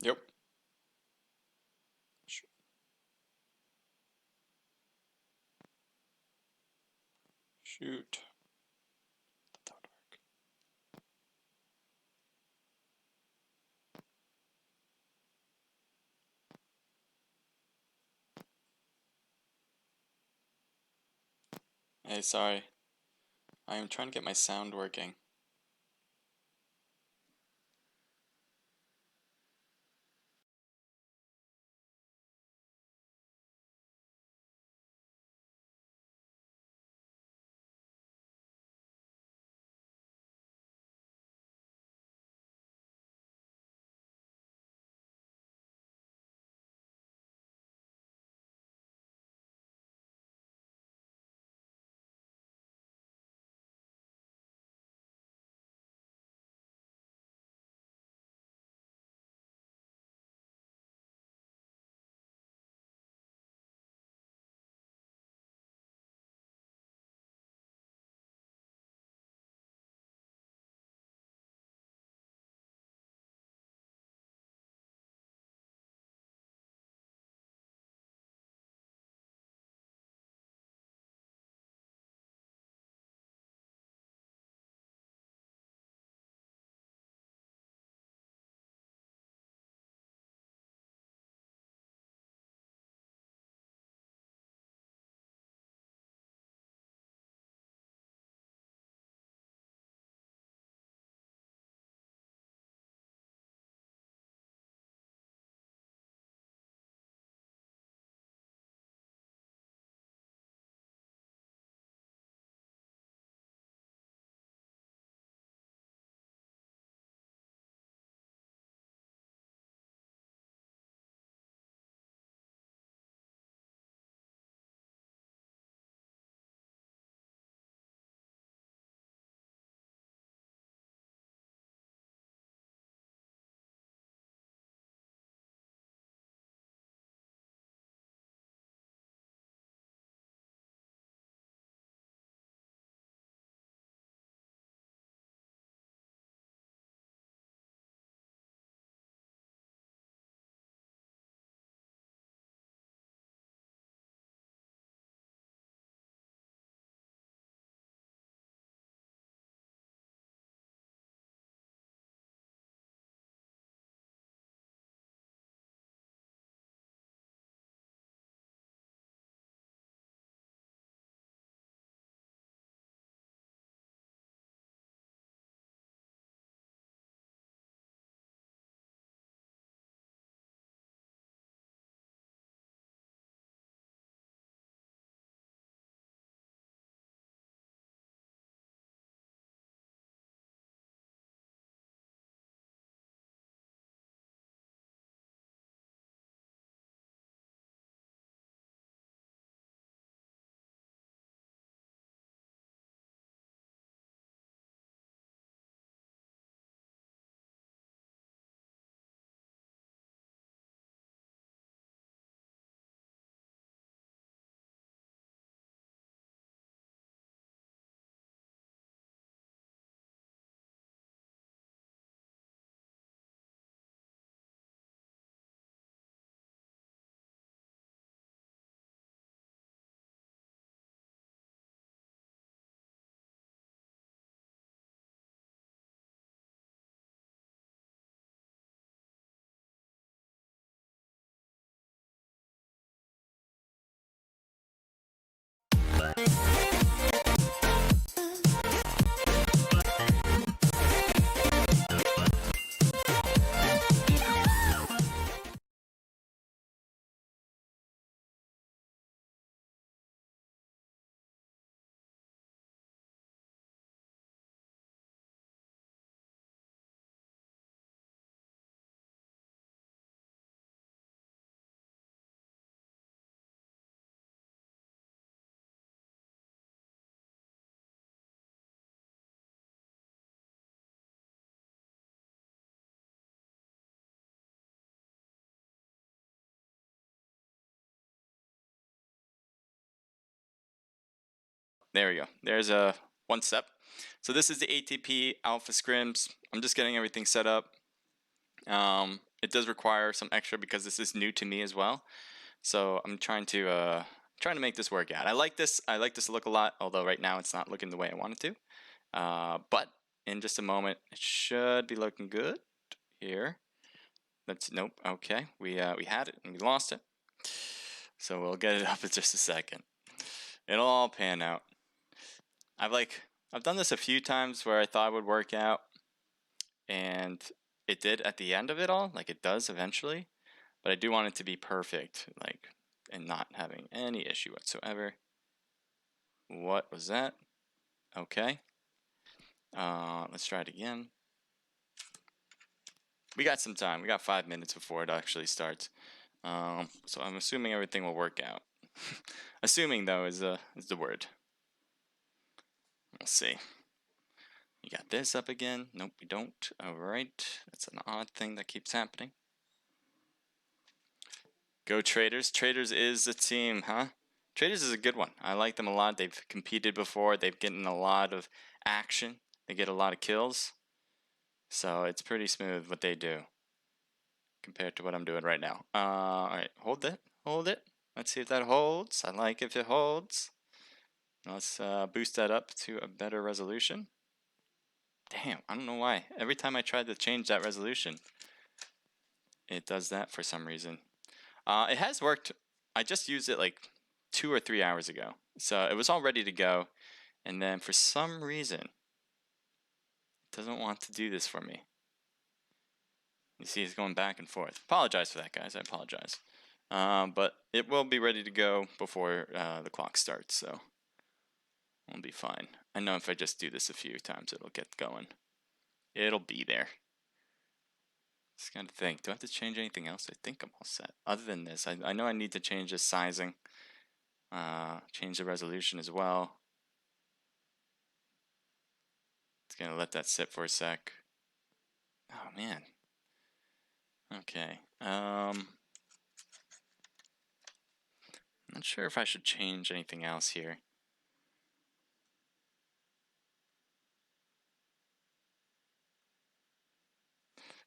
Yep. Shoot. That would work. Hey, sorry. I am trying to get my sound working. There we go. There's a one step. So this is the ATP Alpha Scrims. I'm just getting everything set up. it does require some extra because this is new to me as well. So I'm trying to make this work out. I like this look a lot, although right now it's not looking the way I want it to. But in just a moment, it should be looking good here. Nope. Okay, we had it and we lost it. So we'll get it up in just a second. It'll all pan out. I've done this a few times where I thought it would work out, and it did at the end of it all, like it does eventually. But I do want it to be perfect, like, and not having any issue whatsoever. What was that? Okay. Let's try it again. We got some time. We got 5 minutes before it actually starts. So I'm assuming everything will work out. Assuming, though, is the word. We'll see. You got this up again. Nope, we don't. Alright. That's an odd thing that keeps happening. Go Traders. Traders is a team, huh? Traders is a good one. I like them a lot. They've competed before. They've gotten a lot of action. They get a lot of kills. So it's pretty smooth what they do compared to what I'm doing right now. Alright, hold it. Hold it. Let's see if that holds. I like if it holds. Let's boost that up to a better resolution. Damn, I don't know why. Every time I try to change that resolution, it does that for some reason. It has worked. I just used it like 2 or 3 hours ago. So it was all ready to go. And then for some reason, it doesn't want to do this for me. You see it's going back and forth. Apologize for that, guys. I apologize. But it will be ready to go before the clock starts, so we'll be fine. I know if I just do this a few times, it'll get going. It'll be there. Just gotta think. Do I have to change anything else? I think I'm all set. Other than this, I know I need to change the sizing. Change the resolution as well. It's gonna let that sit for a sec. Oh man. Okay. I'm not sure if I should change anything else here.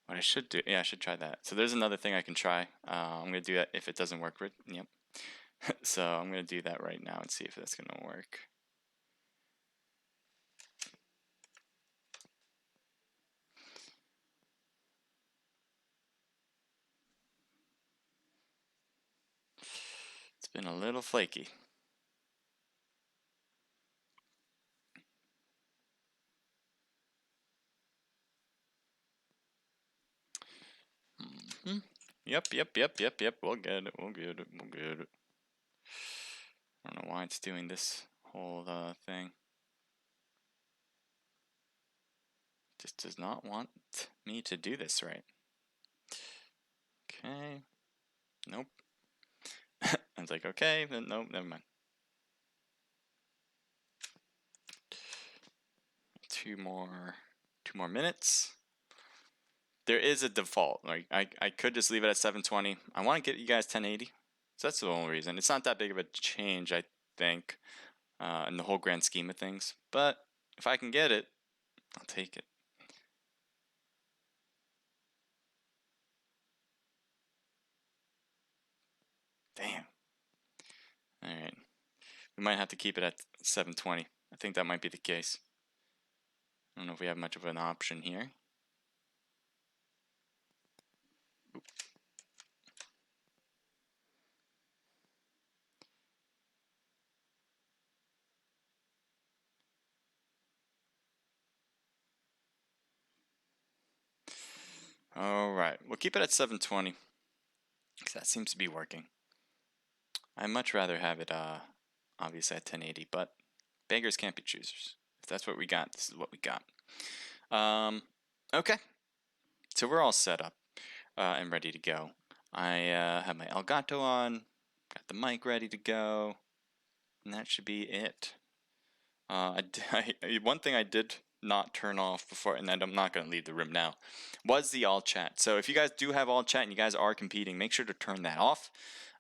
What I should do, yeah, I should try that. So there's another thing I can try. I'm gonna do that if it doesn't work. Yep. So I'm gonna do that right now and see if that's gonna work. It's been a little flaky. Yep. We'll get it. We'll get it. I don't know why it's doing this whole thing. Just does not want me to do this right. Okay. Nope. I was like, okay, but nope, never mind. 2 more minutes. There is a default. Like I could just leave it at 720. I want to get you guys 1080. So that's the only reason. It's not that big of a change, I think, in the whole grand scheme of things. But if I can get it, I'll take it. Damn. Alright. We might have to keep it at 720. I think that might be the case. I don't know if we have much of an option here. Alright, we'll keep it at 720. Because that seems to be working. I'd much rather have it obviously at 1080, but beggars can't be choosers. If that's what we got, this is what we got. Okay, so we're all set up and ready to go. I have my Elgato on, got the mic ready to go, and that should be it. One thing I did not turn off before, and I'm not going to leave the room now, was the all chat. So if you guys do have all chat and you guys are competing, make sure to turn that off.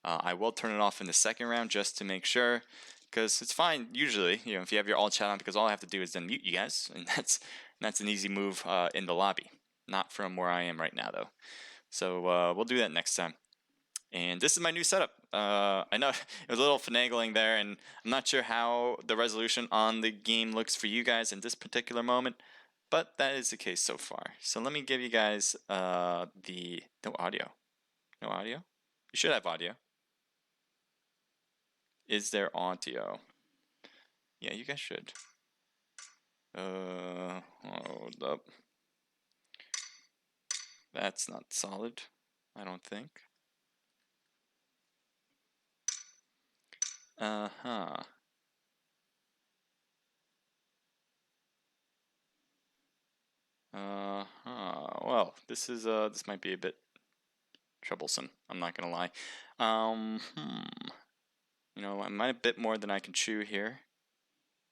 I will turn it off in the second round just to make sure, because it's fine usually, you know, if you have your all chat on, because all I have to do is then mute you guys, and that's an easy move in the lobby. Not from where I am right now though. So we'll do that next time. And this is my new setup. I know it was a little finagling there, and I'm not sure how the resolution on the game looks for you guys in this particular moment, but that is the case so far. So let me give you guys the no audio. No audio? You should have audio. Is there audio? Yeah, you guys should. Hold up. That's not solid, I don't think. Uh-huh. Well, this might be a bit troublesome. I'm not gonna lie. You know, I might a bit more than I can chew here.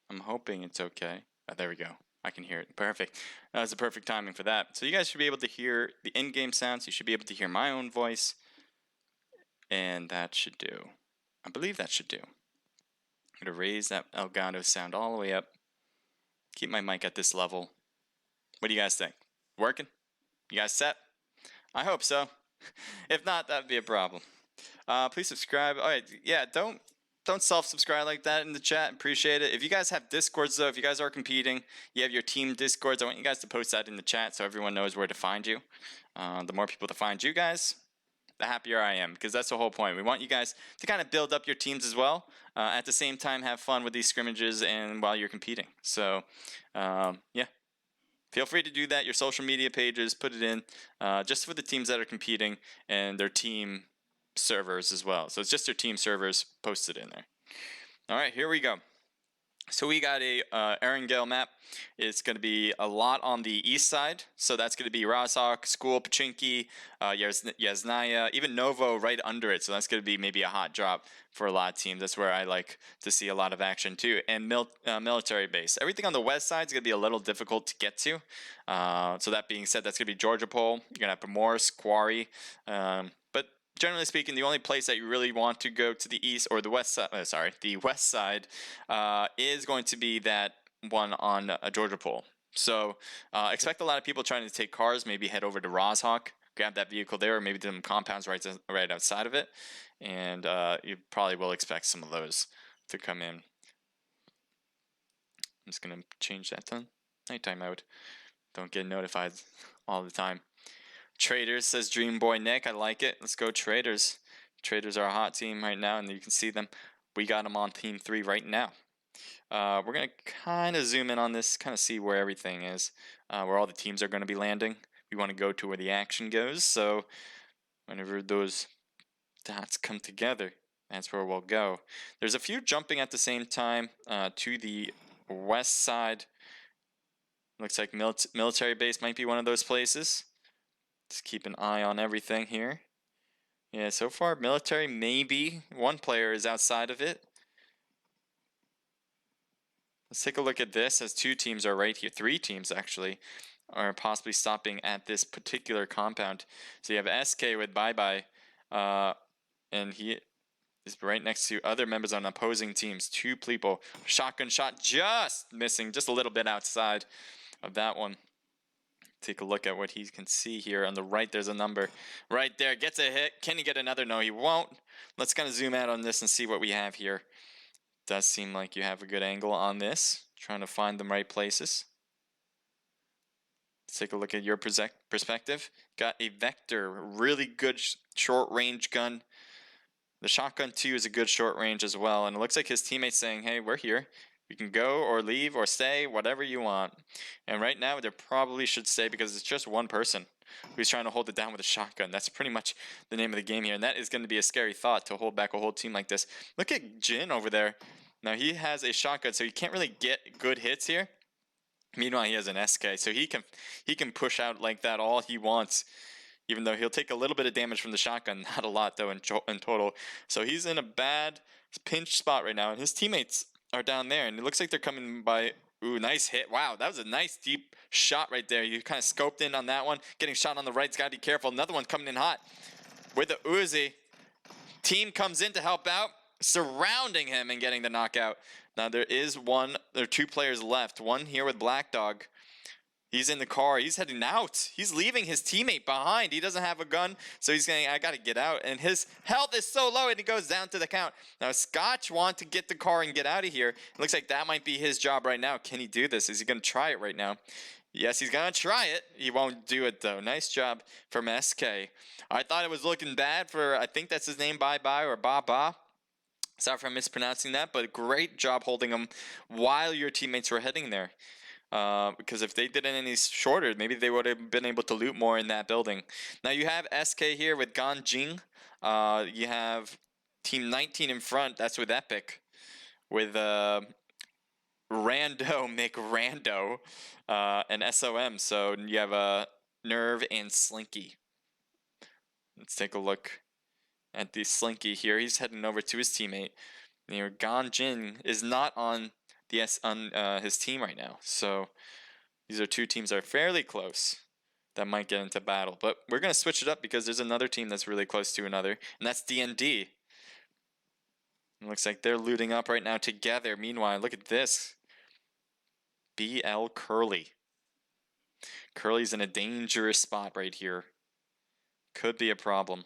I'm hoping it's okay. Oh, there we go. I can hear it. Perfect. That was the perfect timing for that. So you guys should be able to hear the in-game sounds. You should be able to hear my own voice, and that should do. I believe that should do. I'm gonna raise that Elgato sound all the way up. Keep my mic at this level. What do you guys think? Working? You guys set? I hope so. If not, that'd be a problem. Please subscribe. All right, yeah, don't self-subscribe like that in the chat. Appreciate it. If you guys have Discords though, if you guys are competing, you have your team Discords, I want you guys to post that in the chat so everyone knows where to find you. The more people to find you guys, the happier I am, because that's the whole point. We want you guys to kind of build up your teams as well. At the same time, have fun with these scrimmages and while you're competing. So, yeah. Feel free to do that. Your social media pages, put it in, just for the teams that are competing and their team servers as well. So it's just your team servers posted in there. All right, here we go. So we got a Erangel map. It's going to be a lot on the east side. So that's going to be Razhok, School, Pachinki, Yasnaya, even Novo right under it. So that's going to be maybe a hot drop for a lot of teams. That's where I like to see a lot of action too. And military base. Everything on the west side is going to be a little difficult to get to. So that being said, that's going to be Georgia Pole. You're going to have Primorsk, Quarry. But generally speaking, the only place that you really want to go to the east or the west side, the west side, is going to be that one on Georgia Pole. So expect a lot of people trying to take cars, maybe head over to Razhok, grab that vehicle there, or maybe them compounds right outside of it, and you probably will expect some of those to come in. I'm just gonna change that to nighttime mode. Don't get notified all the time. Traders, says Dream Boy Nick. I like it. Let's go Traders. Traders are a hot team right now, and you can see them. We got them on Team 3 right now. We're going to kind of zoom in on this, kind of see where everything is, where all the teams are going to be landing. We want to go to where the action goes, so whenever those dots come together, that's where we'll go. There's a few jumping at the same time to the west side. Looks like military base might be one of those places. Just keep an eye on everything here. Yeah, so far military, maybe one player is outside of it. Let's take a look at this, as two teams are right here. Three teams actually are possibly stopping at this particular compound. So you have SK with Bye Bye, and he is right next to other members on opposing teams. Two people. Shotgun shot just missing, just a little bit outside of that one. Take a look at what he can see here. On the right, there's a number right there. Gets a hit. Can he get another? No, he won't. Let's kind of zoom out on this and see what we have here. Does seem like you have a good angle on this. Trying to find the right places. Let's take a look at your perspective. Got a Vector, really good short range gun. The shotgun too is a good short range as well. And it looks like his teammates saying, hey, we're here. You can go or leave or stay, whatever you want. And right now, they probably should stay because it's just one person who's trying to hold it down with a shotgun. That's pretty much the name of the game here. And that is going to be a scary thought, to hold back a whole team like this. Look at Jin over there. Now, he has a shotgun, so he can't really get good hits here. Meanwhile, he has an SK, so he can push out like that all he wants. Even though he'll take a little bit of damage from the shotgun. Not a lot, though, in total. So he's in a bad pinch spot right now. And his teammates are down there, and it looks like they're coming by. Ooh, nice hit. Wow, that was a nice deep shot right there. You kind of scoped in on that one. Getting shot on the right, gotta be careful. Another one coming in hot with the Uzi. Team comes in to help out, surrounding him and getting the knockout. Now there are two players left. One here with Black Dog. He's in the car. He's heading out. He's leaving his teammate behind. He doesn't have a gun, so he's saying, I got to get out. And his health is so low, and he goes down to the count. Now, Scotch wants to get the car and get out of here. It looks like that might be his job right now. Can he do this? Is he going to try it right now? Yes, he's going to try it. He won't do it, though. Nice job from SK. I thought it was looking bad for, I think that's his name, Bye-Bye or Ba-Ba. Sorry if I'm mispronouncing that, but great job holding him while your teammates were heading there. Because if they did it any shorter, maybe they would have been able to loot more in that building. Now you have SK here with Ganjing. You have Team 19 in front. That's with Epic. With Rando, McRando, and SOM. So you have Nerve and Slinky. Let's take a look at the Slinky here. He's heading over to his teammate. You know, Ganjing is not on his team right now. So these are two teams that are fairly close that might get into battle. But we're going to switch it up because there's another team that's really close to another, and that's DND. It looks like they're looting up right now together. Meanwhile, look at this. BL Curly. Curly's in a dangerous spot right here. Could be a problem.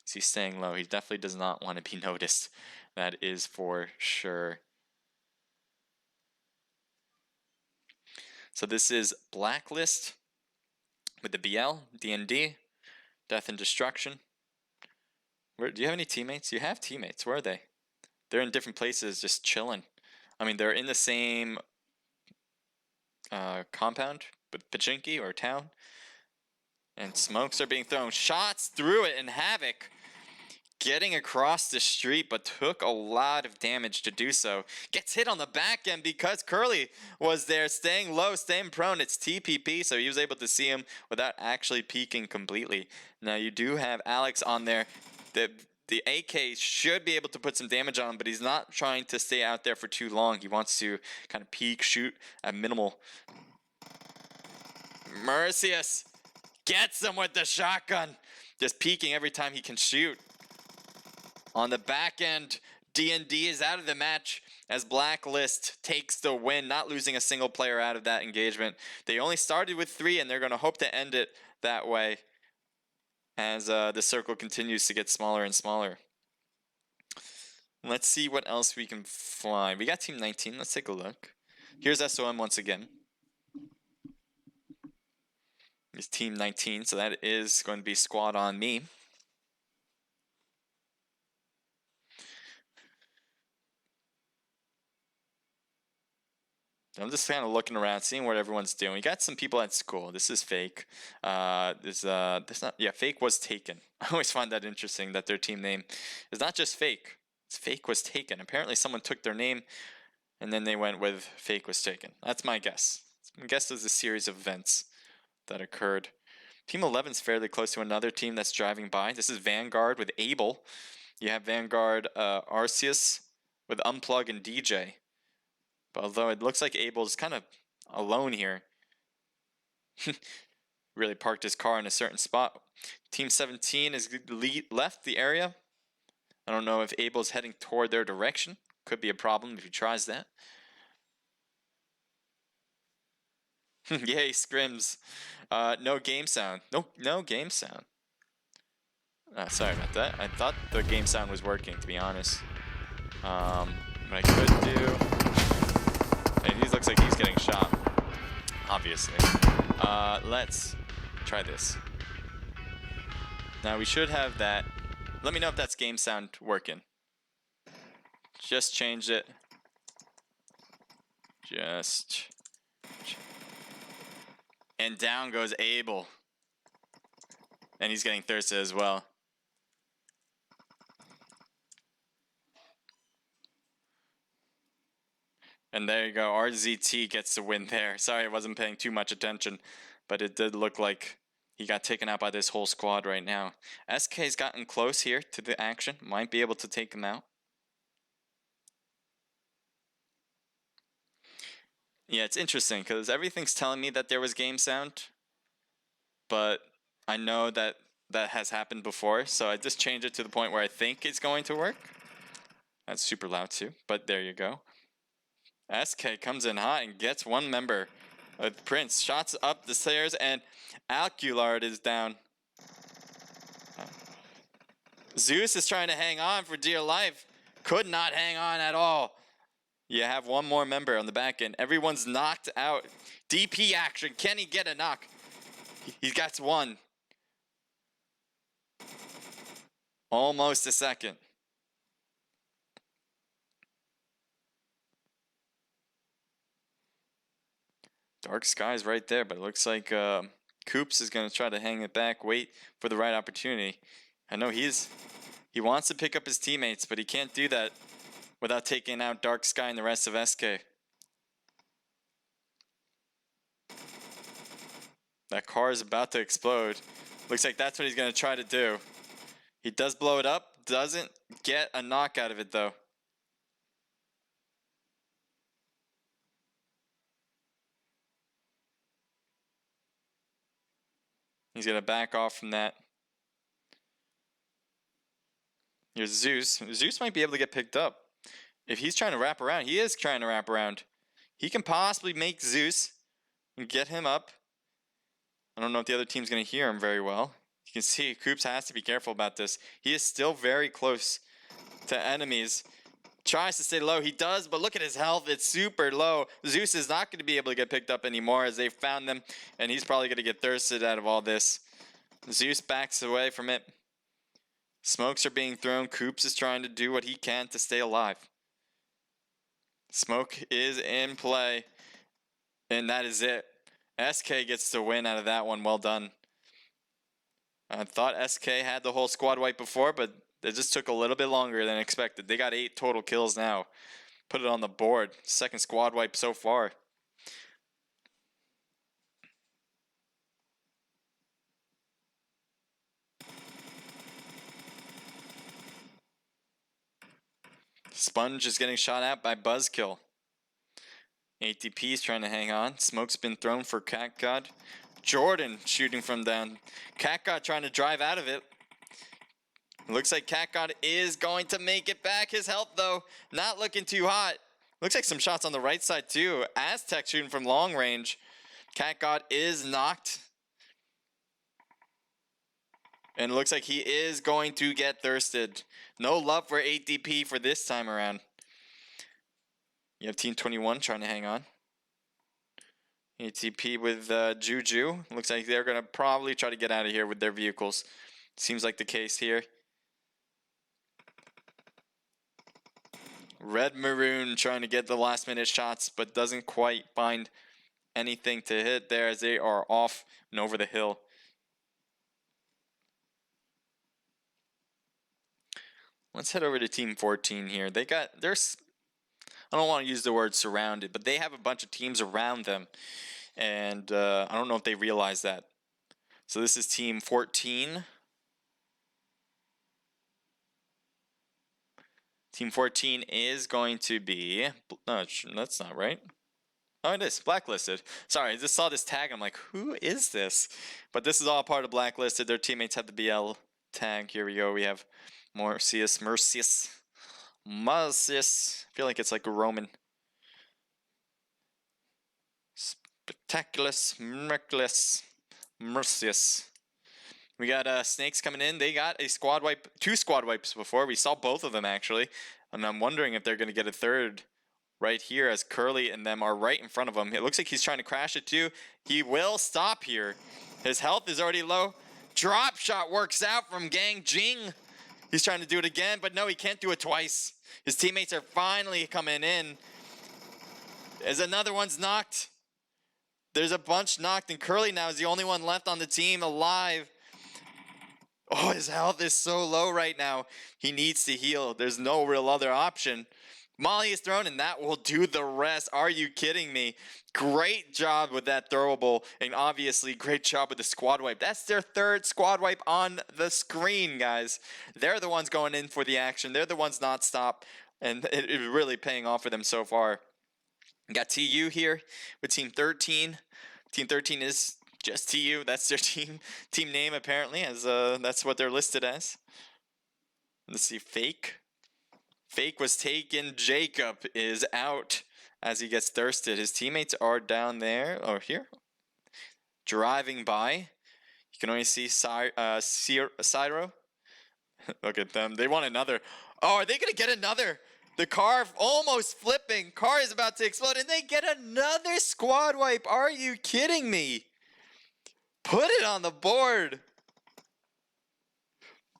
Is he staying low? He definitely does not want to be noticed. That is for sure. So this is Blacklist with the BL, DND, Death and Destruction. Do you have any teammates? You have teammates. Where are they? They're in different places just chilling. I mean, they're in the same compound, but Pachinki or town. And smokes are being thrown. Shots through it, and Havoc getting across the street, but took a lot of damage to do so. Gets hit on the back end because Curly was there, staying low, staying prone. It's TPP, so he was able to see him without actually peeking completely. Now you do have Alex on there. The AK should be able to put some damage on him, but he's not trying to stay out there for too long. He wants to kind of peek, shoot at minimal. Mercius gets him with the shotgun. Just peeking every time he can shoot. On the back end, DND is out of the match as Blacklist takes the win, not losing a single player out of that engagement. They only started with 3, and they're going to hope to end it that way as the circle continues to get smaller and smaller. Let's see what else we can find. We got Team 19. Let's take a look. Here's SOM once again. It's Team 19, so that is going to be squad on me. I'm just kind of looking around, seeing what everyone's doing. We got some people at school. This is fake. Fake was taken. I always find that interesting that their team name is not just fake. It's fake was taken. Apparently someone took their name and then they went with fake was taken. That's my guess. My guess is a series of events that occurred. Team 11 is fairly close to another team that's driving by. This is Vanguard with Abel. You have Vanguard Arceus with Unplug and DJ. But although it looks like Abel's kind of alone here. Really parked his car in a certain spot. Team 17 has left the area. I don't know if Abel's heading toward their direction. Could be a problem if he tries that. Yay, Scrims. No game sound. No game sound. Sorry about that. I thought the game sound was working, to be honest. What I could do... And he looks like he's getting shot, obviously. Let's try this. Now we should have that. Let me know if that's game sound working. Just changed it. And down goes Abel. And he's getting thirsty as well. And there you go, RZT gets the win there. Sorry, I wasn't paying too much attention, but it did look like he got taken out by this whole squad right now. SK's gotten close here to the action. Might be able to take him out. Yeah, it's interesting because everything's telling me that there was game sound, but I know that that has happened before, so I just changed it to the point where I think it's going to work. That's super loud too, but there you go. SK comes in hot and gets one member. Prince shots up the stairs and Alculard is down. Zeus is trying to hang on for dear life. Could not hang on at all. You have one more member on the back end. Everyone's knocked out. DP action. Can he get a knock? He got one. Almost a second. Dark Sky's right there, but it looks like Coops is going to try to hang it back, wait for the right opportunity. I know he wants to pick up his teammates, but he can't do that without taking out Dark Sky and the rest of SK. That car is about to explode. Looks like that's what he's going to try to do. He does blow it up, doesn't get a knock out of it though. He's going to back off from that. Here's Zeus. Zeus might be able to get picked up. If he's trying to wrap around, he is trying to wrap around. He can possibly make Zeus and get him up. I don't know if the other team's going to hear him very well. You can see Coops has to be careful about this. He is still very close to enemies. Tries to stay low. He does, but look at his health. It's super low. Zeus is not going to be able to get picked up anymore as they found them, and he's probably going to get thirsted out of all this. Zeus backs away from it. Smokes are being thrown. Coops is trying to do what he can to stay alive. Smoke is in play, and that is it. SK gets to win out of that one. Well done. I thought SK had the whole squad wipe before, but it just took a little bit longer than expected. They got 8 total kills now. Put it on the board. Second squad wipe so far. Sponge is getting shot at by Buzzkill. ATP is trying to hang on. Smoke's been thrown for Cat God. Jordan shooting from down. Cat God trying to drive out of it. Looks like Cat God is going to make it back. His health, though, not looking too hot. Looks like some shots on the right side, too. Aztec shooting from long range. Cat God is knocked. And it looks like he is going to get thirsted. No love for ATP for this time around. You have Team 21 trying to hang on. ATP with Juju. Looks like they're going to probably try to get out of here with their vehicles. Seems like the case here. Red Maroon trying to get the last minute shots, but doesn't quite find anything to hit there as they are off and over the hill. Let's head over to Team 14 here. I don't want to use the word surrounded, but they have a bunch of teams around them. And I don't know if they realize that. So this is Team 14. Team 14 is going to be... No, that's not right. Oh, it is. Blacklisted. Sorry, I just saw this tag. I'm like, who is this? But this is all part of Blacklisted. Their teammates have the BL tag. Here we go. We have Mercius. I feel like it's like a Roman. Spectaculous, Merciless, Mercius. We got Snakes coming in. They got a squad wipe, 2 squad wipes before. We saw both of them actually. And I'm wondering if they're going to get a third right here as Curly and them are right in front of him. It looks like he's trying to crash it too. He will stop here. His health is already low. Drop shot works out from Gang Jing. He's trying to do it again, but no, he can't do it twice. His teammates are finally coming in. As another one's knocked. There's a bunch knocked, and Curly now is the only one left on the team alive. Oh, his health is so low right now. He needs to heal. There's no real other option. Molly is thrown, and that will do the rest. Are you kidding me? Great job with that throwable, and obviously great job with the squad wipe. That's their 3rd squad wipe on the screen, guys. They're the ones going in for the action. They're the ones not stop, and it's really paying off for them so far. We got TU here with Team 13. Team 13 is just TU. That's their team name apparently, as that's what they're listed as. Let's see, Fake. Fake was taken. Jacob is out as he gets thirsted. His teammates are down there, or here, driving by. You can only see Cyro. Look at them. They want another. Oh, are they going to get another? The car almost flipping. Car is about to explode, and they get another squad wipe. Are you kidding me? Put it on the board.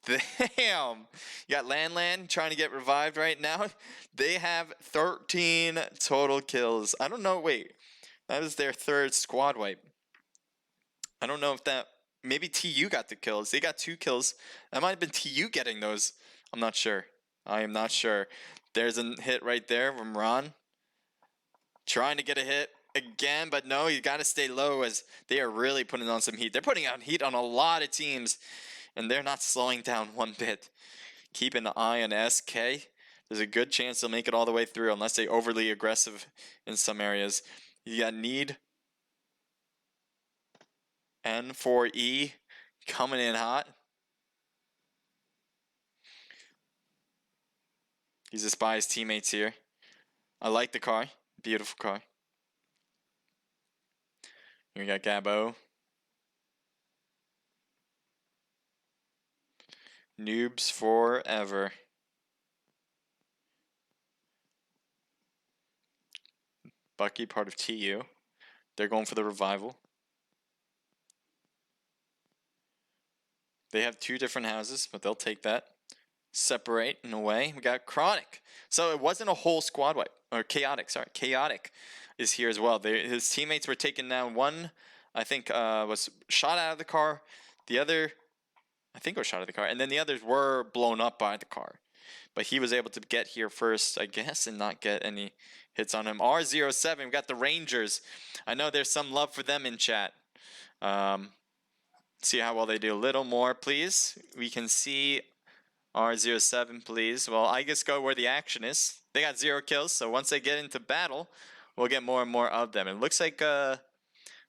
Damn. You got Lan trying to get revived right now. They have 13 total kills. I don't know. Wait. That was their third squad wipe. I don't know if that... Maybe TU got the kills. They got 2 kills. That might have been TU getting those. I'm not sure. I am not sure. There's a hit right there from Ron. Trying to get a hit again, but no, you got to stay low as they are really putting on some heat. They're putting on heat on a lot of teams, and they're not slowing down one bit. Keep an eye on SK. There's a good chance they'll make it all the way through unless they overly aggressive in some areas. You got Need. N4E coming in hot. He's just by his teammates here. I like the car. Beautiful car. Here we got Gabo. Noobs forever. Bucky, part of TU. They're going for the revival. They have 2 different houses, but they'll take that. Separate in a way. We got Chronic. So it wasn't a whole squad wipe. Or Chaotic, sorry. Chaotic is here as well. His teammates were taken down. One, I think, was shot out of the car. The other, I think, was shot out of the car. And then the others were blown up by the car. But he was able to get here first, I guess, and not get any hits on him. R07, we got the Rangers. I know there's some love for them in chat. See how well they do. A little more, please. We can see R07, please. Well, I guess go where the action is. They got 0 kills, so once they get into battle, we'll get more and more of them. It looks like, you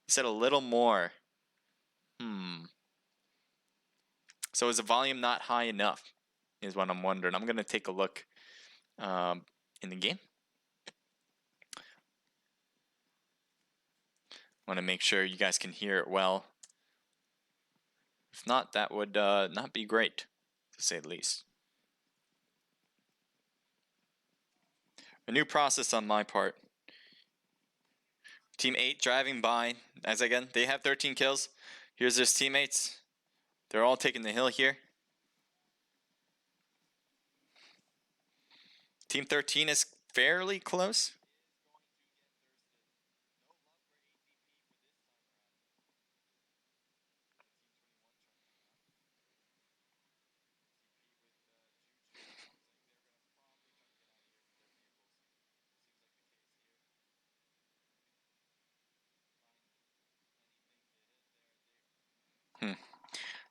said a little more. So is the volume not high enough, is what I'm wondering. I'm going to take a look in the game. Want to make sure you guys can hear it well. If not, that would not be great, to say the least. A new process on my part. Team 8 driving by. As again, they have 13 kills. Here's their teammates. They're all taking the hill here. Team 13 is fairly close.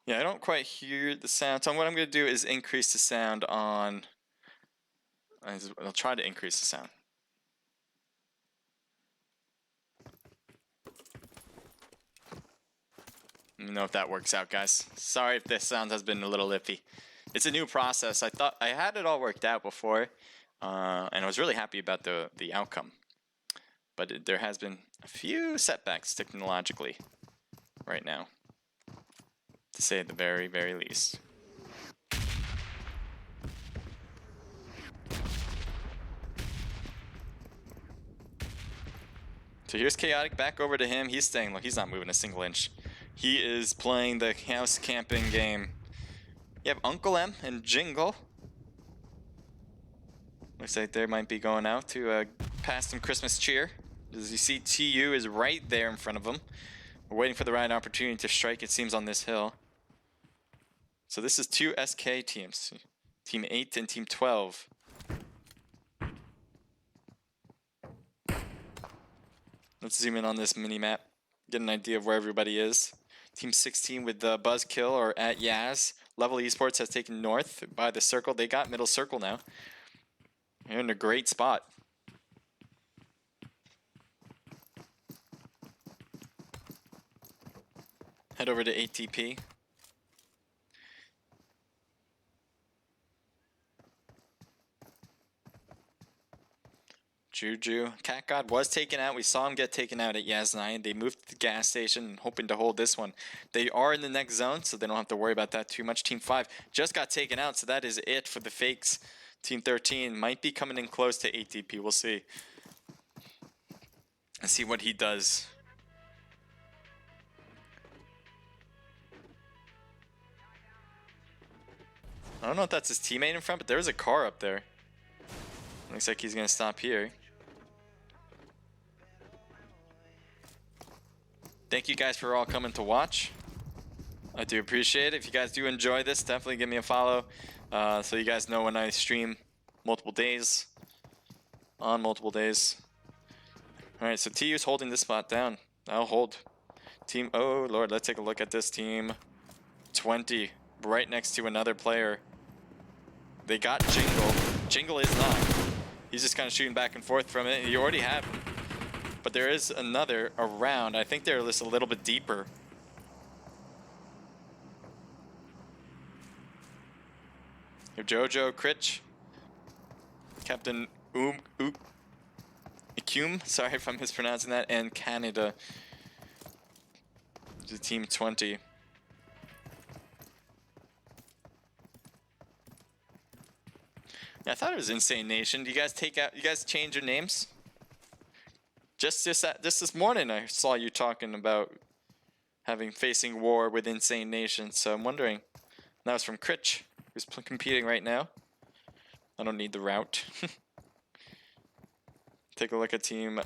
Yeah, I don't quite hear the sound. So what I'm going to do is increase the sound on... I'll try to increase the sound. Let me know if that works out, guys. Sorry if this sound has been a little iffy. It's a new process. I thought I had it all worked out before, and I was really happy about the outcome. But there has been a few setbacks technologically right now, to say at the very, very least. So here's Chaotic, back over to him. He's staying low. He's not moving a single inch. He is playing the house camping game. You have Uncle M and Jingle. Looks like they might be going out to pass some Christmas cheer. As you see, TU is right there in front of them. We're waiting for the right opportunity to strike, it seems, on this hill. So this is 2 SK teams. Team 8 and Team 12. Let's zoom in on this mini-map. Get an idea of where everybody is. Team 16 with the Buzzkill or at Yaz. Level Esports has taken north by the circle. They got middle circle now. They're in a great spot. Head over to ATP. Juju. Cat God was taken out. We saw him get taken out at Yas9. They moved to the gas station, hoping to hold this one. They are in the next zone, so they don't have to worry about that too much. Team 5 just got taken out, so that is it for the fakes. Team 13 might be coming in close to ATP. We'll see. Let's see what he does. I don't know if that's his teammate in front, but there's a car up there. Looks like he's going to stop here. Thank you guys for all coming to watch. I do appreciate it. If you guys do enjoy this, definitely give me a follow so you guys know when I stream multiple days. On multiple days. Alright, so TU's holding this spot down. I'll hold. Team, oh lord, let's take a look at this team. 20, right next to another player. They got Jingle. Jingle is not. He's just kind of shooting back and forth from it. You already have him. But there is another around. I think they're just a little bit deeper. Your Jojo, Critch, Captain Ikum, sorry if I'm mispronouncing that, and Canada. To Team 20. Yeah, I thought it was Insane Nation. Do you guys change your names? Just this morning I saw you talking about facing war with Insane Nation, so I'm wondering. That was from Critch, who's competing right now. I don't need the route. Take a look at Team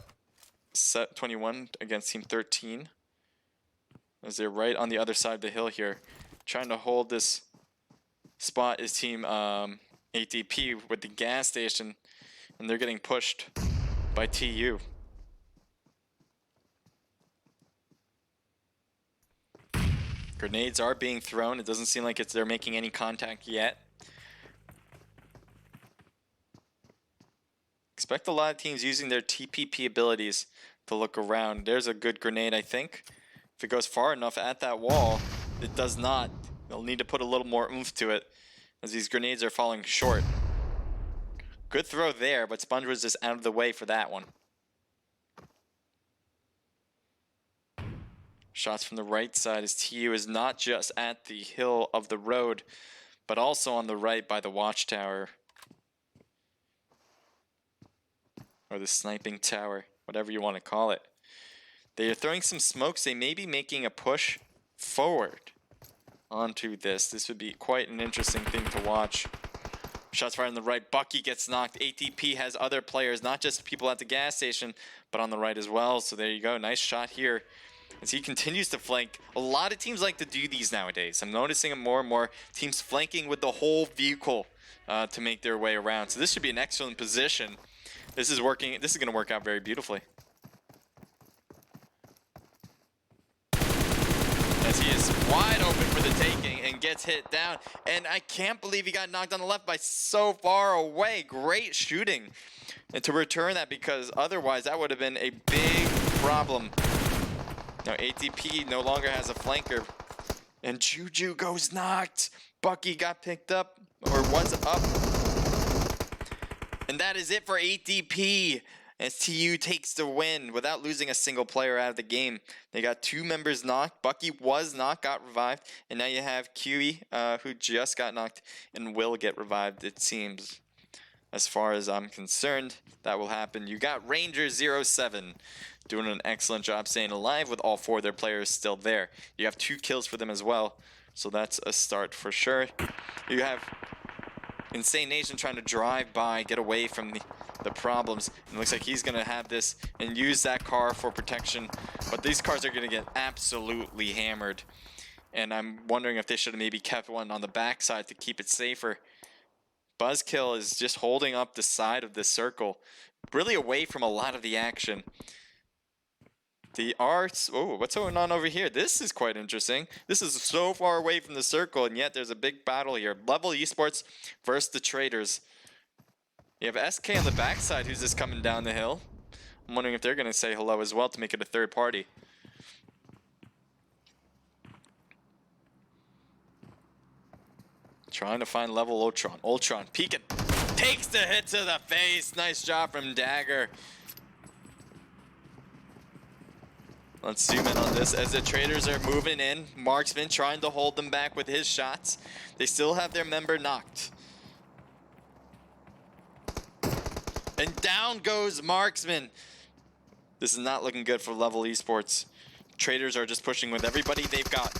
21 against Team 13. As they're right on the other side of the hill here. Trying to hold this spot is Team ATP with the gas station, and they're getting pushed by TU. Grenades are being thrown. It doesn't seem like they're making any contact yet. Expect a lot of teams using their TPP abilities to look around. There's a good grenade, I think. If it goes far enough at that wall, it does not. They'll need to put a little more oomph to it, as these grenades are falling short. Good throw there, but Sponge was just out of the way for that one. Shots from the right side as TU is not just at the hill of the road, but also on the right by the watchtower. Or the sniping tower, whatever you want to call it. They are throwing some smokes. They may be making a push forward onto this. This would be quite an interesting thing to watch. Shots fired on the right. Bucky gets knocked. ATP has other players, not just people at the gas station, but on the right as well. So there you go. Nice shot here. As he continues to flank. A lot of teams like to do these nowadays. I'm noticing more and more teams flanking with the whole vehicle to make their way around. So this should be an excellent position. This is working. This is going to work out very beautifully. As he is wide open for the taking and gets hit down. And I can't believe he got knocked on the left by so far away. Great shooting. And to return that, because otherwise that would have been a big problem. Now ATP no longer has a flanker. And Juju goes knocked. Bucky got picked up, or was up. And that is it for ATP. As TU takes the win without losing a single player out of the game. They got 2 members knocked. Bucky was knocked, got revived. And now you have QE, who just got knocked and will get revived, it seems. As far as I'm concerned, that will happen. You got Ranger07 doing an excellent job staying alive with all 4 of their players still there. You have 2 kills for them as well. So that's a start for sure. You have Insane Nation trying to drive by, get away from the problems. And it looks like he's going to have this and use that car for protection. But these cars are going to get absolutely hammered. And I'm wondering if they should have maybe kept one on the backside to keep it safer. Buzzkill is just holding up the side of this circle, really away from a lot of the action. Oh, what's going on over here? This is quite interesting. This is so far away from the circle, and yet there's a big battle here. Level Esports versus the Traders. You have SK on the backside who's just coming down the hill. I'm wondering if they're going to say hello as well to make it a third party. Trying to find level Ultron. Ultron peeking. Takes the hit to the face. Nice job from Dagger. Let's zoom in on this as the traders are moving in. Marksman trying to hold them back with his shots. They still have their member knocked. And down goes Marksman. This is not looking good for Level Esports. Traders are just pushing with everybody they've got.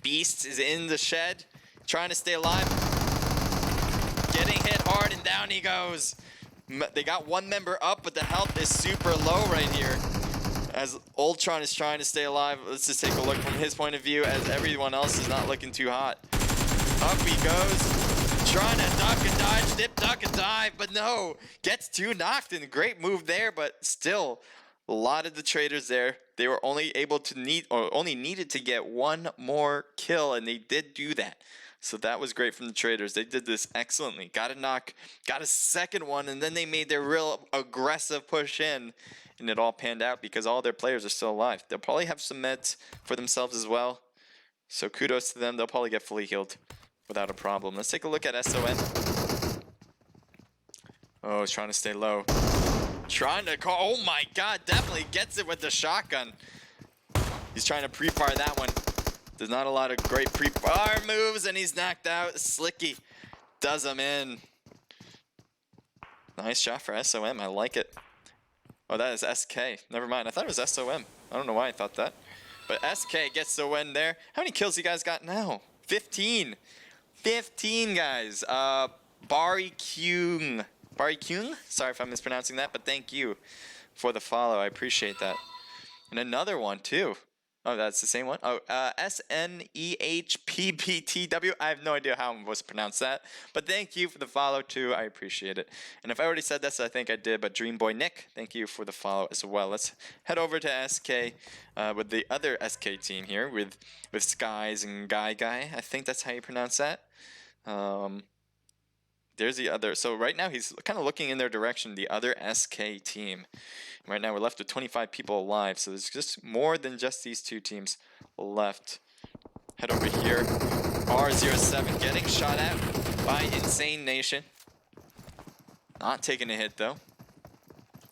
Beast is in the shed, trying to stay alive. Getting hit hard and down he goes. They got one member up, but the health is super low right here. As Ultron is trying to stay alive, let's just take a look from his point of view as everyone else is not looking too hot. Up he goes, trying to duck and dodge, dip, duck and dive, but no, gets 2 knocked and great move there, but still a lot of the traders there. They were only able to only needed to get 1 more kill, and they did do that. So that was great from the traders. They did this excellently. Got a knock, got a second one, and then they made their real aggressive push in. And it all panned out because all their players are still alive. They'll probably have some meds for themselves as well. So kudos to them. They'll probably get fully healed without a problem. Let's take a look at SON. Oh, he's trying to stay low. Trying to call. Oh my god, definitely gets it with the shotgun. He's trying to pre-fire that one. There's not a lot of great pre-fire moves, and he's knocked out. Slicky does him in. Nice shot for SOM. I like it. Oh, that is SK. Never mind. I thought it was SOM. I don't know why I thought that. But SK gets the win there. How many kills you guys got now? 15. 15, guys. Bari Kyung. Bari Kyung? Sorry if I'm mispronouncing that, but thank you for the follow. I appreciate that. And another one, too. Oh, that's the same one? Oh, SNEHPBTW. I have no idea how I'm supposed to pronounce that. But thank you for the follow, too. I appreciate it. And if I already said this, I think I did. But Dreamboy Nick, thank you for the follow as well. Let's head over to SK with the other SK team here with Skies and Guy. I think that's how you pronounce that. There's the other. So right now he's kind of looking in their direction, the other SK team. Right now we're left with 25 people alive, so there's just more than just these 2 teams left. Head over here. R07 getting shot at by Insane Nation. Not taking a hit though.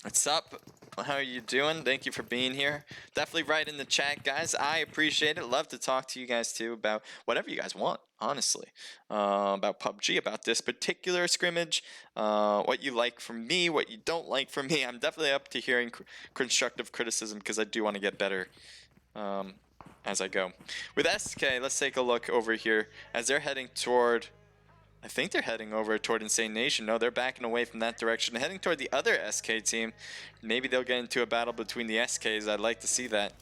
What's up? How are you doing? Thank you for being here. Definitely write in the chat, guys. I appreciate it. Love to talk to you guys too about whatever you guys want, honestly. About PUBG, about this particular scrimmage, what you like from me, what you don't like from me. I'm definitely up to hearing constructive criticism because I do want to get better as I go. With SK, let's take a look over here as they're heading toward... I think they're heading over toward Insane Nation. No, they're backing away from that direction, heading toward the other SK team. Maybe they'll get into a battle between the SKs. I'd like to see that.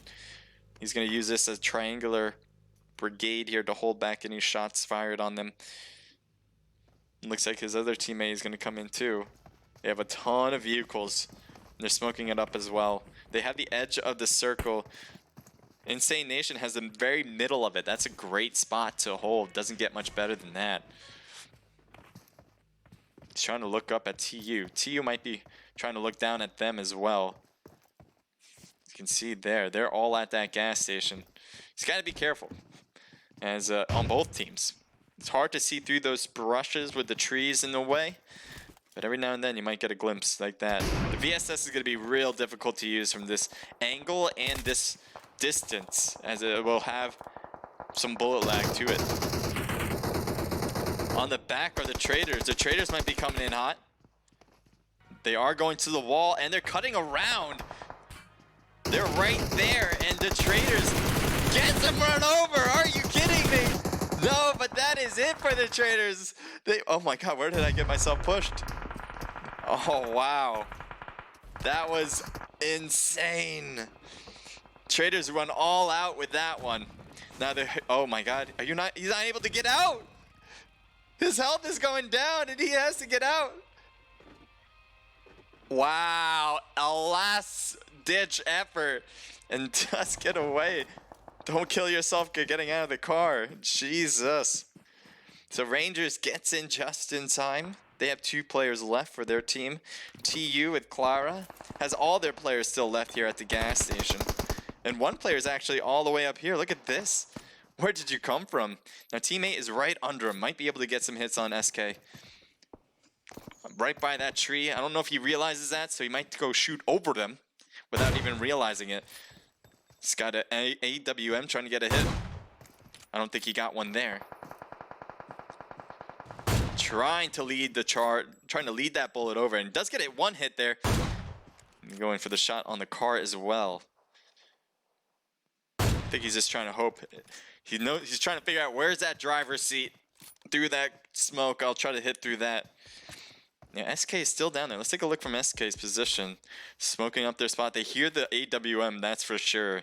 He's going to use this as triangular brigade here to hold back any shots fired on them. Looks like his other teammate is going to come in too. They have a ton of vehicles. They're smoking it up as well. They have the edge of the circle. Insane Nation has the very middle of it. That's a great spot to hold. Doesn't get much better than that. He's trying to look up at TU. TU might be trying to look down at them as well. You can see there, they're all at that gas station. He's got to be careful as on both teams. It's hard to see through those brushes with the trees in the way, but every now and then you might get a glimpse like that. The VSS is going to be real difficult to use from this angle and this distance, as it will have some bullet lag to it. On the back are the traders. The traders might be coming in hot. They are going to the wall and they're cutting around. They're right there and the traders get them run over. Are you kidding me? No, but that is it for the traders. Oh my god, where did I get myself pushed? Oh wow. That was insane. Traders run all out with that one. Now they're, oh my god, he's not able to get out. His health is going down and he has to get out. Wow, a last ditch effort and just get away. Don't kill yourself getting out of the car. Jesus. So Rangers gets in just in time. They have 2 players left for their team. TU with Clara has all their players still left here at the gas station. And 1 player is actually all the way up here. Look at this. Where did you come from? Now teammate is right under him. Might be able to get some hits on SK. right by that tree. I don't know if he realizes that, so he might go shoot over them without even realizing it. He's got an AWM trying to get a hit. I don't think he got one there. Trying to lead the chart, trying to lead that bullet over, and does get it one hit there. And going for the shot on the car as well. I think he's just trying to hope. He's trying to figure out where's that driver's seat. Through that smoke, I'll try to hit through that. Yeah, SK is still down there. Let's take a look from SK's position. Smoking up their spot. They hear the AWM, that's for sure.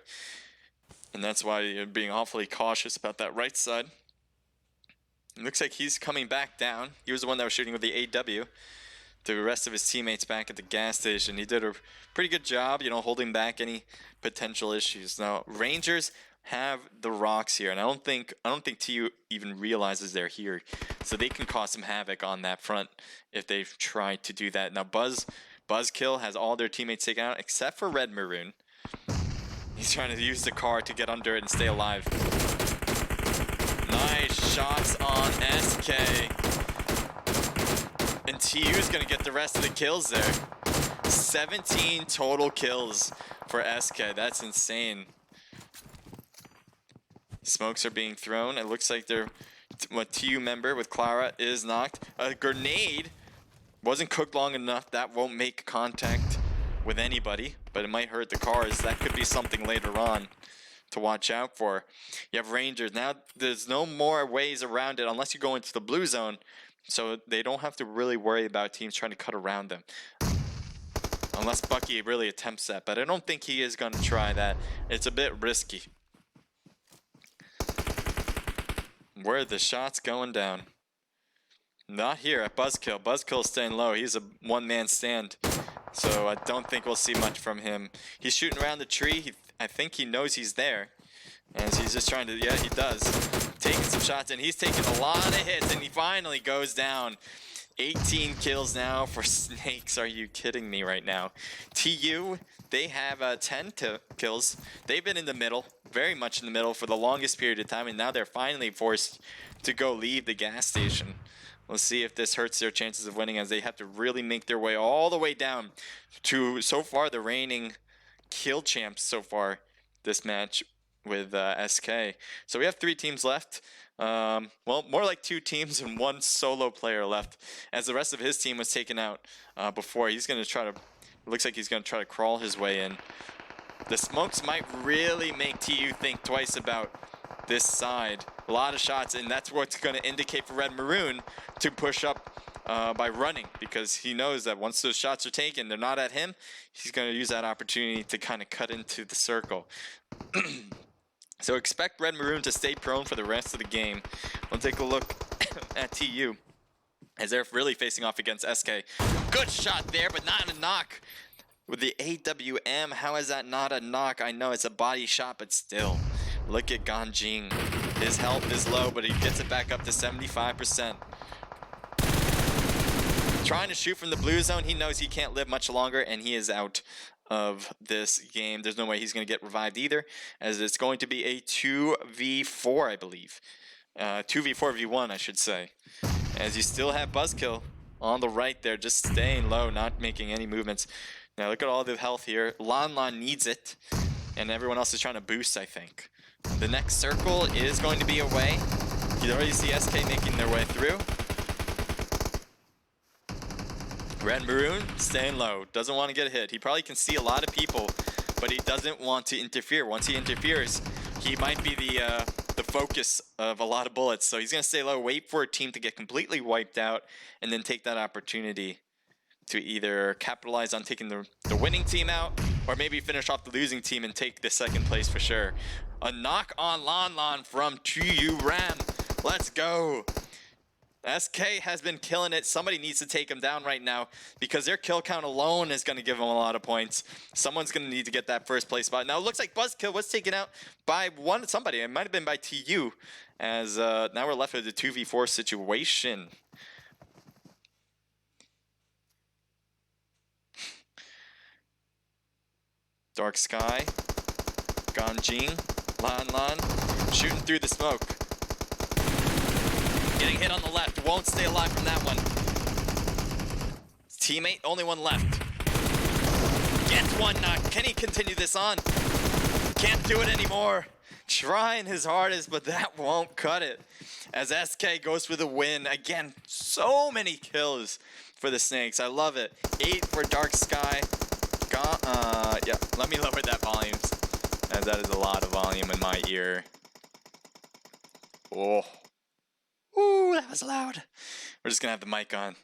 And that's why you're being awfully cautious about that right side. It looks like he's coming back down. He was the one that was shooting with the AW. The rest of his teammates back at the gas station. He did a pretty good job, you know, holding back any potential issues. Now, Rangers have the rocks here, and I don't think TU even realizes they're here, so they can cause some havoc on that front if they try to do that. Now, Buzzkill has all their teammates taken out except for Red Maroon. He's trying to use the car to get under it and stay alive. Nice shots on SK. And TU's gonna get the rest of the kills there. 17 total kills for SK. That's insane. Smokes are being thrown. It looks like a TU member with Clara is knocked. A grenade wasn't cooked long enough. That won't make contact with anybody, but it might hurt the cars. That could be something later on to watch out for. You have Rangers. Now there's no more ways around it unless you go into the blue zone, so they don't have to really worry about teams trying to cut around them. Unless Bucky really attempts that, but I don't think he is going to try that. It's a bit risky. Where are the shots going down? Not here at Buzzkill. Buzzkill's staying low. He's a one-man stand, so I don't think we'll see much from him. He's shooting around the tree. I think he knows he's there, and he's just trying to, yeah, he does. Taking some shots, and he's taking a lot of hits, and he finally goes down. 18 kills now for Snakes. Are you kidding me right now? TU, they have 10 kills. They've been in the middle, very much in the middle for the longest period of time, and now they're finally forced to go leave the gas station. We'll see if this hurts their chances of winning, as they have to really make their way all the way down to, so far, the reigning kill champs so far this match with SK. So we have 3 teams left. Well, more like 2 teams and 1 solo player left, as the rest of his team was taken out before. He's going to try to, it looks like he's going to try to crawl his way in. The smokes might really make TU think twice about this side. A lot of shots, and that's what's going to indicate for Red Maroon to push up by running, because he knows that once those shots are taken, they're not at him. He's going to use that opportunity to kind of cut into the circle. So expect Red Maroon to stay prone for the rest of the game. We'll take a look at TU, as they're really facing off against SK. Good shot there, but not a knock. With the AWM, how is that not a knock? I know it's a body shot, but still. Look at Ganjing. His health is low, but he gets it back up to 75%. Trying to shoot from the blue zone. He knows he can't live much longer, and he is out of this game. There's no way he's going to get revived either, as it's going to be a 2v4, I believe. 2v4v1, I should say. As you still have Buzzkill on the right there, just staying low, not making any movements. Now look at all the health here. Lon needs it, and everyone else is trying to boost, I think. The next circle is going to be away. You already see SK making their way through. Red Maroon staying low, doesn't want to get hit. He probably can see a lot of people, but he doesn't want to interfere. Once he interferes, he might be the focus of a lot of bullets. So he's going to stay low, wait for a team to get completely wiped out, and then take that opportunity to either capitalize on taking the winning team out, or maybe finish off the losing team and take the second place for sure. A knock on Lon from TU Ram. Let's go. SK has been killing it. Somebody needs to take him down right now, because their kill count alone is going to give them a lot of points. Someone's going to need to get that first place spot. Now it looks like Buzzkill was taken out by somebody. It might have been by TU, as now we're left with a 2v4 situation. Dark Sky, Ganjing, Lon, shooting through the smoke. Getting hit on the left, won't stay alive from that one. Teammate, only one left. Gets one knock. Can he continue this on? Can't do it anymore. Trying his hardest, but that won't cut it. As SK goes for the win. Again, so many kills for the Snakes. I love it. 8 for Dark Sky. Yeah, let me lower that volume, as that is a lot of volume in my ear. Oh. Ooh, that was loud. We're just gonna have the mic on.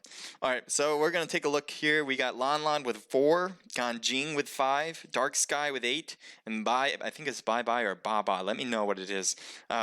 Alright, so we're gonna take a look here. We got Lan with 4, Ganjing with 5, Dark Sky with 8, and I think it's Bye Bye or Baba. Let me know what it is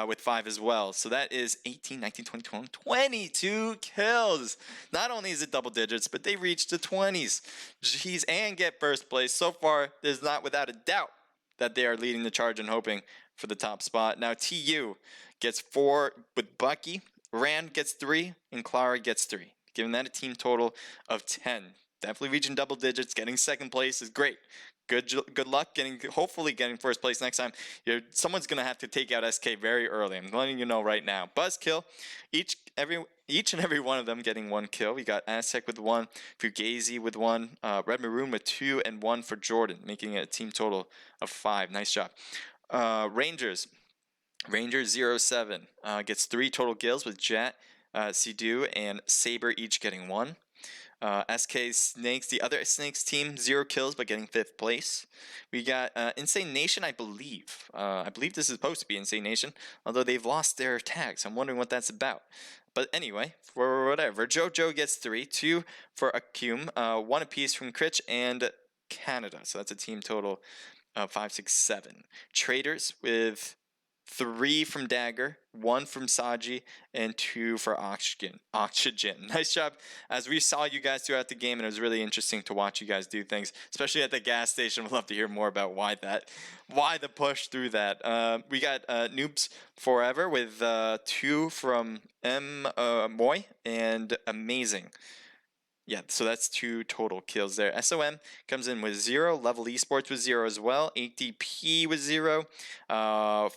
with 5 as well. So that is 18, 19, 20, 20, 22 kills. Not only is it double digits, but they reached the 20s. Jeez, and get first place. So far, there's not without a doubt that they are leading the charge and hoping for the top spot. Now TU gets 4 with Bucky. Rand gets 3, and Clara gets 3, giving that a team total of 10. Definitely reaching double digits. Getting second place is great. Good luck hopefully getting first place next time. Someone's gonna have to take out SK very early. I'm letting you know right now. Buzzkill, each and every one of them getting 1 kill. We got Aztec with 1, Fugazi with 1, Red Maroon with 2, and 1 for Jordan, making it a team total of 5. Nice job. Ranger 07 gets 3 total kills with Jet, Sidu, and Saber each getting 1. SK Snakes, the other Snakes team, 0 kills but getting 5th place. We got Insane Nation, I believe. I believe this is supposed to be Insane Nation, although they've lost their tags. I'm wondering what that's about. But anyway, for whatever. Jojo gets 3, 2 for Akum, 1 apiece from Critch and Canada. So that's a team total of 5, 6, 7. Traders with 3 from Dagger, 1 from Saji, and 2 for Oxygen. Nice job. As we saw you guys throughout the game, and it was really interesting to watch you guys do things, especially at the gas station. We'd love to hear more about why the push through that. We got Noobs Forever with 2 from Moy and Amazing. Yeah, so that's 2 total kills there. SOM comes in with 0. Level Esports with 0 as well. ATP with 0.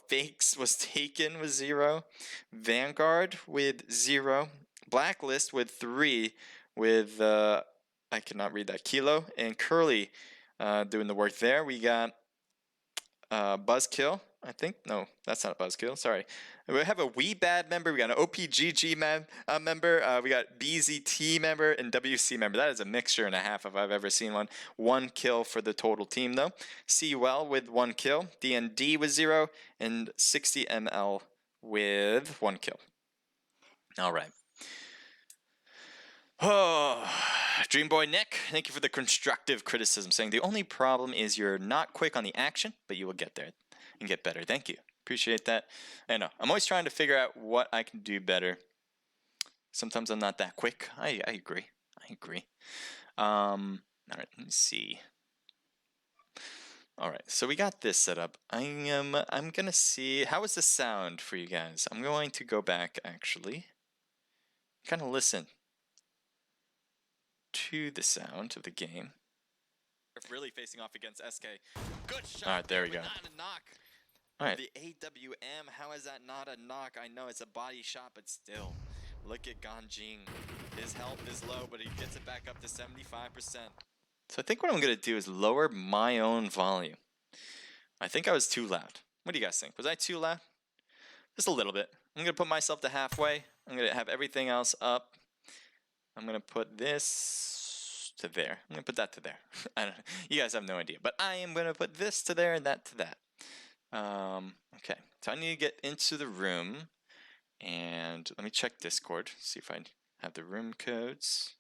Fakes was taken with 0. Vanguard with 0. Blacklist with 3. With I cannot read that. Kilo and Curly doing the work there. We got Buzzkill, I think. No, that's not a Buzzkill. Sorry. We have a Wee Bad member. We got an OPGG member. We got BZT member and WC member. That is a mixture and a half if I've ever seen one. 1 kill for the total team, though. Well with 1 kill. DND with 0. And 60ML with 1 kill. All right. Oh, Dreamboy Nick, thank you for the constructive criticism, saying the only problem is you're not quick on the action, but you will get there and get better. Thank you. Appreciate that. I know. I'm always trying to figure out what I can do better. Sometimes I'm not that quick. I agree. All right, let me see. All right, so we got this set up. I'm gonna see, how is the sound for you guys? I'm going to go back, actually. Kind of listen to the sound of the game. Really facing off against SK. Good shot. All right, there we go. Not a knock. All right. The AWM, how is that not a knock? I know it's a body shot, but still. Look at Ganjing. His health is low, but he gets it back up to 75%. So I think what I'm going to do is lower my own volume. I think I was too loud. What do you guys think? Was I too loud? Just a little bit. I'm going to put myself to halfway. I'm going to have everything else up. I'm going to put this to there. I'm going to put that to there. I don't know. You guys have no idea. But I am going to put this to there and that to that. Okay. So I need to get into the room. And let me check Discord. See if I have the room codes.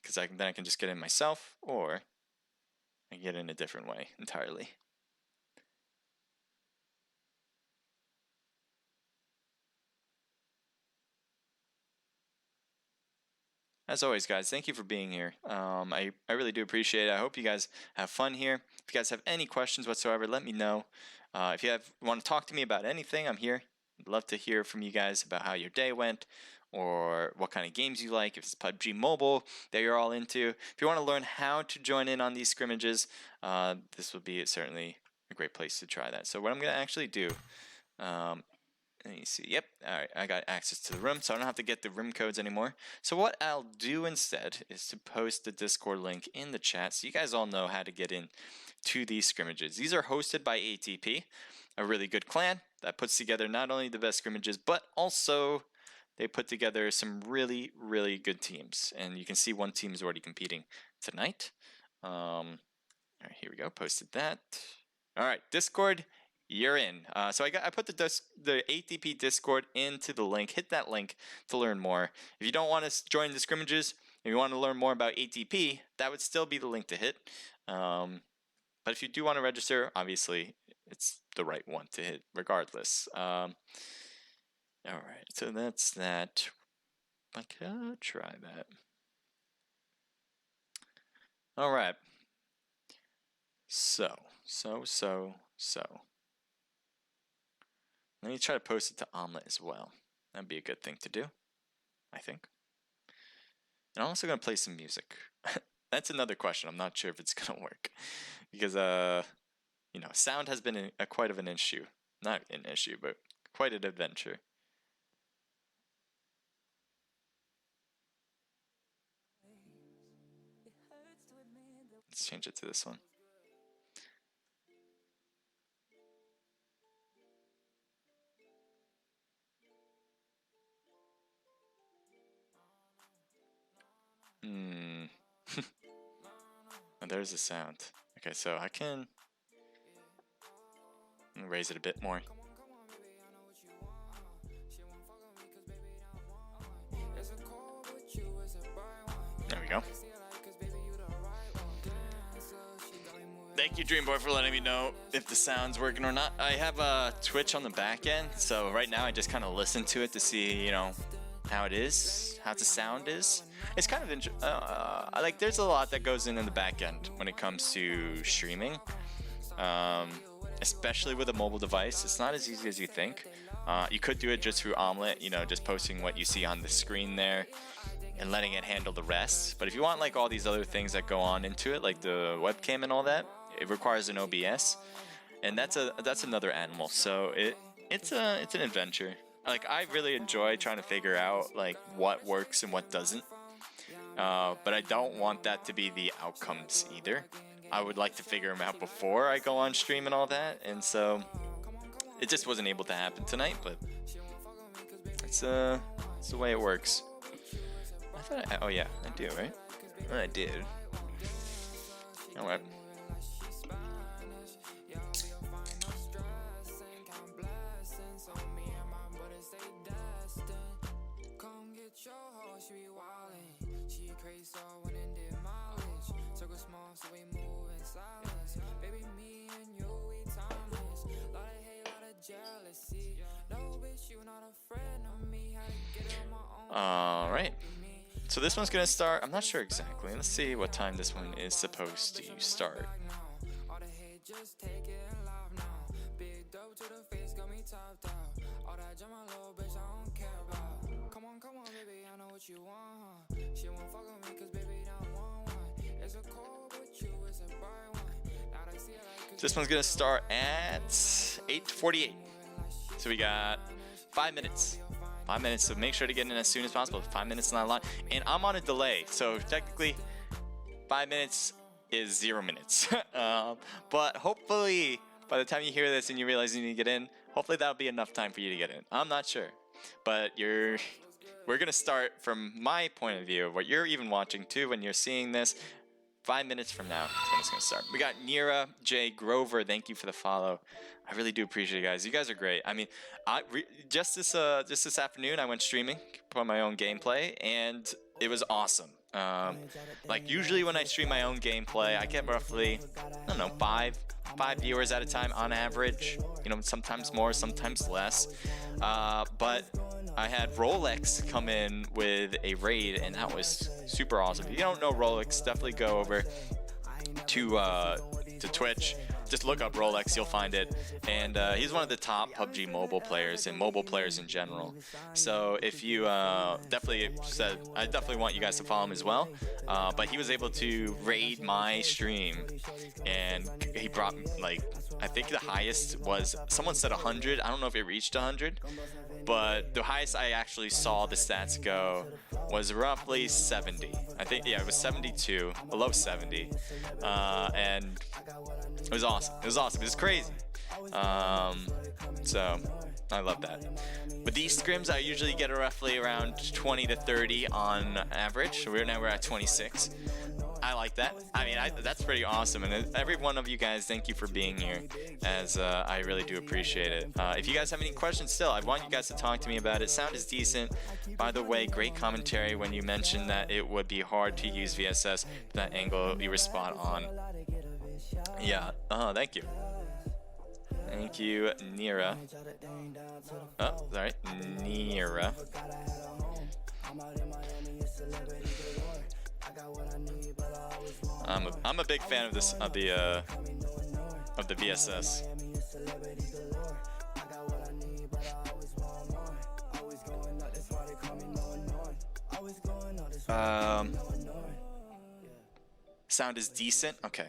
Because then I can just get in myself. Or I can get in a different way entirely. As always, guys, thank you for being here. I really do appreciate it. I hope you guys have fun here. If you guys have any questions whatsoever, let me know. If you want to talk to me about anything, I'm here. I'd love to hear from you guys about how your day went or what kind of games you like. If it's PUBG Mobile that you're all into. If you want to learn how to join in on these scrimmages, this would be certainly a great place to try that. So what I'm going to actually do let me see. Yep. All right. I got access to the room, so I don't have to get the room codes anymore. So what I'll do instead is to post the Discord link in the chat so you guys all know how to get in to these scrimmages. These are hosted by ATP, a really good clan that puts together not only the best scrimmages, but also they put together some really, really good teams. And you can see one team is already competing tonight. All right, here we go. Posted that. All right, Discord. You're in. So I put the ATP Discord into the link. Hit that link to learn more. If you don't want to join the scrimmages, if you want to learn more about ATP, that would still be the link to hit. But if you do want to register, obviously it's the right one to hit regardless. All right, so that's that. I could try that. All right. So. Let me try to post it to Omelet as well. That'd be a good thing to do, I think. And I'm also going to play some music. That's another question. I'm not sure if it's going to work. Because, you know, sound has been quite of an issue. Not an issue, but quite an adventure. Let's change it to this one. Oh, there's the sound. Okay, so I can raise it a bit more. There we go. Thank you, Dreamboy, for letting me know if the sound's working or not. I have a Twitch on the back end, so right now I just kind of listen to it to see, you know, how it is, how the sound is. It's kind of like there's a lot that goes in the back end when it comes to streaming, especially with a mobile device. It's not as easy as you think. You could do it just through Omelet, you know, just posting what you see on the screen there and letting it handle the rest. But if you want like all these other things that go on into it, like the webcam and all that, it requires an OBS, and that's another animal. So it's an adventure. Like, I really enjoy trying to figure out like what works and what doesn't, but I don't want that to be the outcomes either. I would like to figure them out before I go on stream and all that, and so it just wasn't able to happen tonight. But it's the way it works. I thought oh yeah, I do, right? I did. All right. All right. So this one's gonna start. I'm not sure exactly. Let's see what time this one is supposed to start. This one's gonna start at 8:48. So we got 5 minutes. 5 minutes, so make sure to get in as soon as possible. 5 minutes not a lot. And I'm on a delay, so technically 5 minutes is 0 minutes. But hopefully by the time you hear this and you realize you need to get in, hopefully that'll be enough time for you to get in. I'm not sure. But we're gonna start from my point of view, what you're even watching too when you're seeing this. 5 minutes from now is when it's gonna start. We got Nira J Grover. Thank you for the follow. I really do appreciate you guys. You guys are great. I mean, just this afternoon I went streaming, put my own gameplay, and it was awesome. Like usually when I stream my own gameplay, I get roughly, I don't know, five viewers at a time on average. You know, sometimes more, sometimes less. But I had Rolex come in with a raid, and that was super awesome. If you don't know Rolex, definitely go over to Twitch, just look up Rolex, you'll find it. And he's one of the top PUBG mobile players and mobile players in general. So if you I definitely want you guys to follow him as well. But he was able to raid my stream, and he brought like, I think the highest was, someone said 100. I don't know if it reached 100, but the highest I actually saw the stats go was roughly 70. I think, yeah, it was 72, below 70, and it was awesome. It was awesome. It was crazy. So I love that. With these scrims, I usually get roughly around 20 to 30 on average. So we're at 26. I like that. I mean, that's pretty awesome. And every one of you guys, thank you for being here, as I really do appreciate it. If you guys have any questions still, I want you guys to talk to me about it. Sound is decent. By the way, great commentary when you mentioned that it would be hard to use VSS. That angle, you were spot on. Yeah, thank you. Thank you, Nira. Oh, sorry, Nira. I'm a big fan of this of the VSS. Sound is decent. Okay.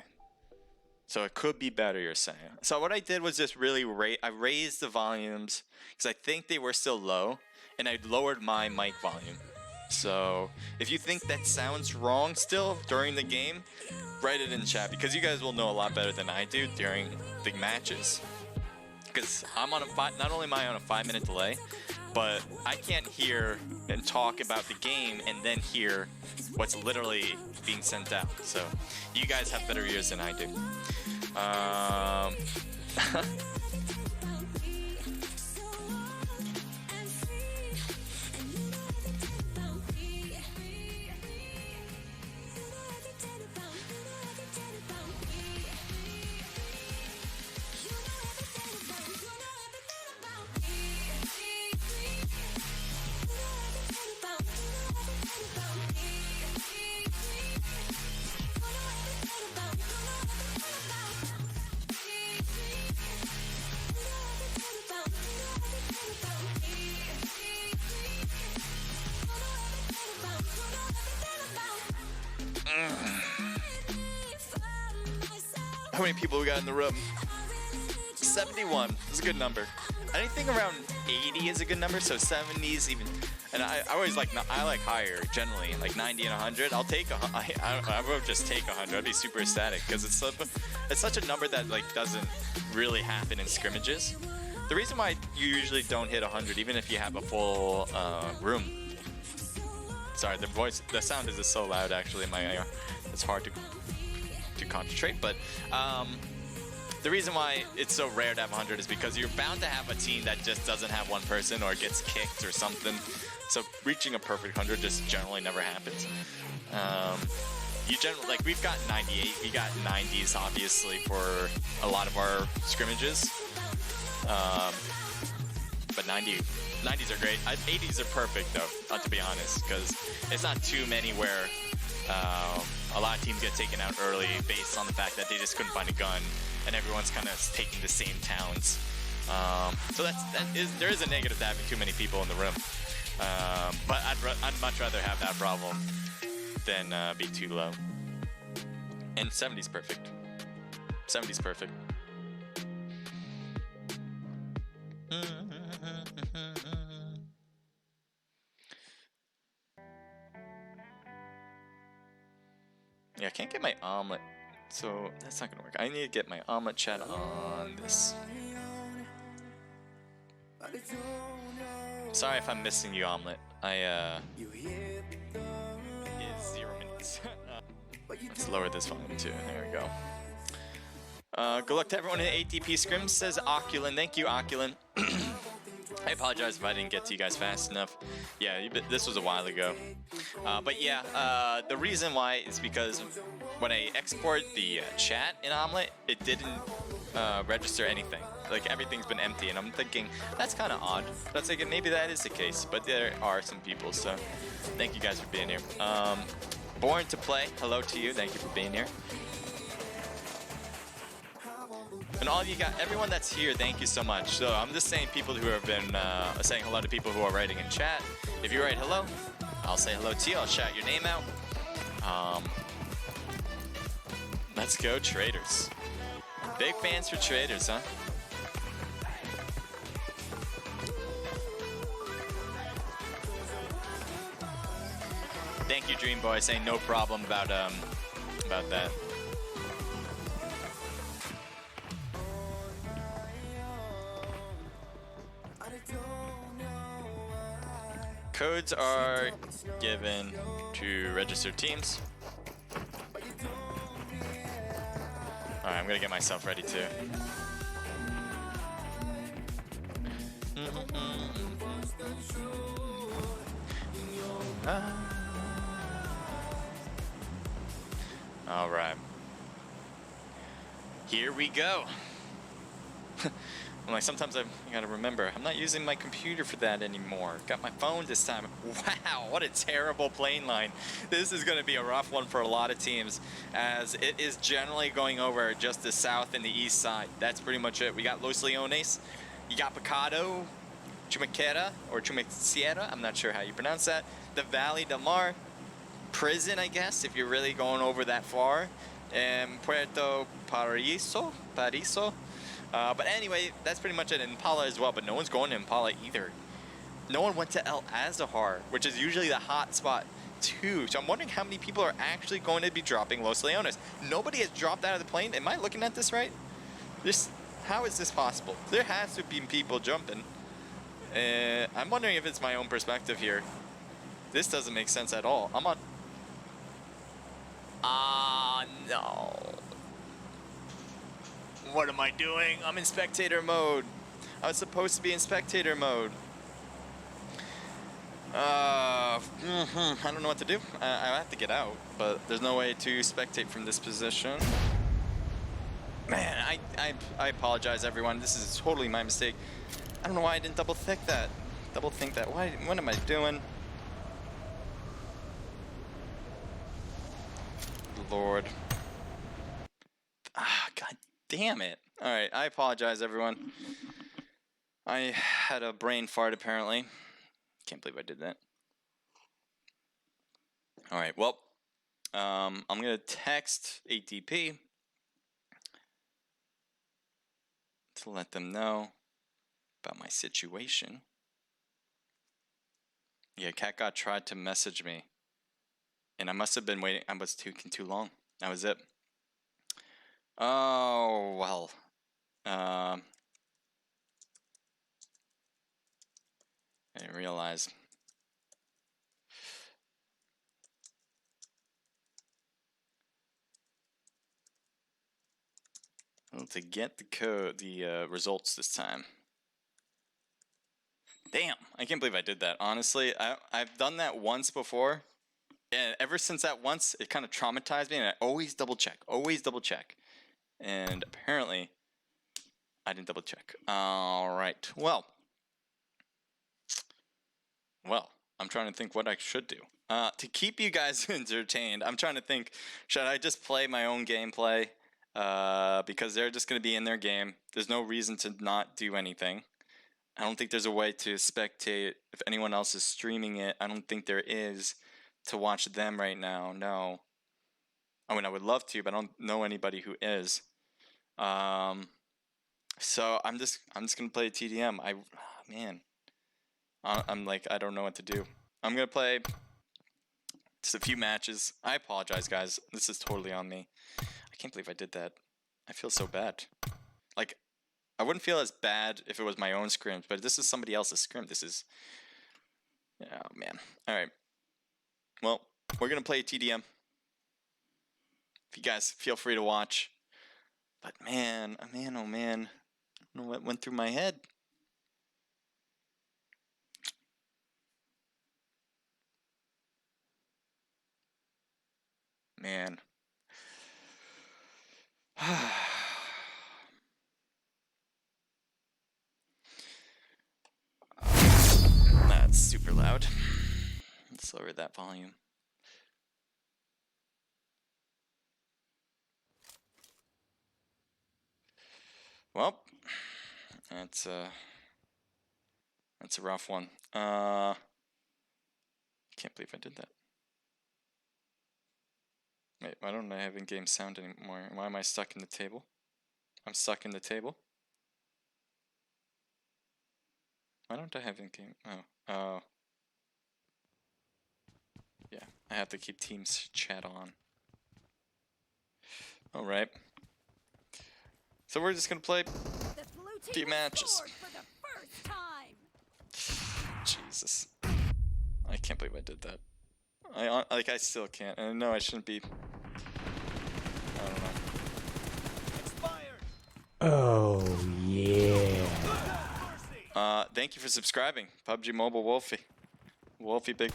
So it could be better, you're saying. So what I did was just really I raised the volumes because I think they were still low, and I lowered my mic volume. So if you think that sounds wrong still during the game, write it in chat, because you guys will know a lot better than I do during the matches. Because I'm on not only am I on a 5-minute delay, but I can't hear and talk about the game and then hear what's literally being sent out. So you guys have better ears than I do. How many people we got in the room? 71 is a good number. Anything around 80 is a good number, so 70s even. And I always like higher generally, like 90 and 100. I'll take I will just take 100. I'd be super ecstatic because it's such a number that like doesn't really happen in scrimmages. The reason why you usually don't hit 100, even if you have a full room. Sorry, the sound is so loud actually in my ear. It's hard to concentrate, but the reason why it's so rare to have 100 is because you're bound to have a team that just doesn't have one person or gets kicked or something. So reaching a perfect 100 just generally never happens. You generally, like, we've got 98, we got 90s obviously for a lot of our scrimmages, but 90s are great. 80s are perfect though, to be honest, because it's not too many where a lot of teams get taken out early based on the fact that they just couldn't find a gun, and everyone's kind of taking the same towns. So there is a negative to having too many people in the room. But I'd much rather have that problem than be too low. And 70's perfect. 70's perfect. Yeah, I can't get my omelet, so that's not gonna work. I need to get my omelet chat on this. Sorry if I'm missing you, omelet. It's 0 minutes. Let's lower this volume too. There we go. Good luck to everyone in ATP Scrims, says Oculin. Thank you, Oculin. I apologize if I didn't get to you guys fast enough. Yeah, this was a while ago. But yeah, the reason why is because when I export the chat in Omelet, it didn't register anything. Like, everything's been empty, and I'm thinking, that's kind of odd. But I was thinking, maybe that is the case, but there are some people, so thank you guys for being here. Born to Play, hello to you, thank you for being here. And all you got, everyone that's here, thank you so much. So I'm just saying people who have been saying hello to people who are writing in chat. If you write hello, I'll say hello to you. I'll shout your name out. Let's go, Traders. Big fans for Traders, huh? Thank you, Dream Boy, saying no problem about that. Codes are given to registered teams. Alright, I'm gonna get myself ready too. Alright. Here we go. I'm like, sometimes I gotta remember, I'm not using my computer for that anymore. Got my phone this time. Wow, what a terrible plane line. This is gonna be a rough one for a lot of teams, as it is generally going over just the south and the east side. That's pretty much it. We got Los Leones, you got Picado, Chumaquera, or Chumaciera, I'm not sure how you pronounce that. The Valley del Mar, Prison, I guess, if you're really going over that far, and Puerto Paraiso. But anyway, that's pretty much it. Impala as well, but no one's going to Impala either. No one went to El Azahar, which is usually the hot spot too. So I'm wondering how many people are actually going to be dropping Los Leones. Nobody has dropped out of the plane. Am I looking at this right? How is this possible? There has to be people jumping. I'm wondering if it's my own perspective here. This doesn't make sense at all. I'm on... no. What am I doing? I'm in spectator mode. I was supposed to be in spectator mode. I don't know what to do. I have to get out, but there's no way to spectate from this position. Man, I apologize, everyone. This is totally my mistake. I don't know why I didn't double think that. What am I doing? Lord. God damn it. Alright, I apologize, everyone. I had a brain fart, apparently. Can't believe I did that. Alright, well, I'm going to text ATP to let them know about my situation. Yeah, CatGod tried to message me, and I must have been waiting. I was taking too long. That was it. Oh, well. I didn't realize. Well, to get the code, the results this time. Damn, I can't believe I did that. Honestly, I've done that once before, and ever since that once, it kind of traumatized me, and I always double check. And apparently, I didn't double check. All right, well, I'm trying to think what I should do. To keep you guys entertained, I'm trying to think, should I just play my own gameplay? Because they're just going to be in their game. There's no reason to not do anything. I don't think there's a way to spectate if anyone else is streaming it. I don't think there is to watch them right now. No. I mean, I would love to, but I don't know anybody who is. So I'm just gonna play TDM. I'm like, I don't know what to do. I'm gonna play just a few matches. I apologize, guys. This is totally on me. I can't believe I did that. I feel so bad. Like, I wouldn't feel as bad if it was my own scrims, but this is somebody else's scrim. This is... Oh, man. Alright. Well, we're going to play TDM. If you guys feel free to watch. But man, oh man, I don't know what went through my head. Man. That's super loud. Let's lower that volume. Well, that's a rough one. Can't believe I did that. Wait, why don't I have in-game sound anymore? Why am I stuck in the table? I'm stuck in the table. Why don't I have in-game? Oh. Yeah, I have to keep Teams chat on. Alright. So we're just gonna play a few matches. Jesus. I can't believe I did that. I still can't. And I know I shouldn't be. I don't know. Oh, yeah. Thank you for subscribing, PUBG Mobile Wolfie. Wolfie Big.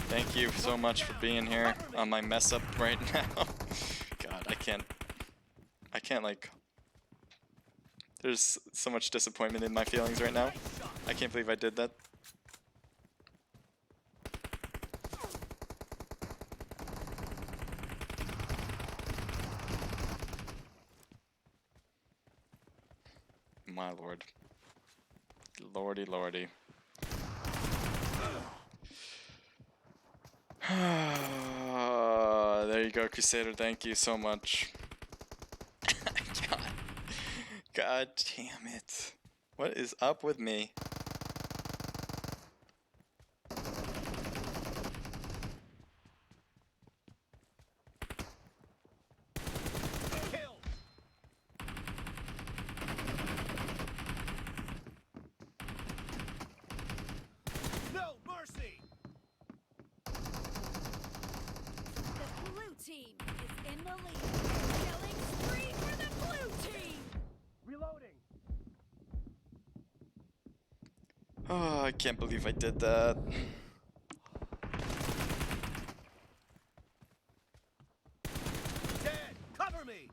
Thank you so much for being here on my mess up right now. God, I can't like. There's so much disappointment in my feelings right now. I can't believe I did that. My lord. Lordy, lordy. There you go, Crusader. Thank you so much. God damn it. What is up with me? Kill. No mercy. The blue team is in the lead. Killing spree for the blue team. Reloading. Oh, I can't believe I did that. Dead. Cover me.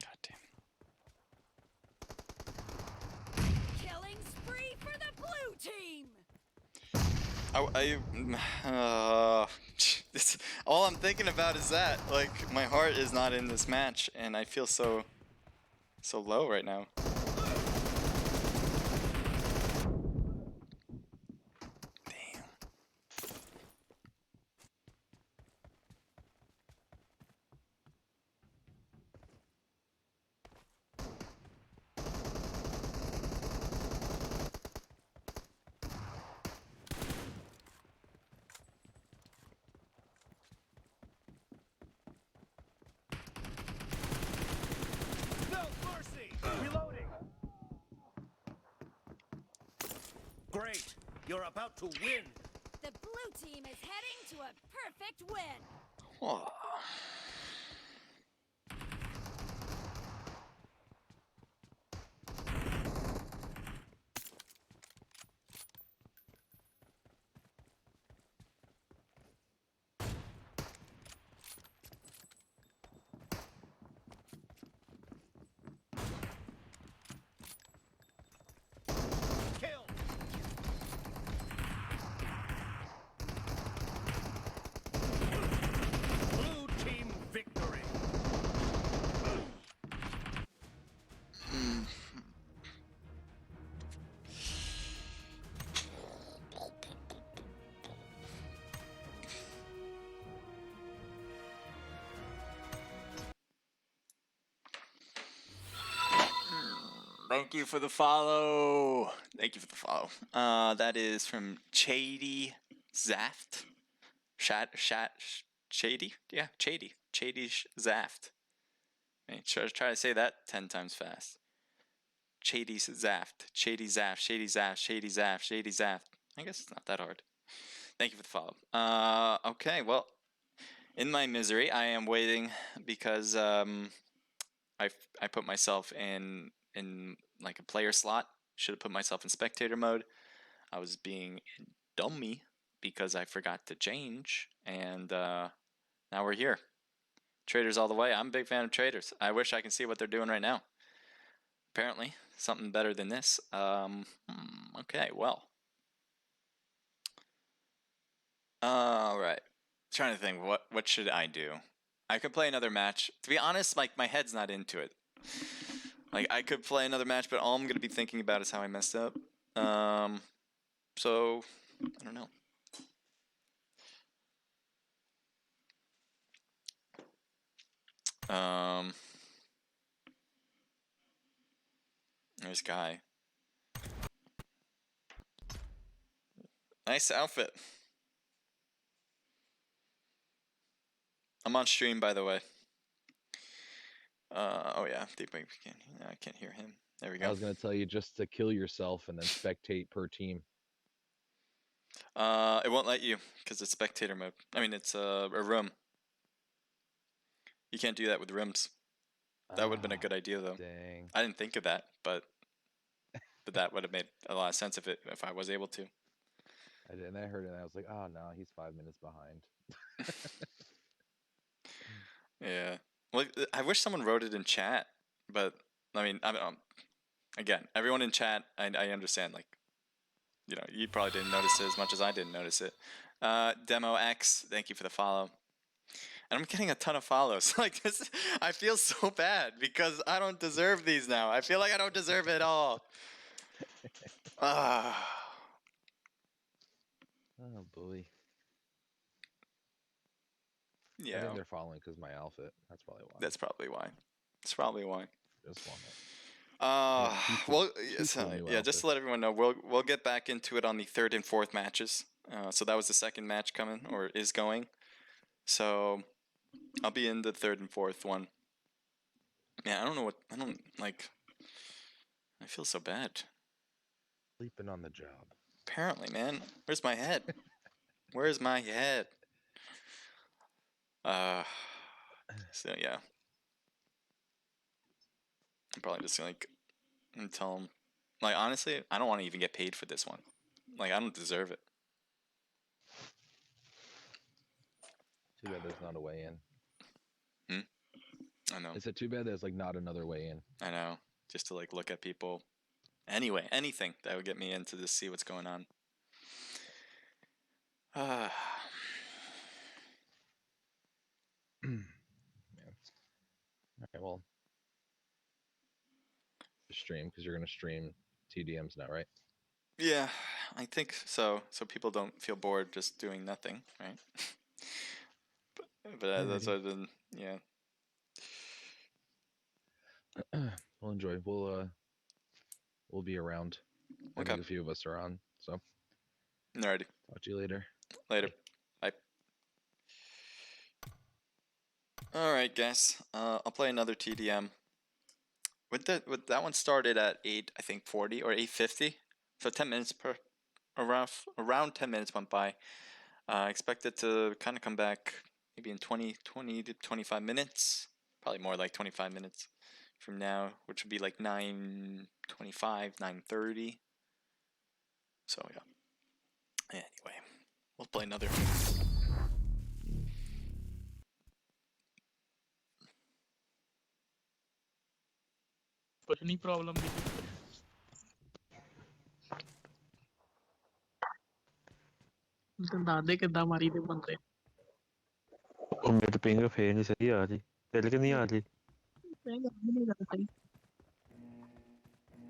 God damn. Killing spree for the blue team. This, all I'm thinking about is that. Like, my heart is not in this match, and I feel so low right now. Damn. No mercy. Reloading. Great. You're about to win. The blue team is heading to a perfect win. Oh. Kill. Blue team victory. Thank you for the follow. Thank you for the follow. That is from Chady Zaft. Chady? Yeah, Chady. Chady Zaft. Okay, try to say that 10 times fast. Chady Zaft. Chady Zaft. Shady Zaft. Shady Zaft. Shady Zaft. I guess it's not that hard. Thank you for the follow. Okay, well, in my misery, I am waiting because I put myself in like a player slot. Should have put myself in spectator mode. I was being dummy because I forgot to change, and now we're here. Traders all the way. I'm a big fan of traders. I wish I can see what they're doing right now. Apparently, something better than this. Okay, well. All right. Trying to think what should I do? I could play another match. To be honest, like my head's not into it. Like I could play another match, but all I'm gonna be thinking about is how I messed up. So I don't know. Nice guy. Nice outfit. I'm on stream, by the way. Oh yeah, I can't hear him. There we I go. was gonna tell you just to kill yourself and then spectate per team. It won't let you because it's spectator mode. I mean, it's a room. You can't do that with rooms. That would have been a good idea, though. Dang. I didn't think of that, but that would have made a lot of sense if I was able to. I did, and I heard it, and I was like, oh no, he's 5 minutes behind. Yeah. Well, I wish someone wrote it in chat, but I mean, again, everyone in chat, I understand. Like, you know, you probably didn't notice it as much as I didn't notice it. Demo X, thank you for the follow. And I'm getting a ton of follows. Like this, I feel so bad because I don't deserve these now. I feel like I don't deserve it at all. Oh boy. I Yeah, think they're following because my outfit. That's probably why. that's probably why. That's probably why. Just want it. Well, cool new yeah. Just to let everyone know, we'll get back into it on the 3rd and 4th matches. So that was the 2nd match coming or is going. So I'll be in the 3rd and 4th one. Yeah, I don't know what I feel so bad. Sleeping on the job. Apparently, man. Where's my head? Where's my head? So yeah. I'm probably just gonna tell him. Like honestly, I don't want to even get paid for this one. Like I don't deserve it. Too bad there's not a way in. I know. I said too bad there's like not another way in. I know. Just to like look at people. Anyway, anything that would get me into to see what's going on. Yeah. Okay, well, stream because you're gonna stream TDMs now, right? Yeah, I think so. So people don't feel bored just doing nothing, right? but that's what I've been. Yeah. We'll enjoy. We'll be around. I Okay. think a few of us are on. So Alrighty. talk to you later. Later. Bye. Alright, guys. I'll play another TDM. With that one started at 8, I think 40 or 8:50. So 10 minutes around 10 minutes went by. I expect it to kind of come back maybe in 20 to 25 minutes. Probably more like 25 minutes from now, which would be like 9:25, 9:30. So yeah. Anyway, we'll play another. कुछ नहीं problem नहीं तो दादे किद्दां मारी दे बंदे ਉਹ ਮੇਰੇ ਪਿੰਗ ਫੇਰ ਨਹੀਂ ਸਹੀ ਆ ਰਹੀ ਚੱਲ ਕੇ ਨਹੀਂ ਆ ਰਹੀ मैं गल नहीं कर सही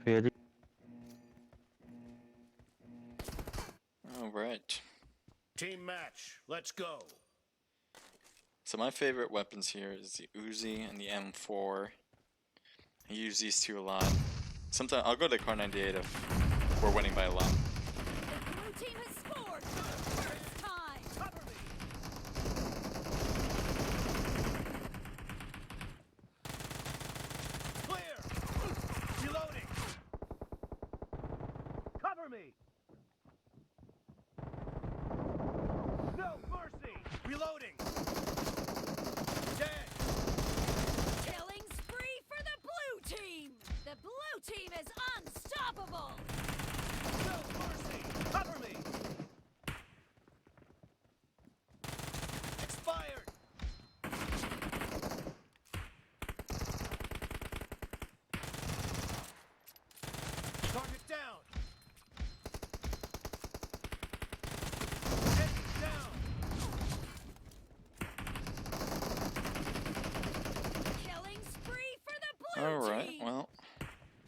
ਫੇਰ All right. Team match. Let's go. So my favorite weapons here is the Uzi and the M4. I use these two a lot. Sometimes I'll go to Car 98 if we're winning by a lot. The blue team has scored for the first time. Cover me. Clear. Reloading. Cover me. No mercy. Reloading. Dead. Killing spree for the blue team. The blue team is unstoppable. No mercy.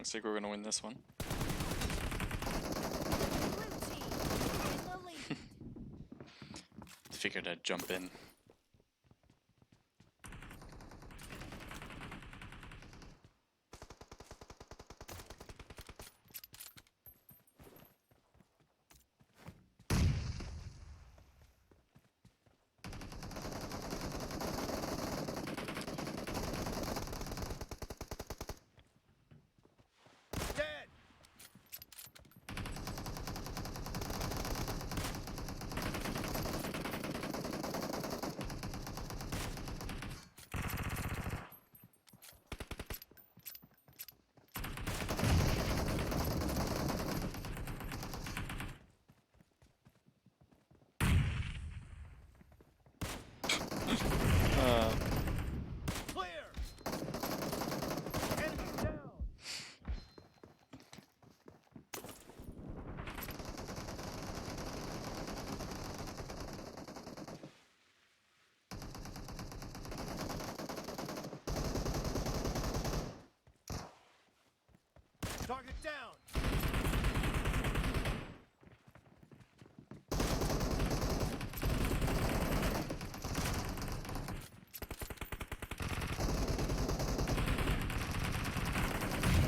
Looks like we're gonna win this one. Blue team is in the lead. Figured I'd jump in. Dead. Clear. Enemy down. Target down.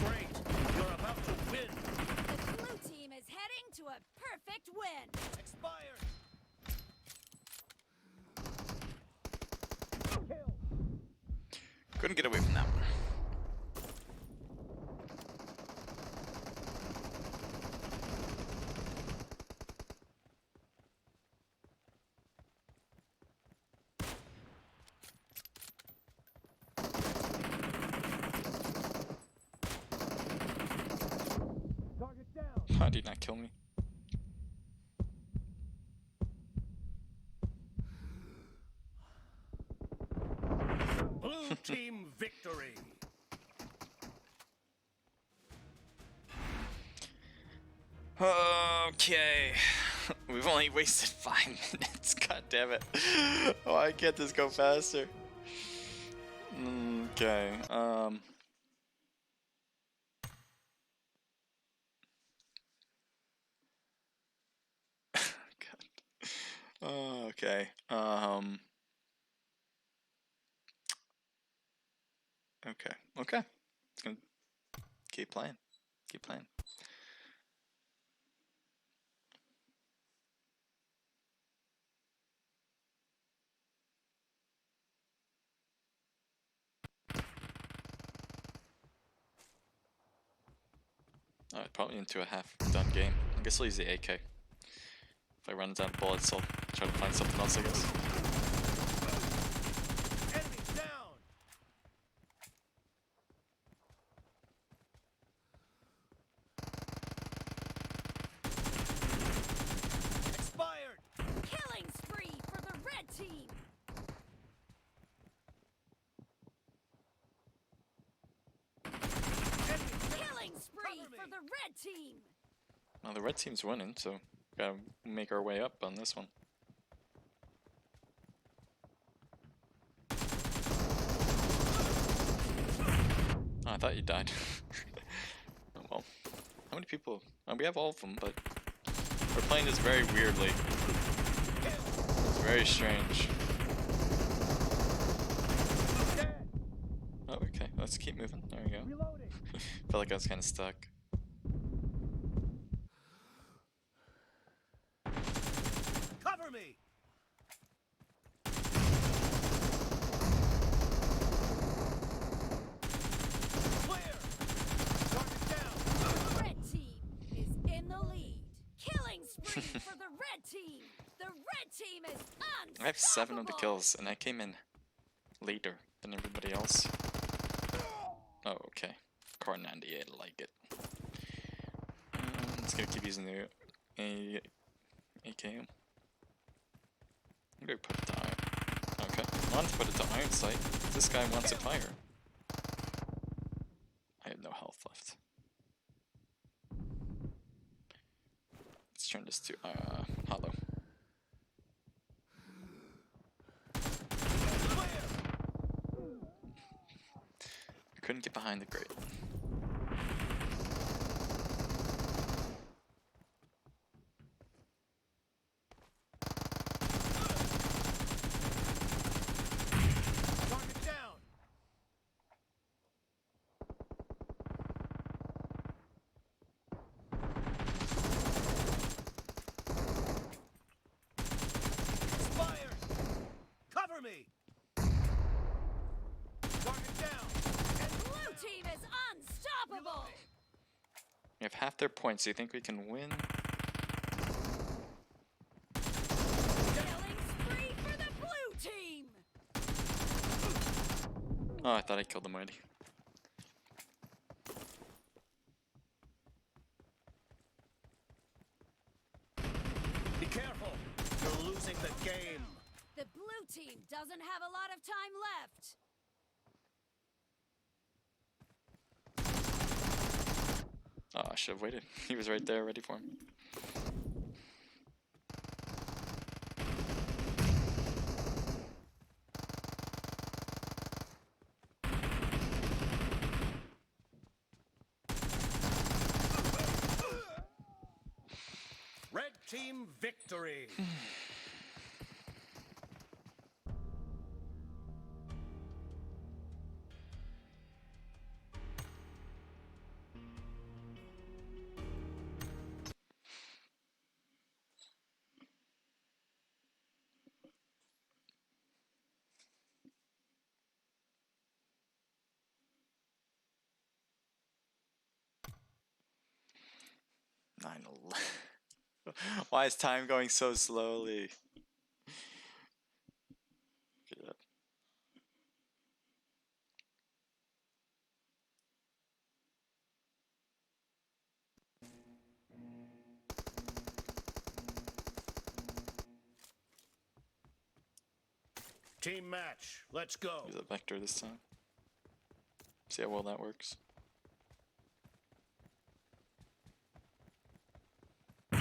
Great. You're about to win. The blue team is heading to a perfect win. Expired. Kill. Couldn't get away from that one. Target down. How did he not kill me? Blue team victory. Okay. We've only wasted 5 minutes. God damn it. Why can't this go faster? Okay. God. Okay. Okay. Okay. It's gonna keep playing. Keep playing. Alright, probably into a half-done game. I guess I'll use the AK. If I run out of bullets, I'll try to find something else, I guess. Enemy down. Expired. Killing spree for the red team. Killing spree Cover me. for the red team. Now the red team's winning, so gotta make our way up on this one. Oh, I thought you died. Oh well. How many people? We have all of them, but we're playing this very weirdly. It's very strange. Dead. Oh, okay. Let's keep moving. There we go. Reloading. Felt like I was kind of stuck. Cover me. Clear. Target down. The red team is in the lead. Killing spree for the red team. The red team is unstoppable. I have 7 of the kills, and I came in later than everybody else. Oh, okay. Car 98, I like it. I'm just gonna keep using the AKM. Maybe put it to iron. Okay, I want to put it to iron sight. This guy wants it fire. I have no health left. Let's turn this to hollow. I couldn't get behind the grate. We have half their points. Do you think we can win? Killing spree for the blue team. Oh, I thought I killed them already. Be careful. You're losing the game. The blue team doesn't have a lot of time left. Oh, I should have waited. He was right there, ready for him. Red team victory. Nine. Why is time going so slowly? Get it up. Team match. Let's go. Use a vector this time. See how well that works. Blue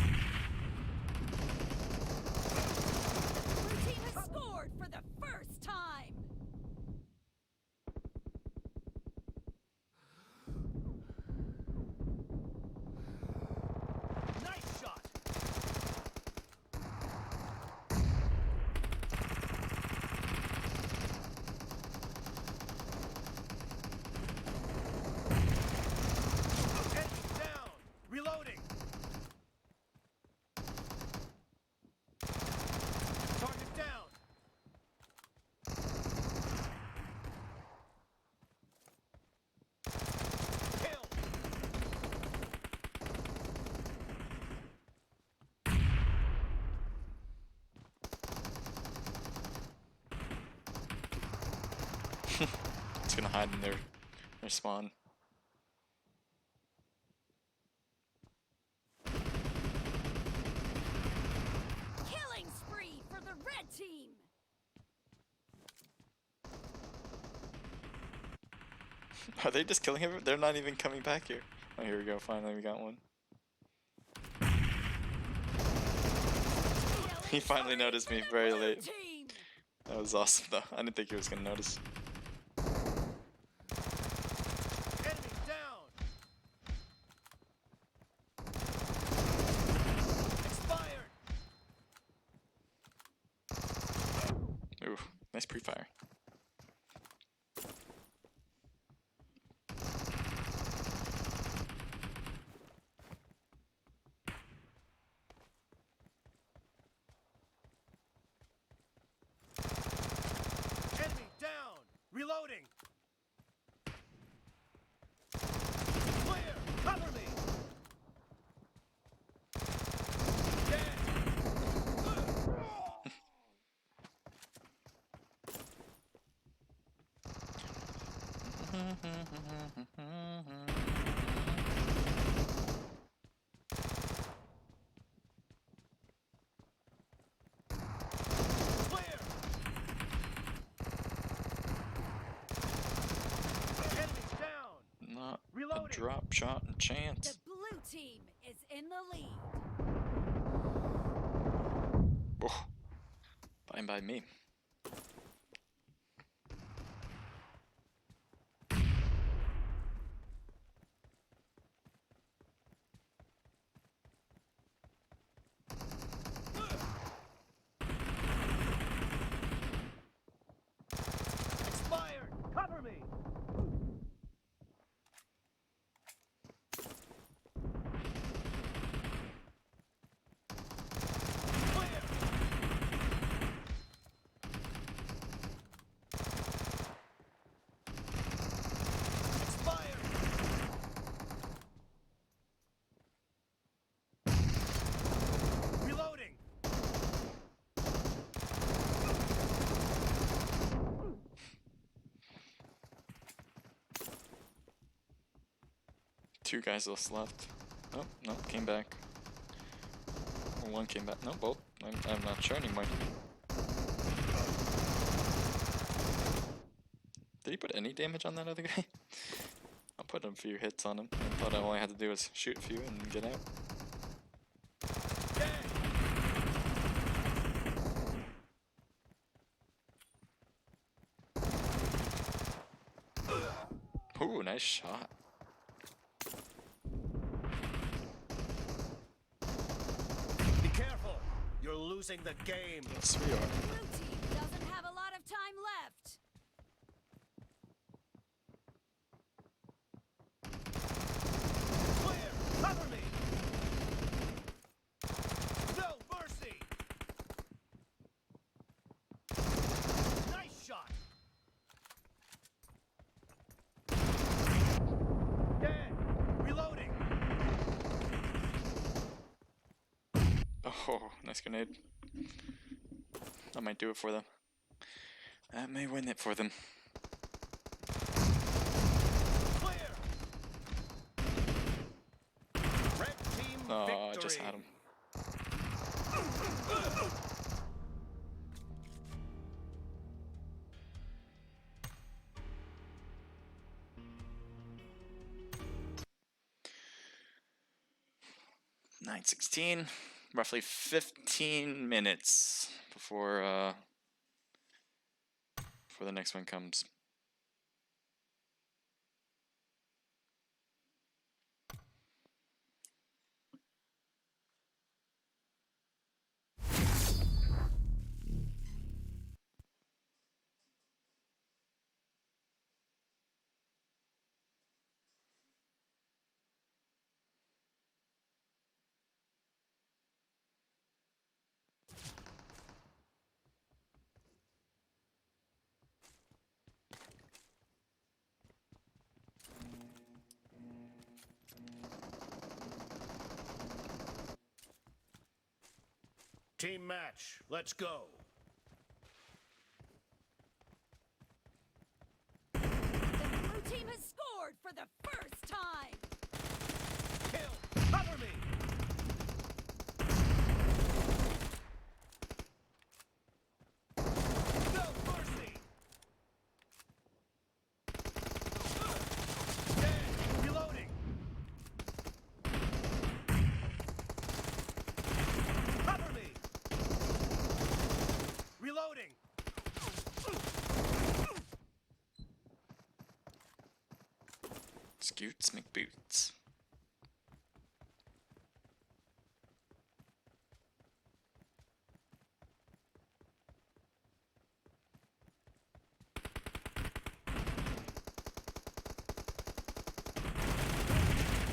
team has scored for the first time. Nice shot. Enemy down. Reloading. Target down. Kill. It's gonna hide in their spawn. Killing spree for the red team. Are they just killing everyone? They're not even coming back here. Oh, here we go. Finally, we got one. He finally Killing noticed spree me for the very blue late. team. That was awesome, though. I didn't think he was gonna notice. Enemy down. Expired. Ooh, nice pre-fire. Enemy down. Reloading. Clear. Cover me. Dead. Clear. Enemy down. Not a Reloading. drop shot and The chance. blue team is in the lead. Oh, fine by me. Expired. Cover me. Clear. 2 guys left. Oh, no, came back. Or 1 came back. No, both. I'm not sure anymore. Did he put any damage on that other guy? I'll put a few hits on him. I thought all I had to do was shoot a few and get out. Ooh, nice shot. Be careful. You're losing the game. Yes, we are. Blue team doesn't have a lot of time left. Clear. Cover me. No mercy. Nice shot. Dead. Reloading. Oh, nice grenade. That might do it for them. That may win it for them. Clear. Red team Oh, victory. I just had him. $9:16, roughly 15 minutes before the next one comes. Team match. Let's go. The blue team has scored for the first time. Kill. Cover me. No mercy. Dead. Reloading. Cover me. Reloading. Scoots McBoots.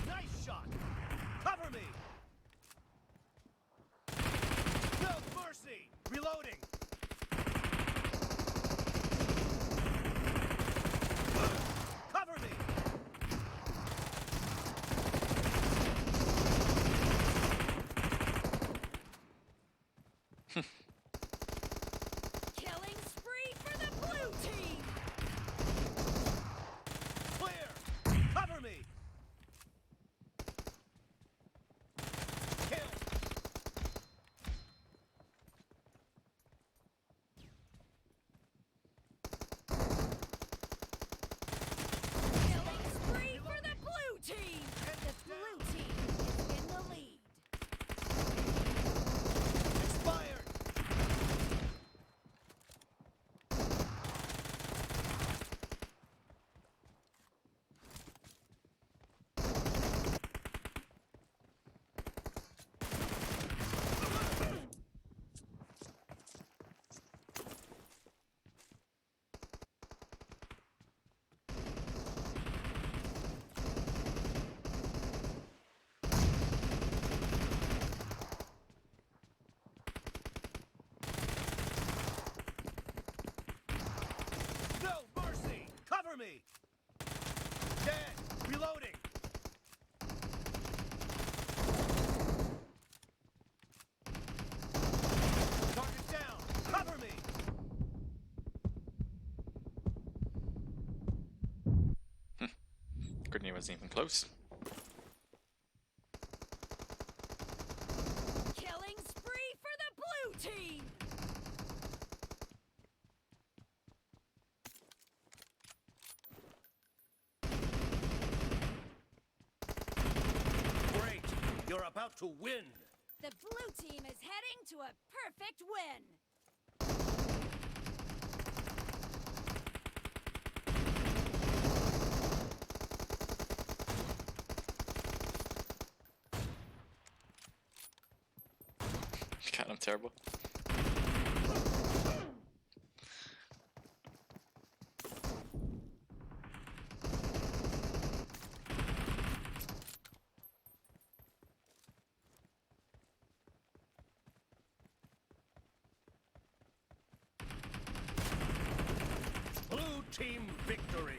Nice shot. Cover me. No mercy. Reloading. Cover me. Killing spree for the blue team. Clear. Cover me. Kill. Killing spree for the blue team. The blue team is in the lead. Expired. No mercy. Cover me. Dead. Reloading. Target down. Cover me. Grenade wasn't even close. You're about to win. The blue team is heading to a perfect win. God, I'm terrible. Blue team victory.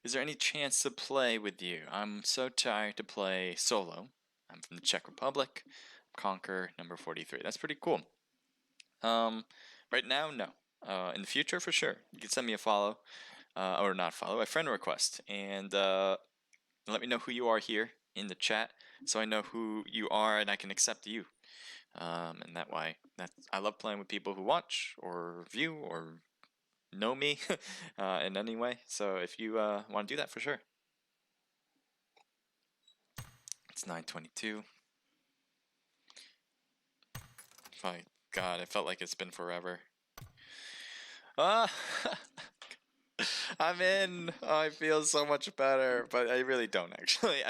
Is there any chance to play with you? I'm so tired to play solo. I'm from the Czech Republic. Conquer number 43. That's pretty cool. Right now, no. In the future, for sure. You can send me a follow, or not follow, a friend request, and let me know who you are here in the chat, so I know who you are and I can accept you. And that way, I love playing with people who watch or view or know me in any way. So if you want to do that, for sure. It's 9:22. My God, it felt like it's been forever. I'm in. Oh, I feel so much better, but I really don't actually.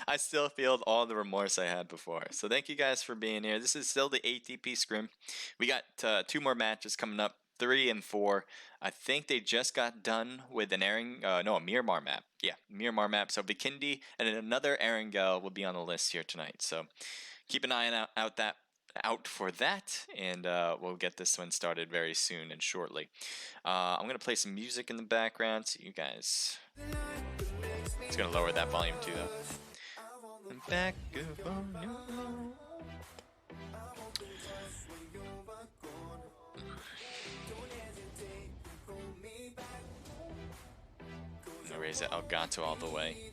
I still feel all the remorse I had before. So thank you guys for being here. This is still the ATP Scrim. We got 2 more matches coming up, 3 and 4. I think they just got done with an a Miramar map. Yeah, Miramar map. So Bikindi and another Erangel will be on the list here tonight. So keep an eye out for that, and we'll get this one started very soon and shortly. I'm gonna play some music in the background so you guys. It's gonna lower that volume too, though. Back I'm gonna raise it Elgato all the way.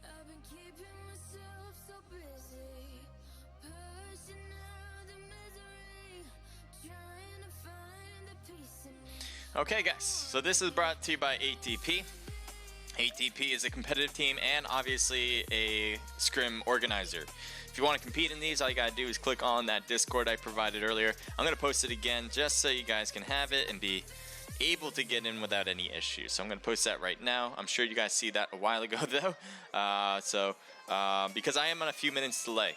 I've been keeping myself so busy, pushing out the misery, trying to find the peace in me. Okay, guys, so this is brought to you by ATP. ATP is a competitive team and obviously a scrim organizer. If you want to compete in these, all you gotta do is click on that Discord I provided earlier. I'm gonna post it again just so you guys can have it and be able to get in without any issues. So I'm gonna post that right now. I'm sure you guys see that a while ago though. Because I am on a few minutes delay.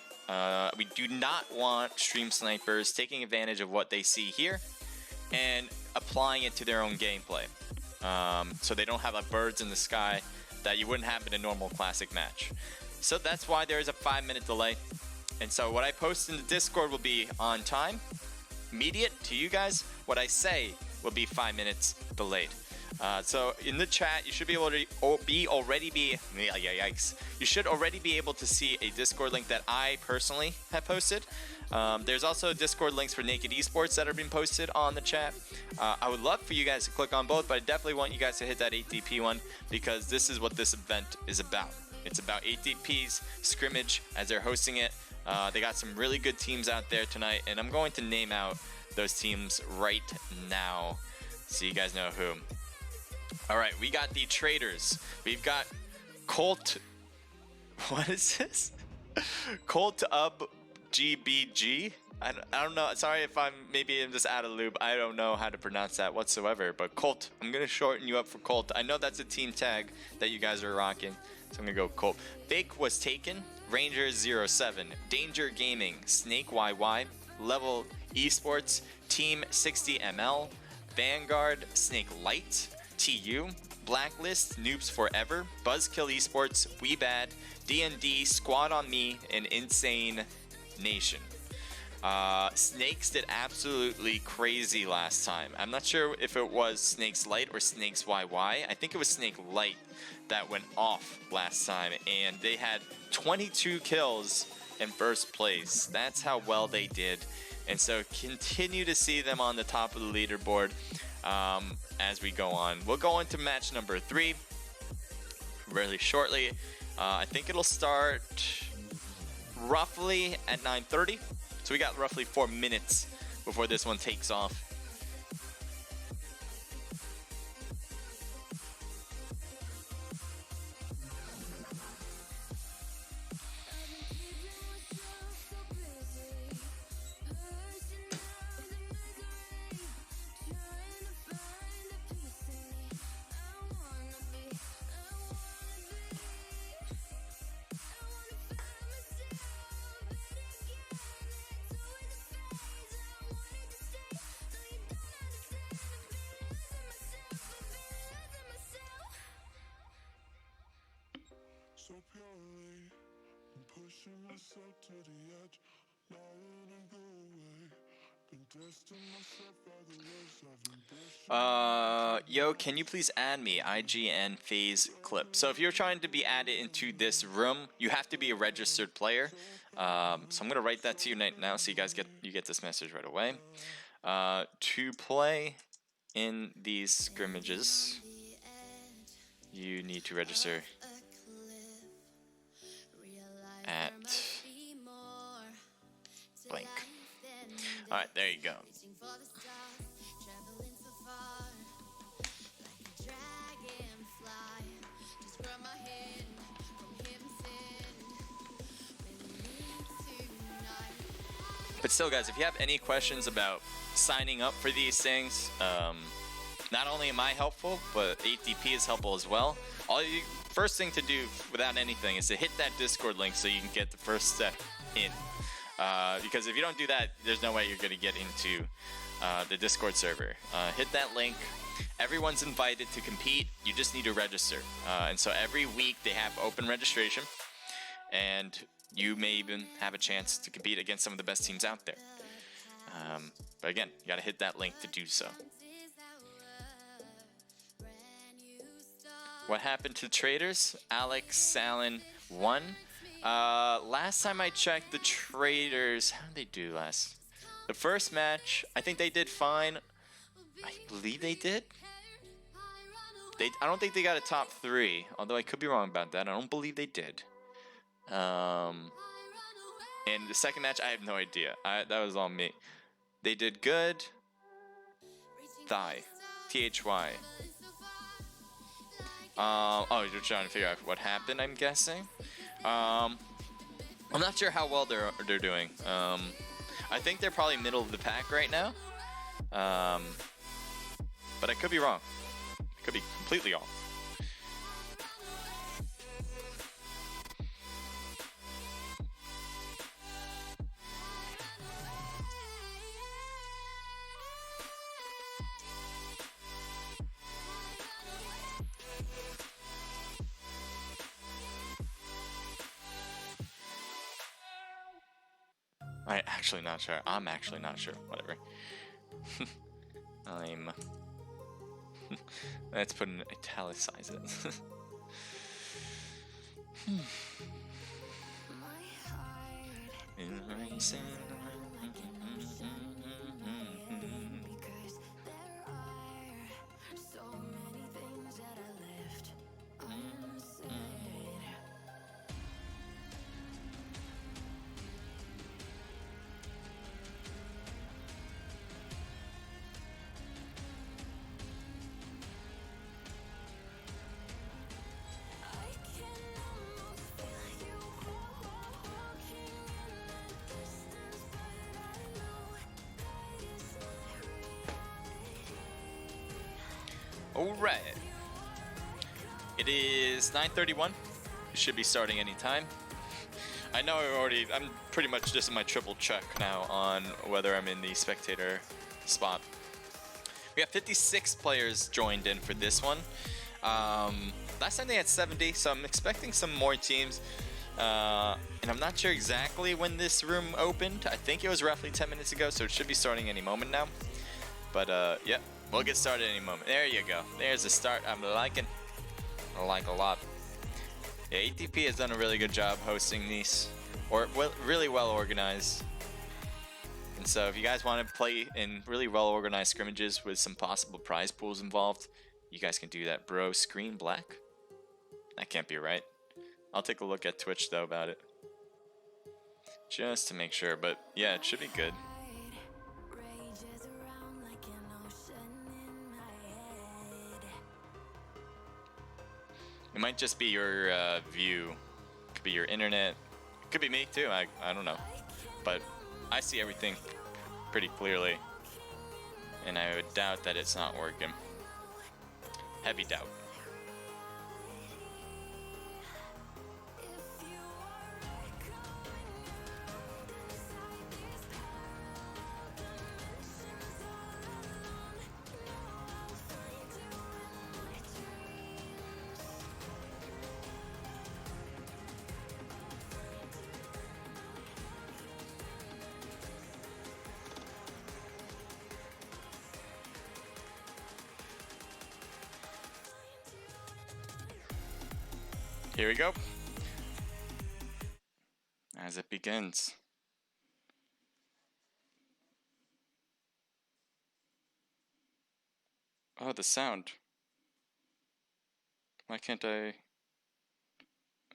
We do not want stream snipers taking advantage of what they see here and applying it to their own gameplay. So they don't have like birds in the sky that you wouldn't have in a normal classic match. So that's why there is a 5-minute delay. And so what I post in the Discord will be on time, immediate to you guys. What I say will be 5 minutes delayed. So in the chat, you should be able to yikes. You should already be able to see a Discord link that I personally have posted. There's also Discord links for Naked Esports that are being posted on the chat. I would love for you guys to click on both, but I definitely want you guys to hit that 8DP one because this is what this event is about. It's about 8DP's scrimmage as they're hosting it. They got some really good teams out there tonight, and I'm going to name out those teams right now so you guys know who. All right, we got the Traders. We've got Colt. What is this? Colt GBG. I don't know. Sorry if I'm just out of loop. I don't know how to pronounce that whatsoever. But Colt, I'm gonna shorten you up for Colt. I know that's a team tag that you guys are rocking, so I'm gonna go Colt. Fake was taken. Ranger 07, Danger Gaming, Snake YY, Level Esports, Team 60ML, Vanguard, Snake Light, TU, Blacklist, Noobs Forever, Buzzkill Esports, We Bad, D&D, Squad on Me, and Insane Nation. Snakes did absolutely crazy last time. I'm not sure if it was Snakes Light or Snakes YY. I think it was Snake Light that went off last time, and they had 22 kills in first place. That's how well they did. And so continue to see them on the top of the leaderboard as we go on. We'll go into match number 3 really shortly. I think it'll start roughly at 9:30. So we got roughly 4 minutes before this one takes off. So purely, I'm pushing myself to the edge, now wouldn't go away. Been testing myself by the words I've been pushing. Yo, can you please add me? IGN phase clip. So if you're trying to be added into this room, you have to be a registered player. So I'm gonna write that to you right now, so you guys get this message right away. To play in these scrimmages, you need to register at blank. Alright, there you go. But still, guys, if you have any questions about signing up for these things, not only am I helpful, but 8DP is helpful as well. First thing to do without anything is to hit that Discord link so you can get the first step in. Because if you don't do that, there's no way you're going to get into the Discord server. Hit that link. Everyone's invited to compete. You just need to register. And so every week they have open registration, and you may even have a chance to compete against some of the best teams out there. But again, you got to hit that link to do so. What happened to Traders? Alex Salen won. Last time I checked, the Traders, how did they do last? The first match, I think they did fine. I believe they did. I don't think they got a top 3, although I could be wrong about that. I don't believe they did. And the second match, I have no idea. That was all me. They did good. Thigh. THY. Oh, you're trying to figure out what happened, I'm guessing. I'm not sure how well they're doing. I think they're probably middle of the pack right now. But I could be wrong. I could be completely off. I'm actually not sure. I'm actually not sure. Whatever. Let's put an italicize it. All right. It is 9:31. It should be starting anytime. I know I'm pretty much just in my triple check now on whether I'm in the spectator spot. We have 56 players joined in for this one. Last time they had 70, so I'm expecting some more teams. And I'm not sure exactly when this room opened. I think it was roughly 10 minutes ago, so it should be starting any moment now. But yeah, we'll get started any moment. There you go. There's the start I'm liking. I like a lot. Yeah, ATP has done a really good job hosting these, or really well organized. And so if you guys want to play in really well organized scrimmages with some possible prize pools involved, you guys can do that. Bro, screen black? That can't be right. I'll take a look at Twitch though about it, just to make sure. But yeah, it should be good. It might just be your view. Could be your internet. Could be me too. I don't know. But I see everything pretty clearly. And I would doubt that it's not working. Heavy doubt. Here we go. As it begins. Oh, the sound. Why can't I?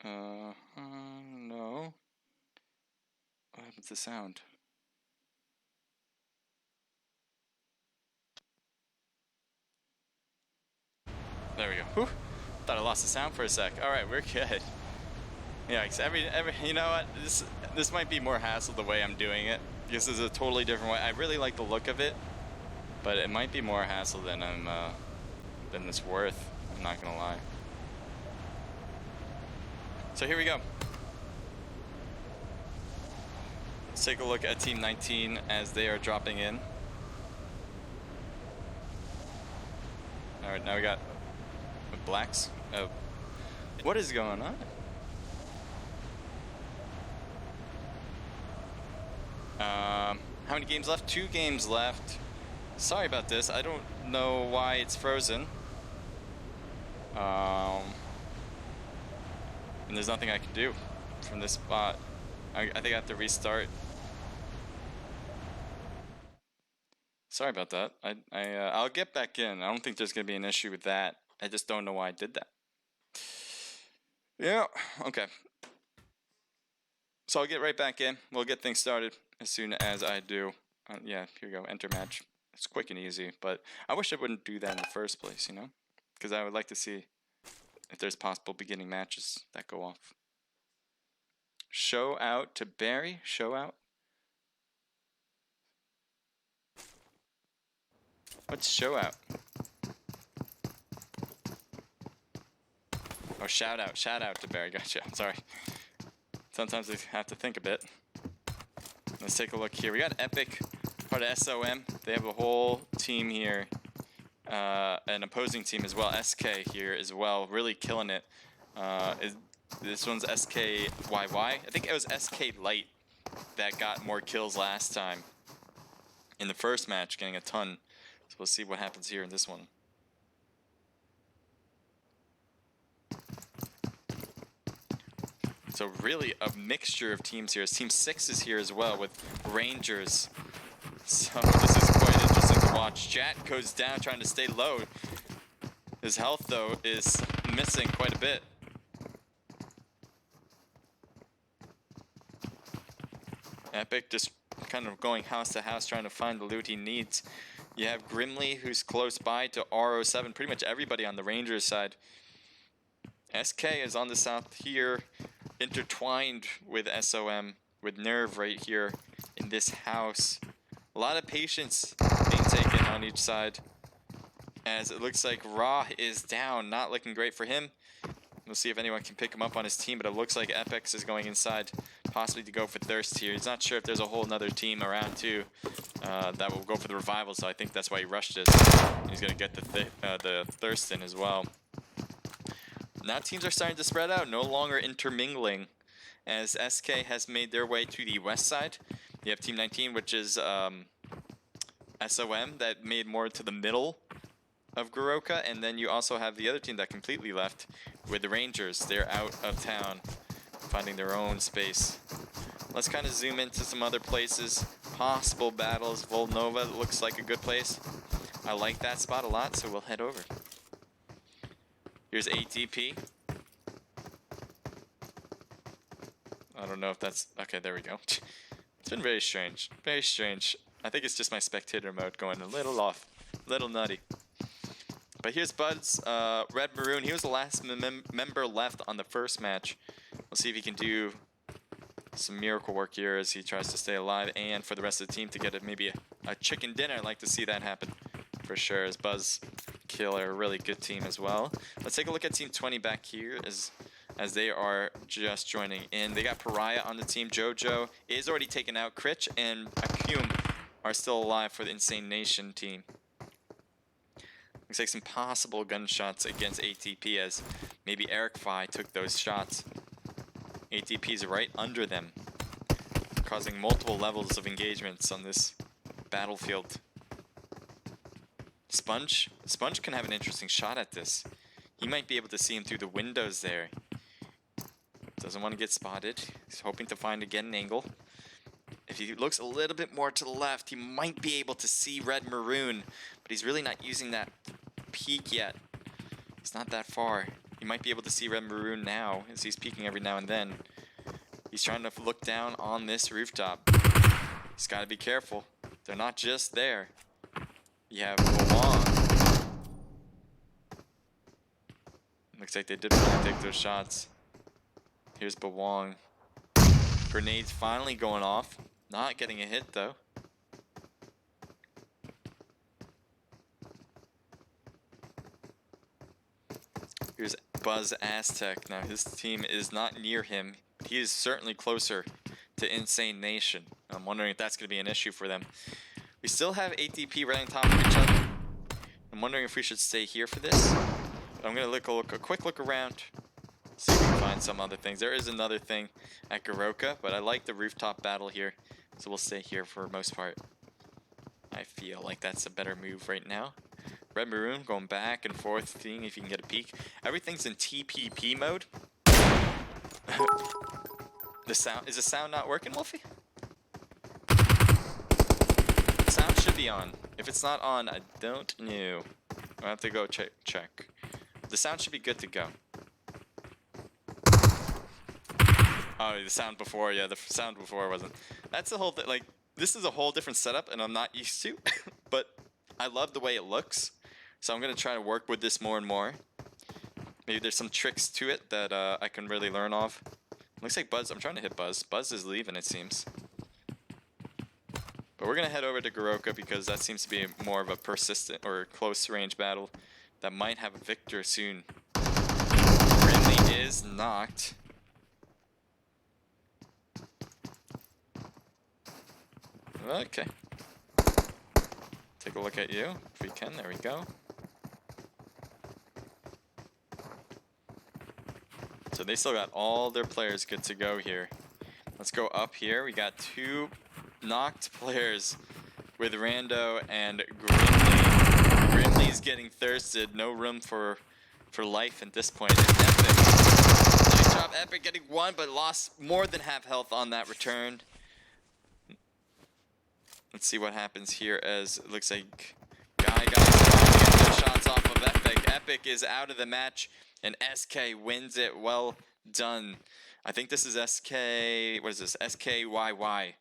No. What happened to the sound? There we go. Whew. Thought I lost the sound for a sec. All right, we're good. Yeah, every you know what? This might be more hassle the way I'm doing it. This is a totally different way. I really like the look of it, but it might be more hassle than than it's worth. I'm not gonna lie. So here we go. Let's take a look at Team 19 as they are dropping in. All right, now we got blacks. Oh, what is going on? How many games left? 2 games left. Sorry about this. I don't know why it's frozen. And there's nothing I can do from this spot. I think I have to restart. Sorry about that. I'll get back in. I don't think there's gonna be an issue with that. I just don't know why I did that. Yeah. Okay. So I'll get right back in. We'll get things started as soon as I do. Yeah, here we go. Enter match. It's quick and easy, but I wish I wouldn't do that in the first place, you know? Because I would like to see if there's possible beginning matches that go off. Show out to Barry. Show out. What's show out? Oh, shout out to Barry. Gotcha. Sorry. Sometimes I have to think a bit. Let's take a look here. We got Epic, part of SOM. They have a whole team here. An opposing team as well. SK here as well. Really killing it. This one's SKYY. I think it was SK Light that got more kills last time in the first match, getting a ton. So we'll see what happens here in this one. So really a mixture of teams here. Team 6 is here as well with Rangers. So this is quite interesting to watch. Jat goes down trying to stay low. His health though is missing quite a bit. Epic just kind of going house to house trying to find the loot he needs. You have Grimly who's close by to R07. Pretty much everybody on the Rangers side. SK is on the south here, intertwined with SOM, with Nerve right here in this house. A lot of patience being taken on each side, as it looks like Raw is down, not looking great for him. We'll see if anyone can pick him up on his team, but it looks like Epics is going inside, possibly to go for Thirst here. He's not sure if there's a whole nother team around too that will go for the revival, so I think that's why he rushed this. He's going to get the Thirst in as well. Now teams are starting to spread out, no longer intermingling, as SK has made their way to the west side. You have Team 19, which is SOM, that made more to the middle of Goroka, and then you also have the other team that completely left with the Rangers. They're out of town, finding their own space. Let's kind of zoom into some other places. Possible battles. Volnova looks like a good place. I like that spot a lot, so we'll head over. Here's ATP. I don't know if that's... Okay, there we go. It's been very strange. Very strange. I think it's just my spectator mode going a little off. A little nutty. But here's Bud's Red Maroon. He was the last member left on the first match. We'll see if he can do some miracle work here as he tries to stay alive, and for the rest of the team to get maybe a chicken dinner. I'd like to see that happen for sure, as Buzz Killer, a really good team as well. Let's take a look at Team 20 back here as they are just joining in. They got Pariah on the team. Jojo is already taken out. Critch and Akum are still alive for the Insane Nation team. Looks like some possible gunshots against ATP, as maybe Eric Fi took those shots. ATP's right under them, causing multiple levels of engagements on this battlefield. Sponge can have an interesting shot at this. He might be able to see him through the windows there. Doesn't want to get spotted. He's hoping to find again an angle. If he looks a little bit more to the left, he might be able to see Red Maroon, but he's really not using that peek yet. It's not that far. He might be able to see Red Maroon now, as he's peeking every now and then. He's trying to look down on this rooftop. He's got to be careful. They're not just there. You have Bawang. Looks like they did want to take those shots. Here's Bawang. Grenades finally going off. Not getting a hit though. Here's Buzz Aztec. Now his team is not near him. He is certainly closer to Insane Nation. I'm wondering if that's going to be an issue for them. We still have ATP right on top of each other. I'm wondering if we should stay here for this. But I'm going to look a quick look around. See if we can find some other things. There is another thing at Goroka, but I like the rooftop battle here. So we'll stay here for the most part. I feel like that's a better move right now. Red Maroon going back and forth, seeing if you can get a peek. Everything's in TPP mode. Is the sound not working, Wolfie? The sound should be on. If it's not on, I don't know. I'll have to go check. The sound should be good to go. Oh, the sound before, yeah, the sound before wasn't. That's the whole thing. Like, this is a whole different setup, and I'm not used to. But I love the way it looks, so I'm gonna try to work with this more and more. Maybe there's some tricks to it that I can really learn off. Looks like Buzz. I'm trying to hit Buzz. Buzz is leaving, it seems. But we're gonna head over to Goroka because that seems to be more of a persistent or close range battle that might have a victor soon. Grimly is knocked. Okay. Take a look at you, if we can. There we go. So they still got all their players good to go here. Let's go up here. We got two knocked players with Rando and Grimly. Grimly's getting thirsted. No room for life at this point. And Epic, nice job, Epic getting one, but lost more than half health on that return. Let's see what happens here as it looks like Guy got some shots off of Epic. Epic is out of the match, and SK wins it. Well done. I think this is SK, what is this? SKYY.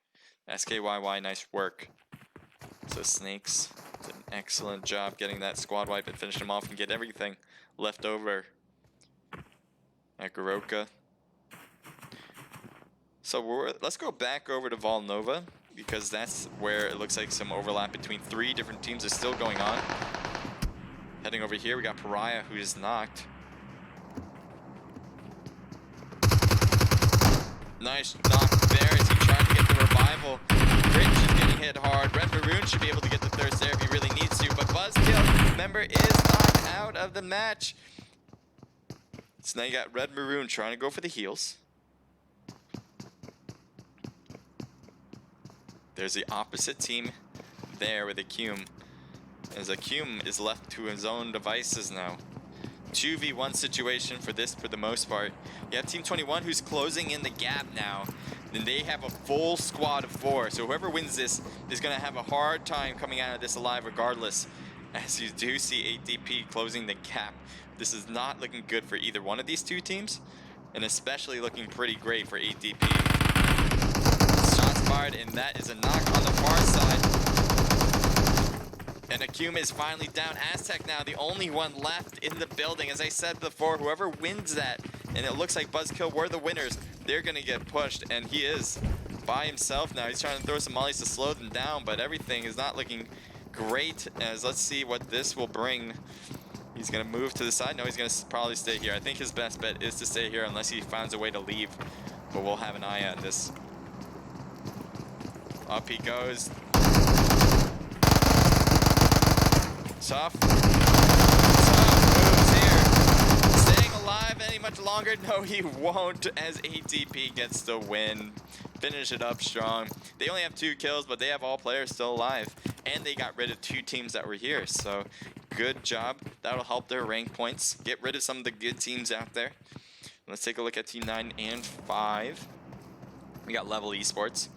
SKYY, nice work. So Snakes did an excellent job getting that squad wipe and finish him off and get everything left over at Goroka. So let's go back over to Volnova, because that's where it looks like some overlap between 3 different teams is still going on. Heading over here, we got Pariah, who is knocked. Nice knock there as he tried to get the revival. Cringe is getting hit hard. Red Maroon should be able to get the thirst there if he really needs to, but Buzzkill, remember, is knocked out of the match. So now you got Red Maroon trying to go for the heals. There's the opposite team there with Acume, as Acume is left to his own devices now. 2v1 situation for this for the most part. You have Team 21 who's closing in the gap now. Then they have a full squad of 4. So whoever wins this is going to have a hard time coming out of this alive regardless. As you do see ADP closing the gap. This is not looking good for either one of these 2 teams. And especially looking pretty great for ADP. Shots fired, and that is a knock on the far side. And Acume is finally down. Aztec now the only one left in the building. As I said before, whoever wins that, and it looks like Buzzkill were the winners, they're going to get pushed. And he is by himself now. He's trying to throw some mollies to slow them down, but everything is not looking great. As let's see what this will bring. He's going to move to the side. No, he's going to probably stay here. I think his best bet is to stay here unless he finds a way to leave. But we'll have an eye on this. Up he goes. Tough moves here. Staying alive any much longer? No, he won't, as ATP gets the win. Finish it up strong. They only have 2 kills, but they have all players still alive. And they got rid of 2 teams that were here, so good job. That'll help their rank points. Get rid of some of the good teams out there. Let's take a look at Team 9 and 5. We got Level Esports.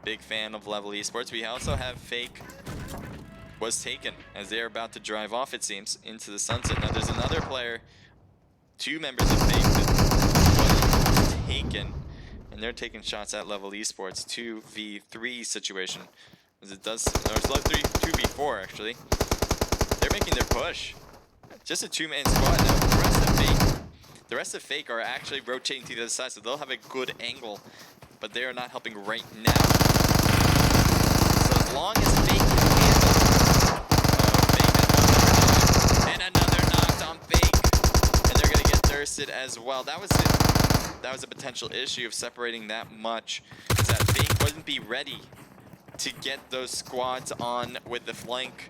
Big fan of Level Esports. We also have Fake was taken as they are about to drive off, it seems, into the sunset. Now there's another player, 2 members of Fake that was taken, and they're taking shots at Level Esports. 2v3 situation, as it does, or it's 2v4 actually. They're making their push. Just a 2-man squad now. The rest of Fake are actually rotating to the other side, so they'll have a good angle, but they are not helping right now. So as long as Fake can handle, and another knocked on Fake, and they're gonna get thirsted as well. That was it. That was a potential issue of separating that much, is that Fake wouldn't be ready to get those squads on with the flank,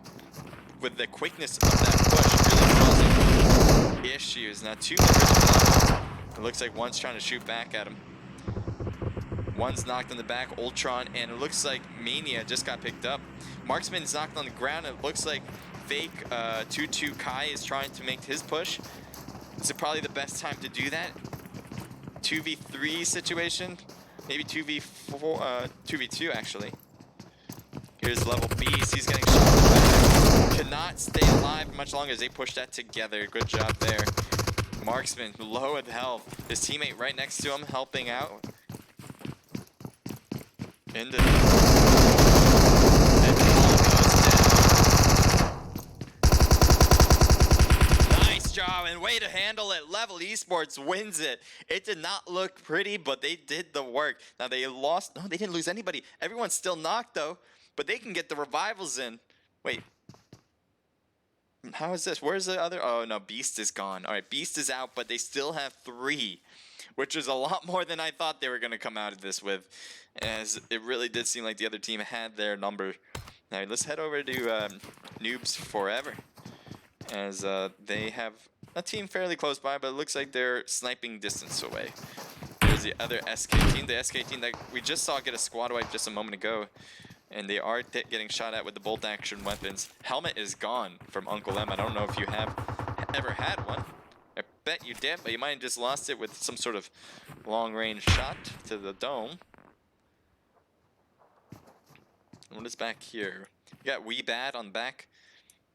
with the quickness of that push, really causing issues. Now 2 members of Level. It looks like one's trying to shoot back at him. One's knocked in the back, Ultron, and it looks like Mania just got picked up. Marksman's knocked on the ground. It looks like Fake 2-2 Kai is trying to make his push. This is probably the best time to do that. 2v3 situation, maybe 2v4, 2v2 actually. Here's Level Beast. He's getting shot in the back. Cannot stay alive much longer as they push that together. Good job there. Marksman low in health. His teammate right next to him helping out. Into and all goes down. Nice job and way to handle it. Level Esports wins it. It did not look pretty, but they did the work. Now they lost. No, they didn't lose anybody. Everyone's still knocked though, but they can get the revivals in. Wait. How is this? Where's the other? Oh no, Beast is gone. All right, Beast is out, but they still have 3, which is a lot more than I thought they were going to come out of this with, as it really did seem like the other team had their number. Now let's head over to Noobs Forever, as they have a team fairly close by, but it looks like they're sniping distance away. There's the other SK team, the SK team that we just saw get a squad wipe just a moment ago. And they are getting shot at with the bolt action weapons. Helmet is gone from Uncle M. I don't know if you have ever had one. I bet bet you did, but you might have just lost it with some sort of long-range shot to the dome. And what is back here? You got Wee Bad on the back.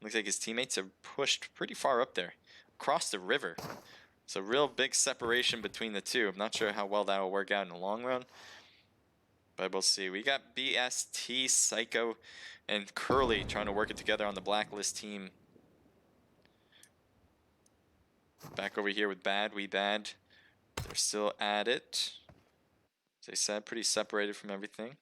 Looks like his teammates have pushed pretty far up there, across the river. So real big separation between the two. I'm not sure how well that will work out in the long run, but we'll see. We got BST, Psycho, and Curly trying to work it together on the Blacklist team. Back over here with Bad, Wee Bad. They're still at it. As I said, pretty separated from everything.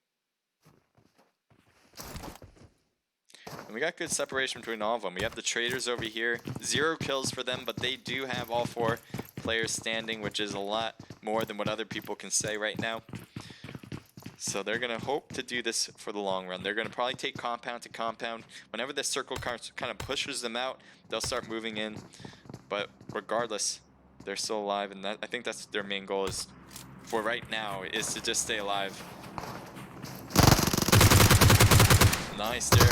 And we got good separation between all of them. We have the traders over here. 0 kills for them, but they do have all 4 players standing, which is a lot more than what other people can say right now. So they're going to hope to do this for the long run. They're going to probably take compound to compound. Whenever the circle kind of pushes them out, they'll start moving in. But regardless, they're still alive, and I think that's their main goal is, for right now, is to just stay alive. Nice there.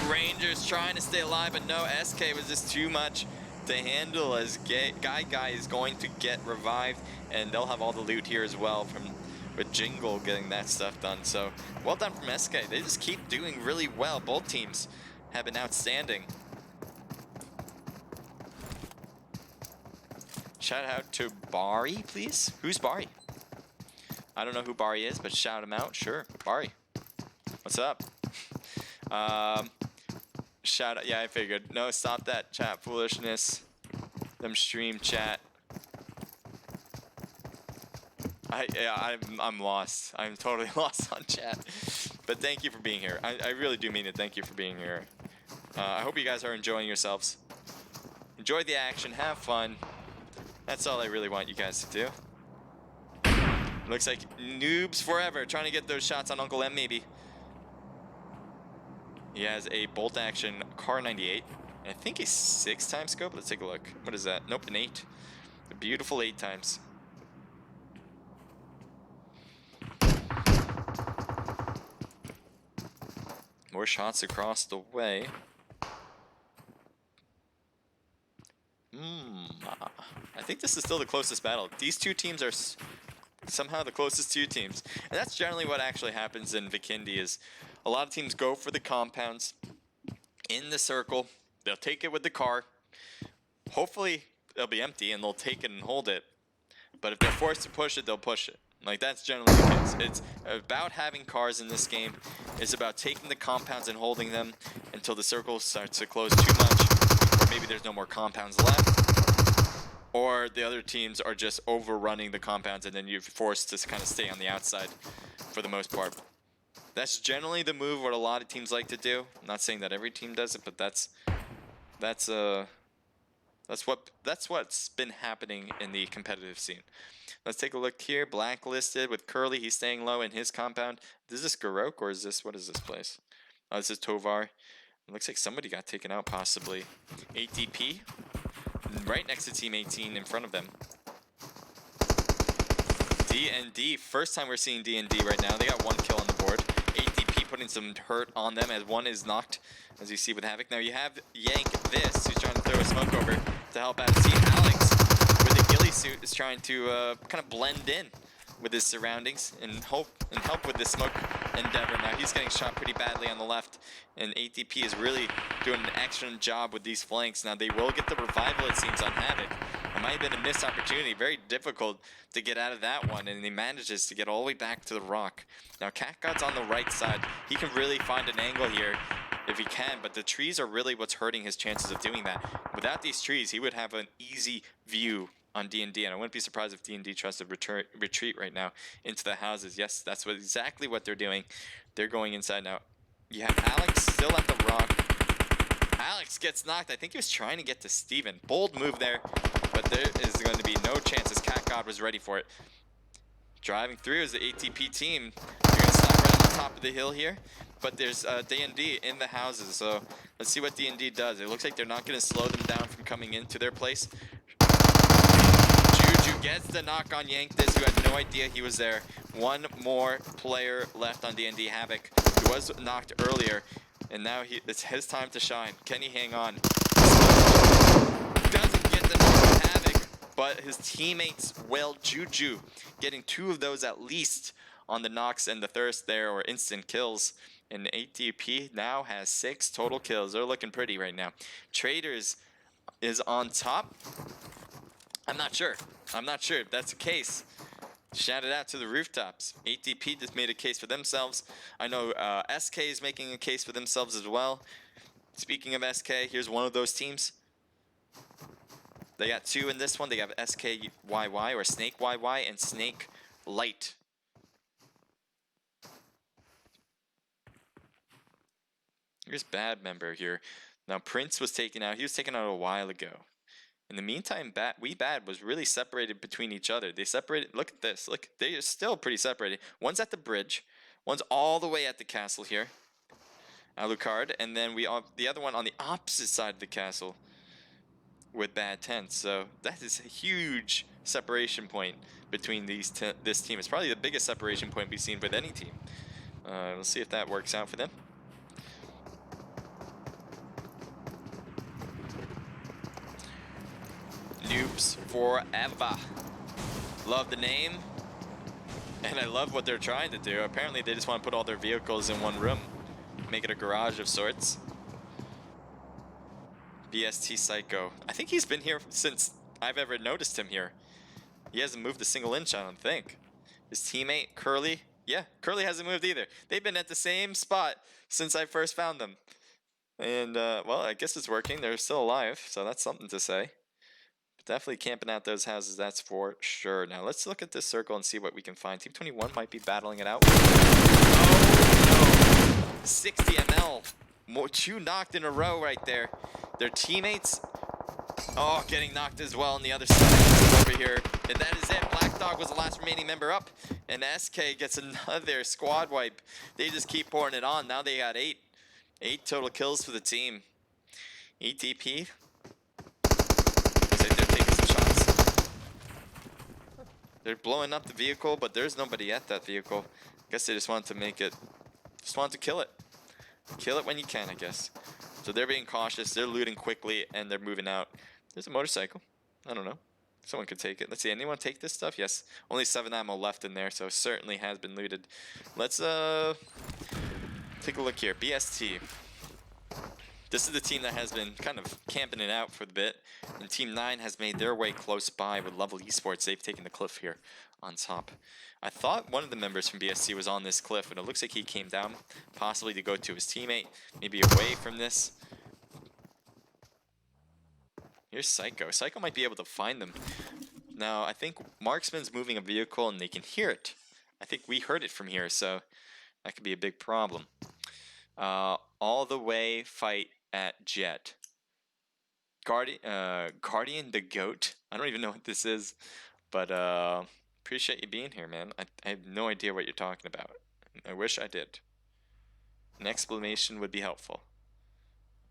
Rangers trying to stay alive, but no, SK was just too much to handle, as Guy is going to get revived, and they'll have all the loot here as well with Jingle getting that stuff done. So well done from SK. They just keep doing really well. Both teams have been outstanding. Shout out to Bari, please. Who's Bari? I don't know who Bari is, but shout him out. Sure, Bari. What's up? Shout out. Yeah, I figured. No, stop that chat foolishness. Them stream chat. I'm lost. I'm totally lost on chat. But thank you for being here. I really do mean it. Thank you for being here. I hope you guys are enjoying yourselves. Enjoy the action. Have fun. That's all I really want you guys to do. Looks like Noobs Forever trying to get those shots on Uncle M, maybe. He has a bolt action Car 98. I think a 6x scope. Let's take a look. What is that? Nope, an 8. A beautiful 8 times. More shots across the way. I think this is still the closest battle. These two teams are somehow the closest two teams. And that's generally what actually happens in Vikendi is a lot of teams go for the compounds in the circle. They'll take it with the car. Hopefully they'll be empty and they'll take it and hold it. But if they're forced to push it, they'll push it. Like, that's generally the case. It's about having cars in this game. It's about taking the compounds and holding them until the circle starts to close too much, or maybe there's no more compounds left, or the other teams are just overrunning the compounds and then you're forced to kind of stay on the outside for the most part. That's generally the move what a lot of teams like to do. I'm not saying that every team does it, but that's what's been happening in the competitive scene. Let's take a look here. Blacklisted with Curly. He's staying low in his compound. Is this Garok or is this, what is this place? Oh, this is Tovar. It looks like somebody got taken out possibly. ATP. Right next to Team 18 in front of them. D&D. First time we're seeing D&D right now. They got 1 kill on the board. ATP putting some hurt on them as one is knocked, as you see with Havoc. Now you have Yank this, who's trying to throw a smoke over to help out. See Alex with the ghillie suit is trying to kind of blend in with his surroundings and help with this smoke endeavor. Now he's getting shot pretty badly on the left, and ATP is really doing an excellent job with these flanks. Now they will get the revival, it seems, on Havoc. It might have been a missed opportunity, very difficult to get out of that one, and he manages to get all the way back to the rock. Now CatGod's on the right side. He can really find an angle here if he can, but the trees are really what's hurting his chances of doing that. Without these trees, he would have an easy view on D&D, and I wouldn't be surprised if D&D tries to retreat right now into the houses. Yes, that's exactly what they're doing. They're going inside now. You have Alex still at the rock. Alex gets knocked. I think he was trying to get to Steven. Bold move there, but there is going to be no chance as CatGod was ready for it. Driving through is the ATP team. They're going to stop right on top of the hill here, but there's D&D in the houses, so let's see what D&D does. It looks like they're not going to slow them down from coming into their place. Juju gets the knock on Yanktis, who had no idea he was there. One more player left on D&D, Havoc, who was knocked earlier, and now it's his time to shine. Can he hang on? Doesn't get the knock on Havoc. but his teammates, well, Juju, getting 2 of those at least on the knocks and the thirst there, or instant kills. And ATP now has 6 total kills. They're looking pretty right now. Traders is on top. I'm not sure if that's the case. Shout it out to the rooftops. ATP just made a case for themselves. I know SK is making a case for themselves as well. Speaking of SK, here's one of those teams. They got 2 in this one. They have SKYY, or Snake YY, and Snake Light. Here's Bad Member here. Now Prince was taken out. He was taken out a while ago. In the meantime, We Bad was really separated between each other. They separated. Look at this. Look, they are still pretty separated. One's at the bridge. One's all the way at the castle here. Alucard. And then the other one on the opposite side of the castle with Bad Tents. So that is a huge separation point between this team. It's probably the biggest separation point we've seen with any team. We'll see if that works out for them. Noobs forever. Love the name, and I love what they're trying to do. Apparently they just want to put all their vehicles in one room, make it a garage of sorts. BST Psycho. I think he's been here since I've ever noticed him here. He hasn't moved a single inch, I don't think. His teammate Curly, yeah, Curly hasn't moved either. They've been at the same spot since I first found them. And well, I guess it's working. They're still alive, so that's something to say. Definitely camping out those houses, that's for sure. Now let's look at this circle and see what we can find. Team 21 might be battling it out. Oh no! 60 ML. 2 knocked in a row right there. Their teammates, oh, getting knocked as well on the other side over here. And that is it. Black Dog was the last remaining member up. And SK gets another squad wipe. They just keep pouring it on. Now they got 8. 8 total kills for the team. ETP. They're blowing up the vehicle, but there's nobody at that vehicle. I guess they just want to make it, just want to kill it. Kill it when you can, I guess. So they're being cautious, they're looting quickly, and they're moving out. There's a motorcycle. I don't know. Someone could take it. Let's see, anyone take this stuff? Yes. Only 7 ammo left in there, so it certainly has been looted. Let's take a look here. BST. This is the team that has been kind of camping it out for the bit. And Team 9 has made their way close by with Level Esports. They've taken the cliff here on top. I thought one of the members from BSC was on this cliff, and it looks like he came down, possibly to go to his teammate, maybe away from this. Here's Psycho. Psycho might be able to find them. Now, I think Marksman's moving a vehicle, and they can hear it. I think we heard it from here, so that could be a big problem. All the way fight at Jet. Guardian the Goat. I don't even know what this is, but appreciate you being here, man. I have no idea what you're talking about. I wish I did. An explanation would be helpful.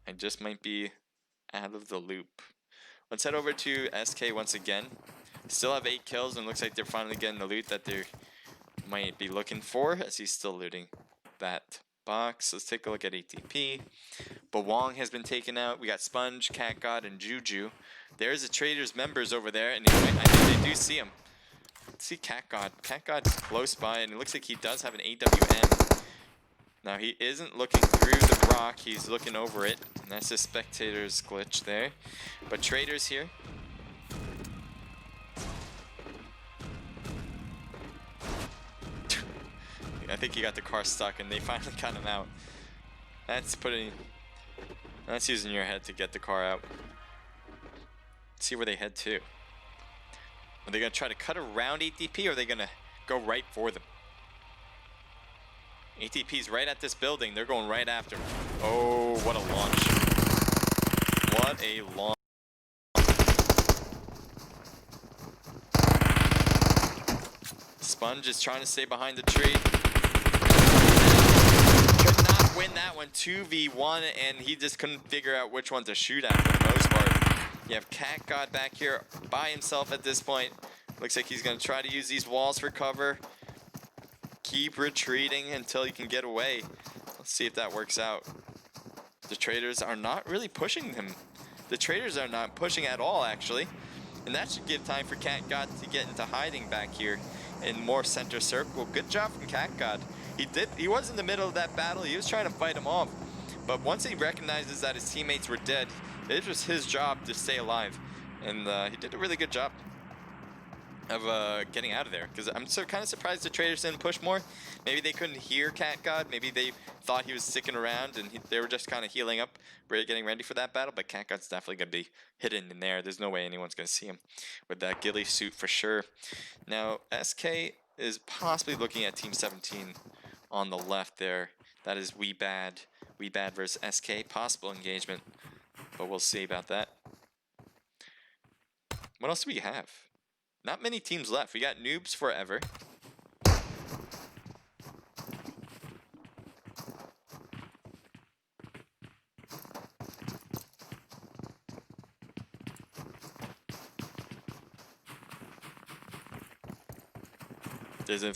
I just might be out of the loop. Let's head over to SK once again. Still have 8 kills, and looks like they're finally getting the loot that they might be looking for, as he's still looting that box. Let's take a look at ATP. Bawang has been taken out. We got Sponge, Cat God, and Juju. There's the Traders members over there, and I think they do see him. Let's see Cat God. Cat God's close by, and it looks like he does have an AWM. Now he isn't looking through the rock, he's looking over it, and that's the spectator's glitch there. But Traders here. I think he got the car stuck, and they finally got him out. That's using your head to get the car out. Let's see where they head to. Are they gonna try to cut around ATP, or are they gonna go right for them? ATP's right at this building. They're going right after him. Oh, what a launch. What a launch. Sponge is trying to stay behind the tree. Could not win that one. 2v1, and he just couldn't figure out which one to shoot at for the most part. You have Cat God back here by himself at this point. Looks like he's going to try to use these walls for cover. Keep retreating until he can get away. Let's see if that works out. The Traders are not really pushing him. The Traders are not pushing at all, actually. And that should give time for Cat God to get into hiding back here in more center circle. Good job from Cat God. He was in the middle of that battle. He was trying to fight him off. But once he recognizes that his teammates were dead, it was his job to stay alive. And he did a really good job of getting out of there. Because I'm kind of surprised the traders didn't push more. Maybe they couldn't hear Cat God. Maybe they thought he was sticking around and they were just kind of healing up, getting ready for that battle. But Cat God's definitely going to be hidden in there. There's no way anyone's going to see him with that ghillie suit for sure. Now, SK is possibly looking at Team 17 on the left there. That is We Bad versus SK. Possible engagement, but we'll see about that. What else do we have? Not many teams left. We got Noobs Forever. There's a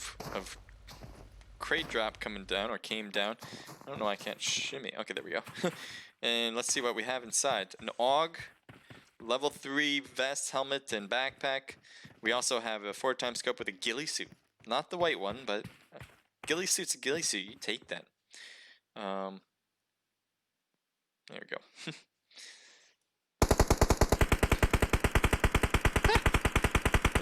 crate drop coming down, or came down. I don't know why I can't shimmy. Okay, there we go. And let's see what we have inside. An AUG, level 3 vest, helmet, and backpack. We also have a 4x scope with a ghillie suit. Not the white one, but ghillie suit's a ghillie suit. You take that. There we go.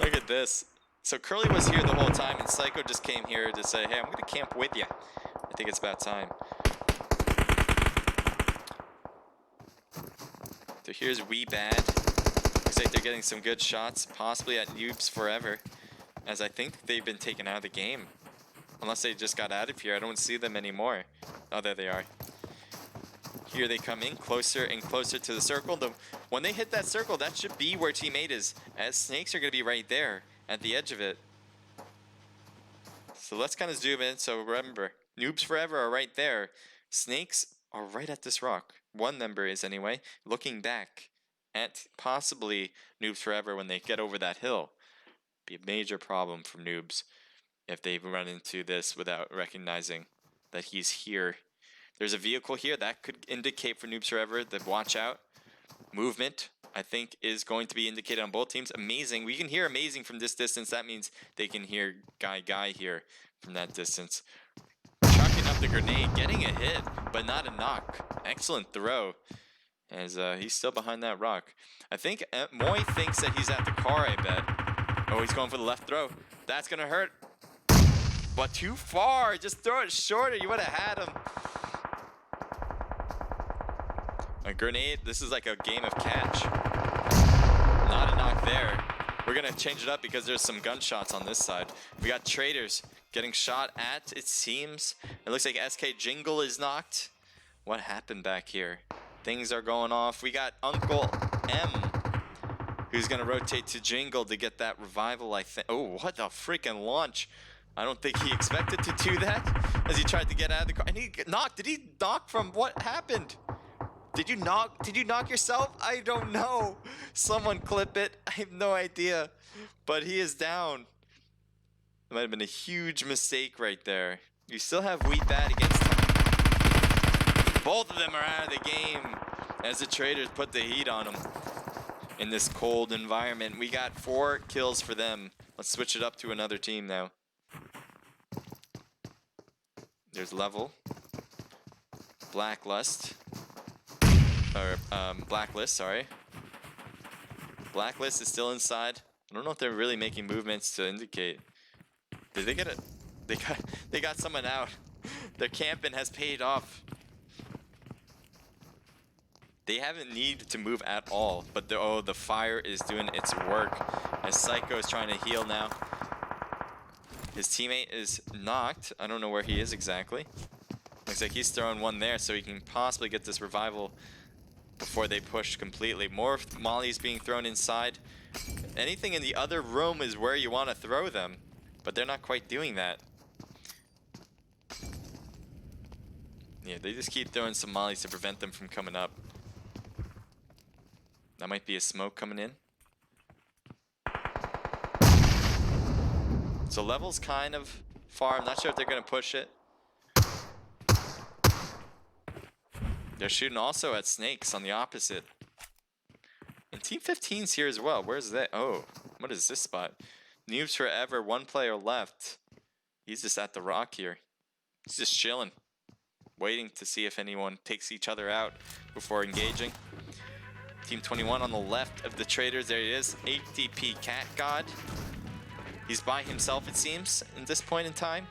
Look at this. So Curly was here the whole time, and Psycho just came here to say, hey, I'm going to camp with you. I think it's about time. So here's We Bad. Looks like they're getting some good shots, possibly at Noobs Forever, as I think they've been taken out of the game. Unless they just got out of here. I don't see them anymore. Oh, there they are. Here they come in, closer and closer to the circle. When they hit that circle, that should be where Team 8 is, as Snakes are going to be right there at the edge of it. So let's kind of zoom in. So remember, Noobs Forever are right there. Snakes are right at this rock. One member is anyway, looking back at possibly Noobs Forever when they get over that hill. Be a major problem for Noobs if they run into this without recognizing that he's here. There's a vehicle here that could indicate for Noobs Forever that watch out. Movement, I think, is going to be indicated on both teams. Amazing. We can hear Amazing from this distance. That means they can hear Guy here from that distance. Chucking up the grenade, getting a hit, but not a knock. Excellent throw, as he's still behind that rock. I think Moy thinks that he's at the car, I bet. Oh, he's going for the left throw. That's going to hurt. But too far. Just throw it shorter. You would have had him. A grenade. This is like a game of catch. Not a knock there. We're going to change it up because there's some gunshots on this side. We got Traders getting shot at, it seems. It looks like SK Jingle is knocked. What happened back here? Things are going off. We got Uncle M, who's going to rotate to Jingle to get that revival, I think. Oh, what a freaking launch. I don't think he expected to do that as he tried to get out of the car. And he knocked. Did he knock from what happened? Did you knock yourself? I don't know. Someone clip it. I have no idea. But he is down. That might have been a huge mistake right there. You still have We Bad against him. Both of them are out of the game as the Traders put the heat on them in this cold environment. We got 4 kills for them. Let's switch it up to another team now. There's Level. Blacklist. Or, Blacklist, sorry. Blacklist is still inside. I don't know if they're really making movements to indicate. Did they get it? They got someone out. Their camping has paid off. They haven't needed to move at all, but the fire is doing its work as Psycho is trying to heal now. His teammate is knocked. I don't know where he is exactly. Looks like he's throwing one there so he can possibly get this revival before they push completely. More mollies being thrown inside. Anything in the other room is where you want to throw them, but they're not quite doing that. Yeah, they just keep throwing some mollies to prevent them from coming up. That might be a smoke coming in. So Level's kind of far. I'm not sure if they're going to push it. They're shooting also at Snakes on the opposite. And Team 15's here as well. Where's that? Oh, what is this spot? Noobs forever. One player left. He's just at the rock here. He's just chilling, waiting to see if anyone takes each other out before engaging. Team 21 on the left of the traders. There he is. ATP Cat God. He's by himself, it seems, at this point in time.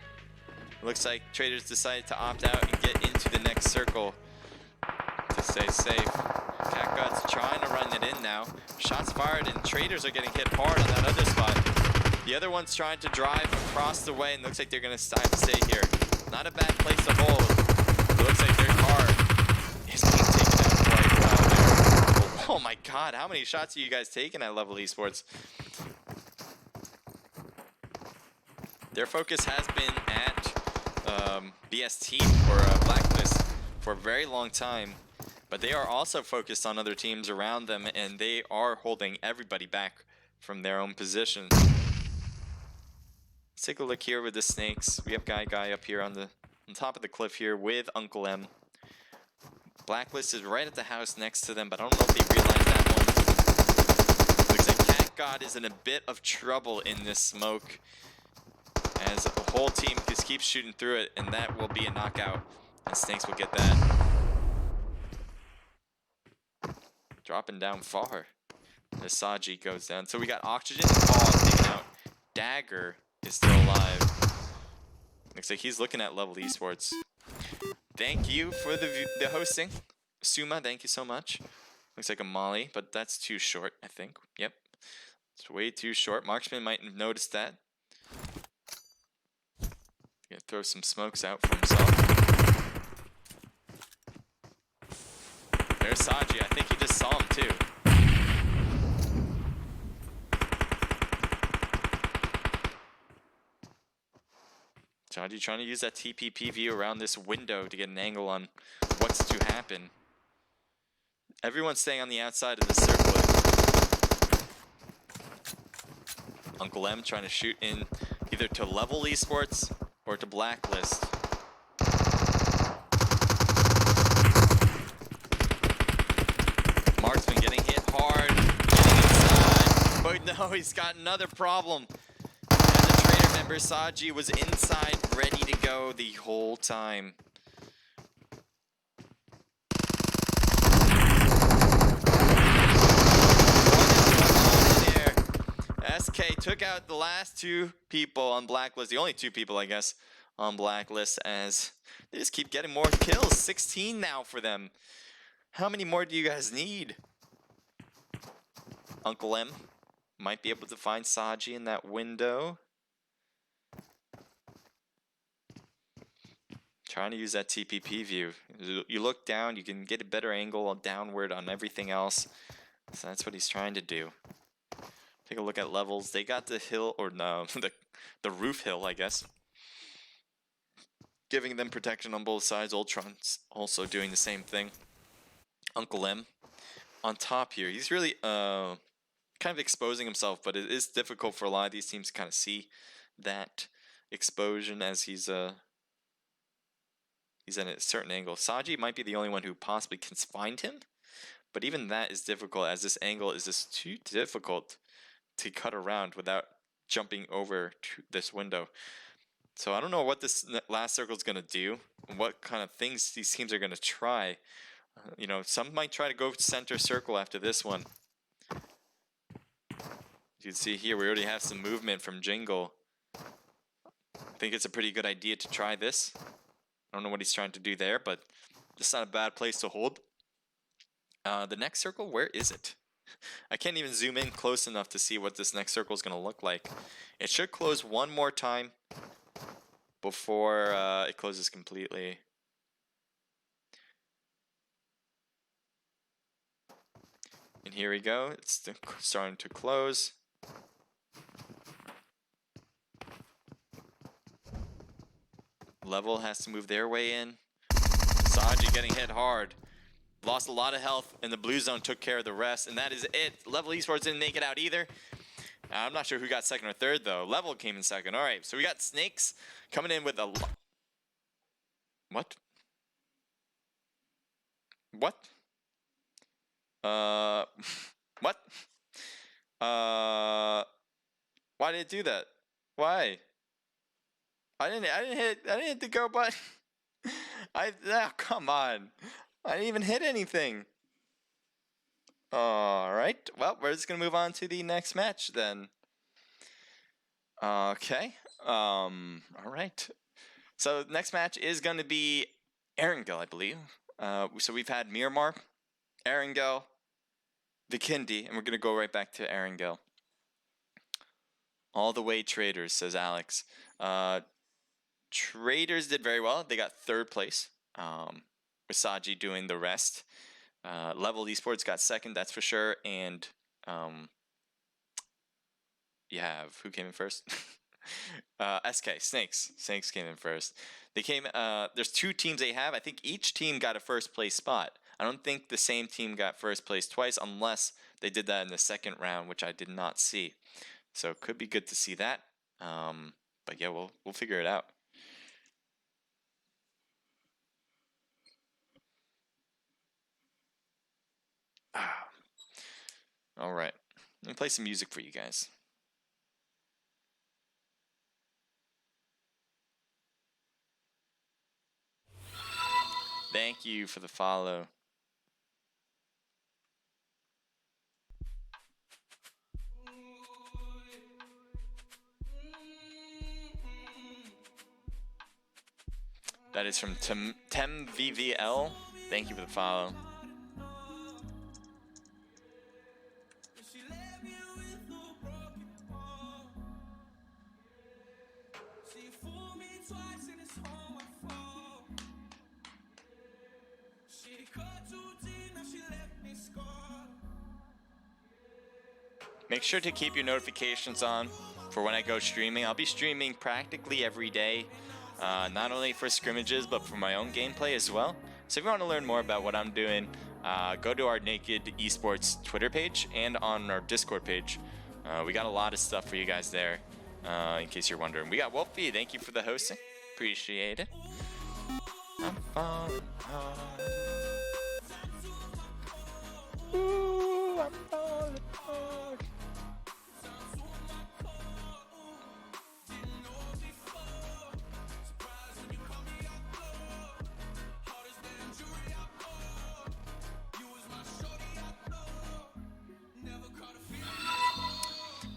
It looks like traders decided to opt out and get into the next circle to stay safe. Cat God's trying to run it in now. Shots fired and traders are getting hit hard on that other spot. The other one's trying to drive across the way and looks like they're going to stay here. Not a bad place to hold. It looks like their car is being taken out quite well there. Oh my god, how many shots are you guys taking at Level Esports? Their focus has been at BST or Blacklist for a very long time, but they are also focused on other teams around them, and they are holding everybody back from their own positions. Let's take a look here with the snakes. We have Guy up here on top of the cliff here with Uncle M. Blacklist is right at the house next to them, but I don't know if they realize that one. Looks like Cat God is in a bit of trouble in this smoke, as the whole team just keeps shooting through it, and that will be a knockout, and Snakes will get that. Dropping down far. The Saji goes down. So we got Oxygen and Paul taken out. Dagger is still alive. Looks like he's looking at Level Esports. Thank you for the hosting. Suma, thank you so much. Looks like a Molly, but that's too short, I think. Yep. It's way too short. Marksman might have noticed that. Gonna throw some smokes out for himself. There's Saji. I think he just saw him too. Saji trying to use that TPP view around this window to get an angle on what's to happen. Everyone's staying on the outside of the circle. Uncle M trying to shoot in either to Level Esports or to Blacklist. Marksman getting hit hard, getting inside, but no, he's got another problem. As a trader member, Saji was inside, ready to go the whole time. SK took out the last two people on Blacklist, the only two people, I guess, on Blacklist, as they just keep getting more kills. 16 now for them. How many more do you guys need? Uncle M might be able to find Saji in that window. Trying to use that TPP view. You look down, you can get a better angle downward on everything else. So that's what he's trying to do. Take a look at levels. They got the hill, or no, the roof hill, I guess. Giving them protection on both sides. Ultron's also doing the same thing. Uncle M on top here. He's really kind of exposing himself, but it is difficult for a lot of these teams to kind of see that exposure as he's at a certain angle. Saji might be the only one who possibly can find him, but even that is difficult, as this angle is just too difficult to cut around without jumping over to this window. So I don't know what this last circle is going to do, and what kind of things these teams are going to try. You know, some might try to go center circle after this one. You can see here we already have some movement from Jingle. I think it's a pretty good idea to try this. I don't know what he's trying to do there, but it's not a bad place to hold. The next circle, where is it? I can't even zoom in close enough to see what this next circle is going to look like. It should close one more time before it closes completely. And here we go. It's starting to close. Level has to move their way in. Saji getting hit hard. Lost a lot of health, and the blue zone took care of the rest, and that is it. Level Esports didn't make it out either. I'm not sure who got second or third, though. Level came in second. All right, so we got Snakes coming in with a... What? What? What? Why did it do that? Why? I didn't hit the go button. Come on. I didn't even hit anything. Alright, well, we're just gonna move on to the next match then. Okay. Alright. So next match is gonna be Erangel, I believe. So we've had Miramar, Erangel, Vikindi, and we're gonna go right back to Erangel. All the way Traders, says Alex. Traders did very well. They got 3rd place. Wasaji doing the rest. Level Esports got 2nd, that's for sure. And you have who came in first? SK Snakes. Snakes came in first. They came. There's 2 teams they have. I think each team got a 1st place spot. I don't think the same team got 1st place twice, unless they did that in the 2nd round, which I did not see. So it could be good to see that. But yeah, we'll figure it out. All right, let me play some music for you guys. Thank you for the follow. That is from Tem VVL. Thank you for the follow. Make sure to keep your notifications on for when I go streaming. I'll be streaming practically every day, not only for scrimmages, but for my own gameplay as well. So if you want to learn more about what I'm doing, go to our Naked Esports Twitter page and on our Discord page. We got a lot of stuff for you guys there, in case you're wondering. We got Wolfie, thank you for the hosting. Appreciate it. I'm falling hard. Ooh, I'm falling hard.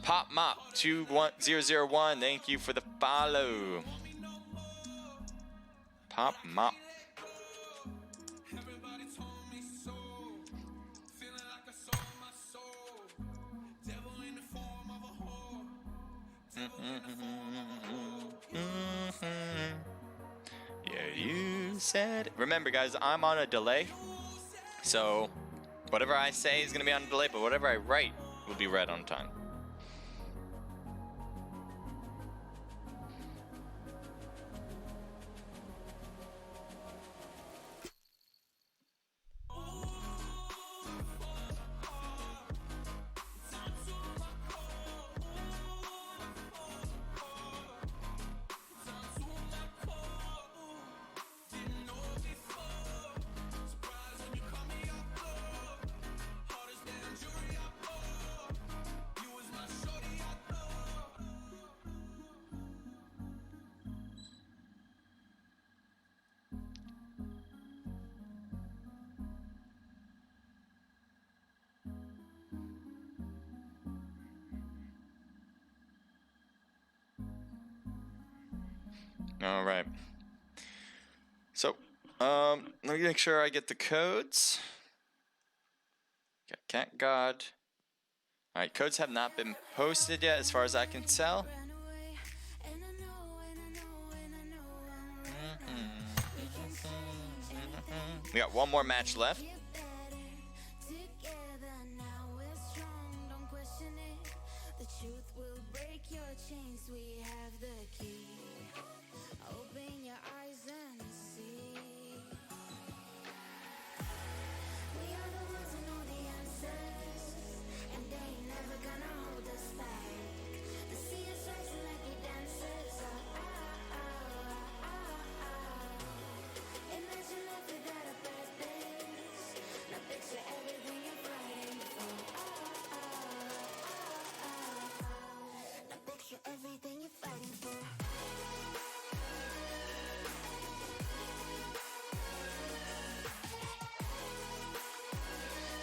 Pop Mop 21001, thank you for the follow. Pop Mop. Yeah, you said. Remember, guys, I'm on a delay, so whatever I say is gonna be on a delay, but whatever I write will be read on time. All right. So, let me make sure I get the codes. Got Cat God. All right, codes have not been posted yet, as far as I can tell. We got one more match left.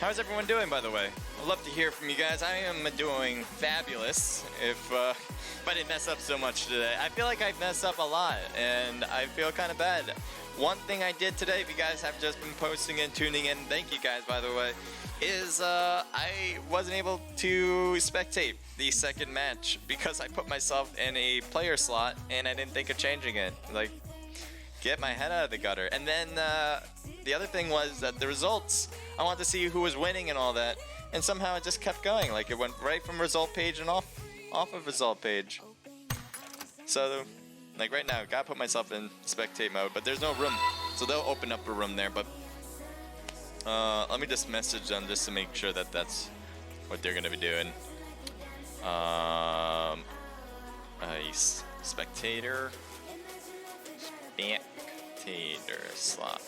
How's everyone doing, by the way? I'd love to hear from you guys. I am doing fabulous. If I didn't mess up so much today, I feel like I messed up a lot, and I feel kind of bad. One thing I did today, if you guys have just been posting and tuning in, thank you guys, by the way, is I wasn't able to spectate the second match because I put myself in a player slot and I didn't think of changing it. Like, get my head out of the gutter. And then the other thing was that the results, I wanted to see who was winning and all that, and somehow it just kept going. Like, it went right from result page and off of result page. So, like right now, gotta put myself in spectate mode, but there's no room. So they'll open up a room there, but let me just message them just to make sure that that's what they're gonna be doing. A spectator slot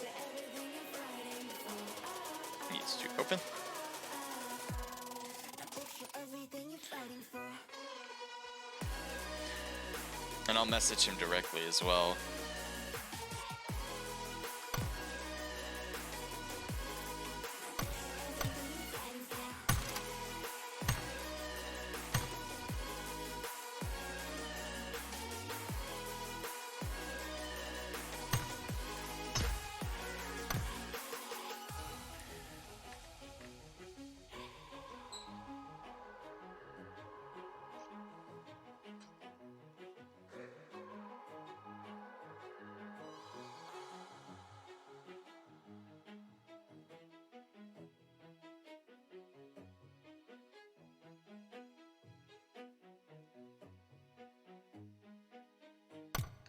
needs to open. And I'll message him directly as well.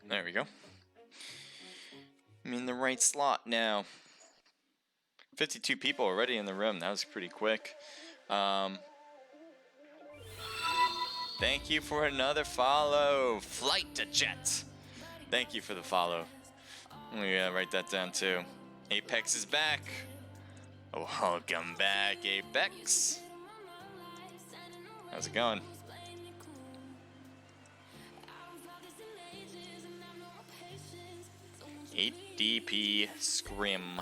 There we go. I'm in the right slot now. 52 people already in the room. That was pretty quick. Thank you for another follow. Flight to Jet. Thank you for the follow. I'm gonna write that down too. Apex is back. Oh, welcome back, Apex. How's it going? 8DP Scrim.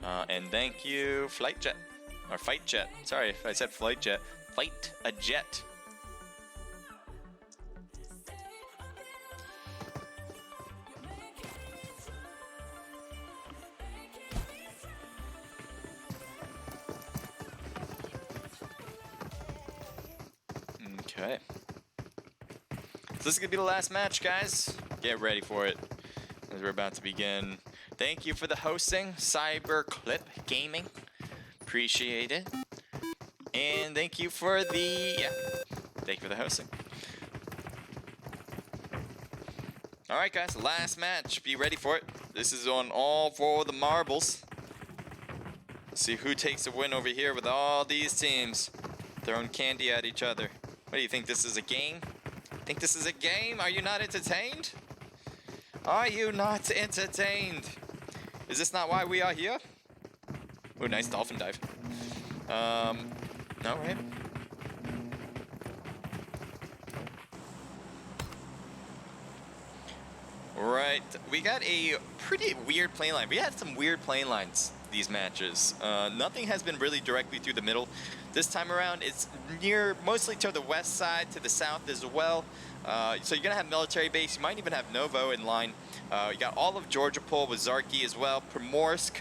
And thank you, Flight Jet. Or Fight Jet. Sorry if I said Flight Jet. Fight a Jet. Okay. So this is gonna be the last match, guys. Get ready for it as we're about to begin. Thank you for the hosting, Cyberclip Gaming. Appreciate it. And thank you for the thank you for the hosting. All right, guys, last match. Be ready for it. This is on all for the marbles. Let's see who takes a win over here with all these teams throwing candy at each other. What do you think? This is a game? Think this is a game? Are you not entertained? Are you not entertained? Is this not why we are here? Oh, nice dolphin dive. No, right? Right, we got a pretty weird plane line. We had some weird plane lines these matches. Nothing has been really directly through the middle. This time around, it's near, mostly to the west side, to the south as well. So you're gonna have military base. You might even have Novo in line. You got all of Georgia Pole with Zarki as well, Primorsk,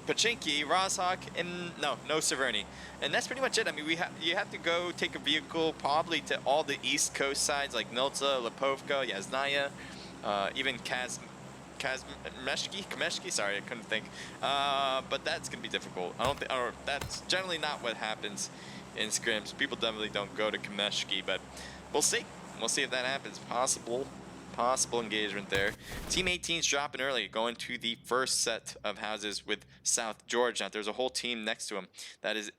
Pachinki, Rozhok, and no Severny. And that's pretty much it. I mean, you have to go take a vehicle probably to all the east coast sides like Milta, Lipovka, Yasnaya, even Kameshki, sorry, I couldn't think. But that's gonna be difficult. I don't think, or that's generally not what happens in scrims. People definitely don't go to Kameshki, but we'll see. We'll see if that happens. Possible engagement there. Team 18's dropping early, going to the first set of houses with South George. Now, there's a whole team next to him. That is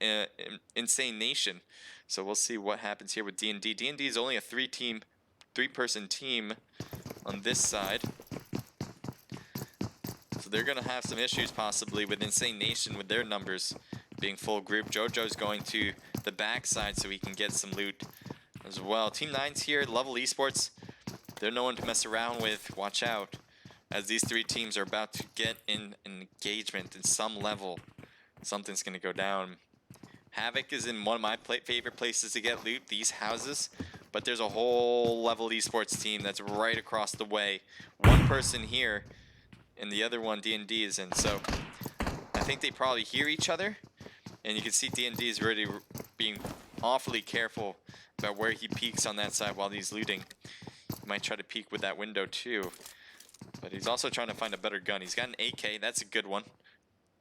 Insane Nation. So we'll see what happens here with D&D. D&D is only a three-person team on this side. So they're going to have some issues possibly with Insane Nation with their numbers being full group. Jojo's going to the backside so he can get some loot as well. Team 9's here, Level Esports. They're no one to mess around with. Watch out. as these three teams are about to get in an engagement in some level. Something's going to go down. Havoc is in one of my favorite places to get loot, these houses. But there's a whole level esports team that's right across the way. One person here, and the other one D&D is in. So I think they probably hear each other. And you can see D&D is really being awfully careful about where he peeks on that side while he's looting. He might try to peek with that window too. But he's also trying to find a better gun. He's got an AK, that's a good one.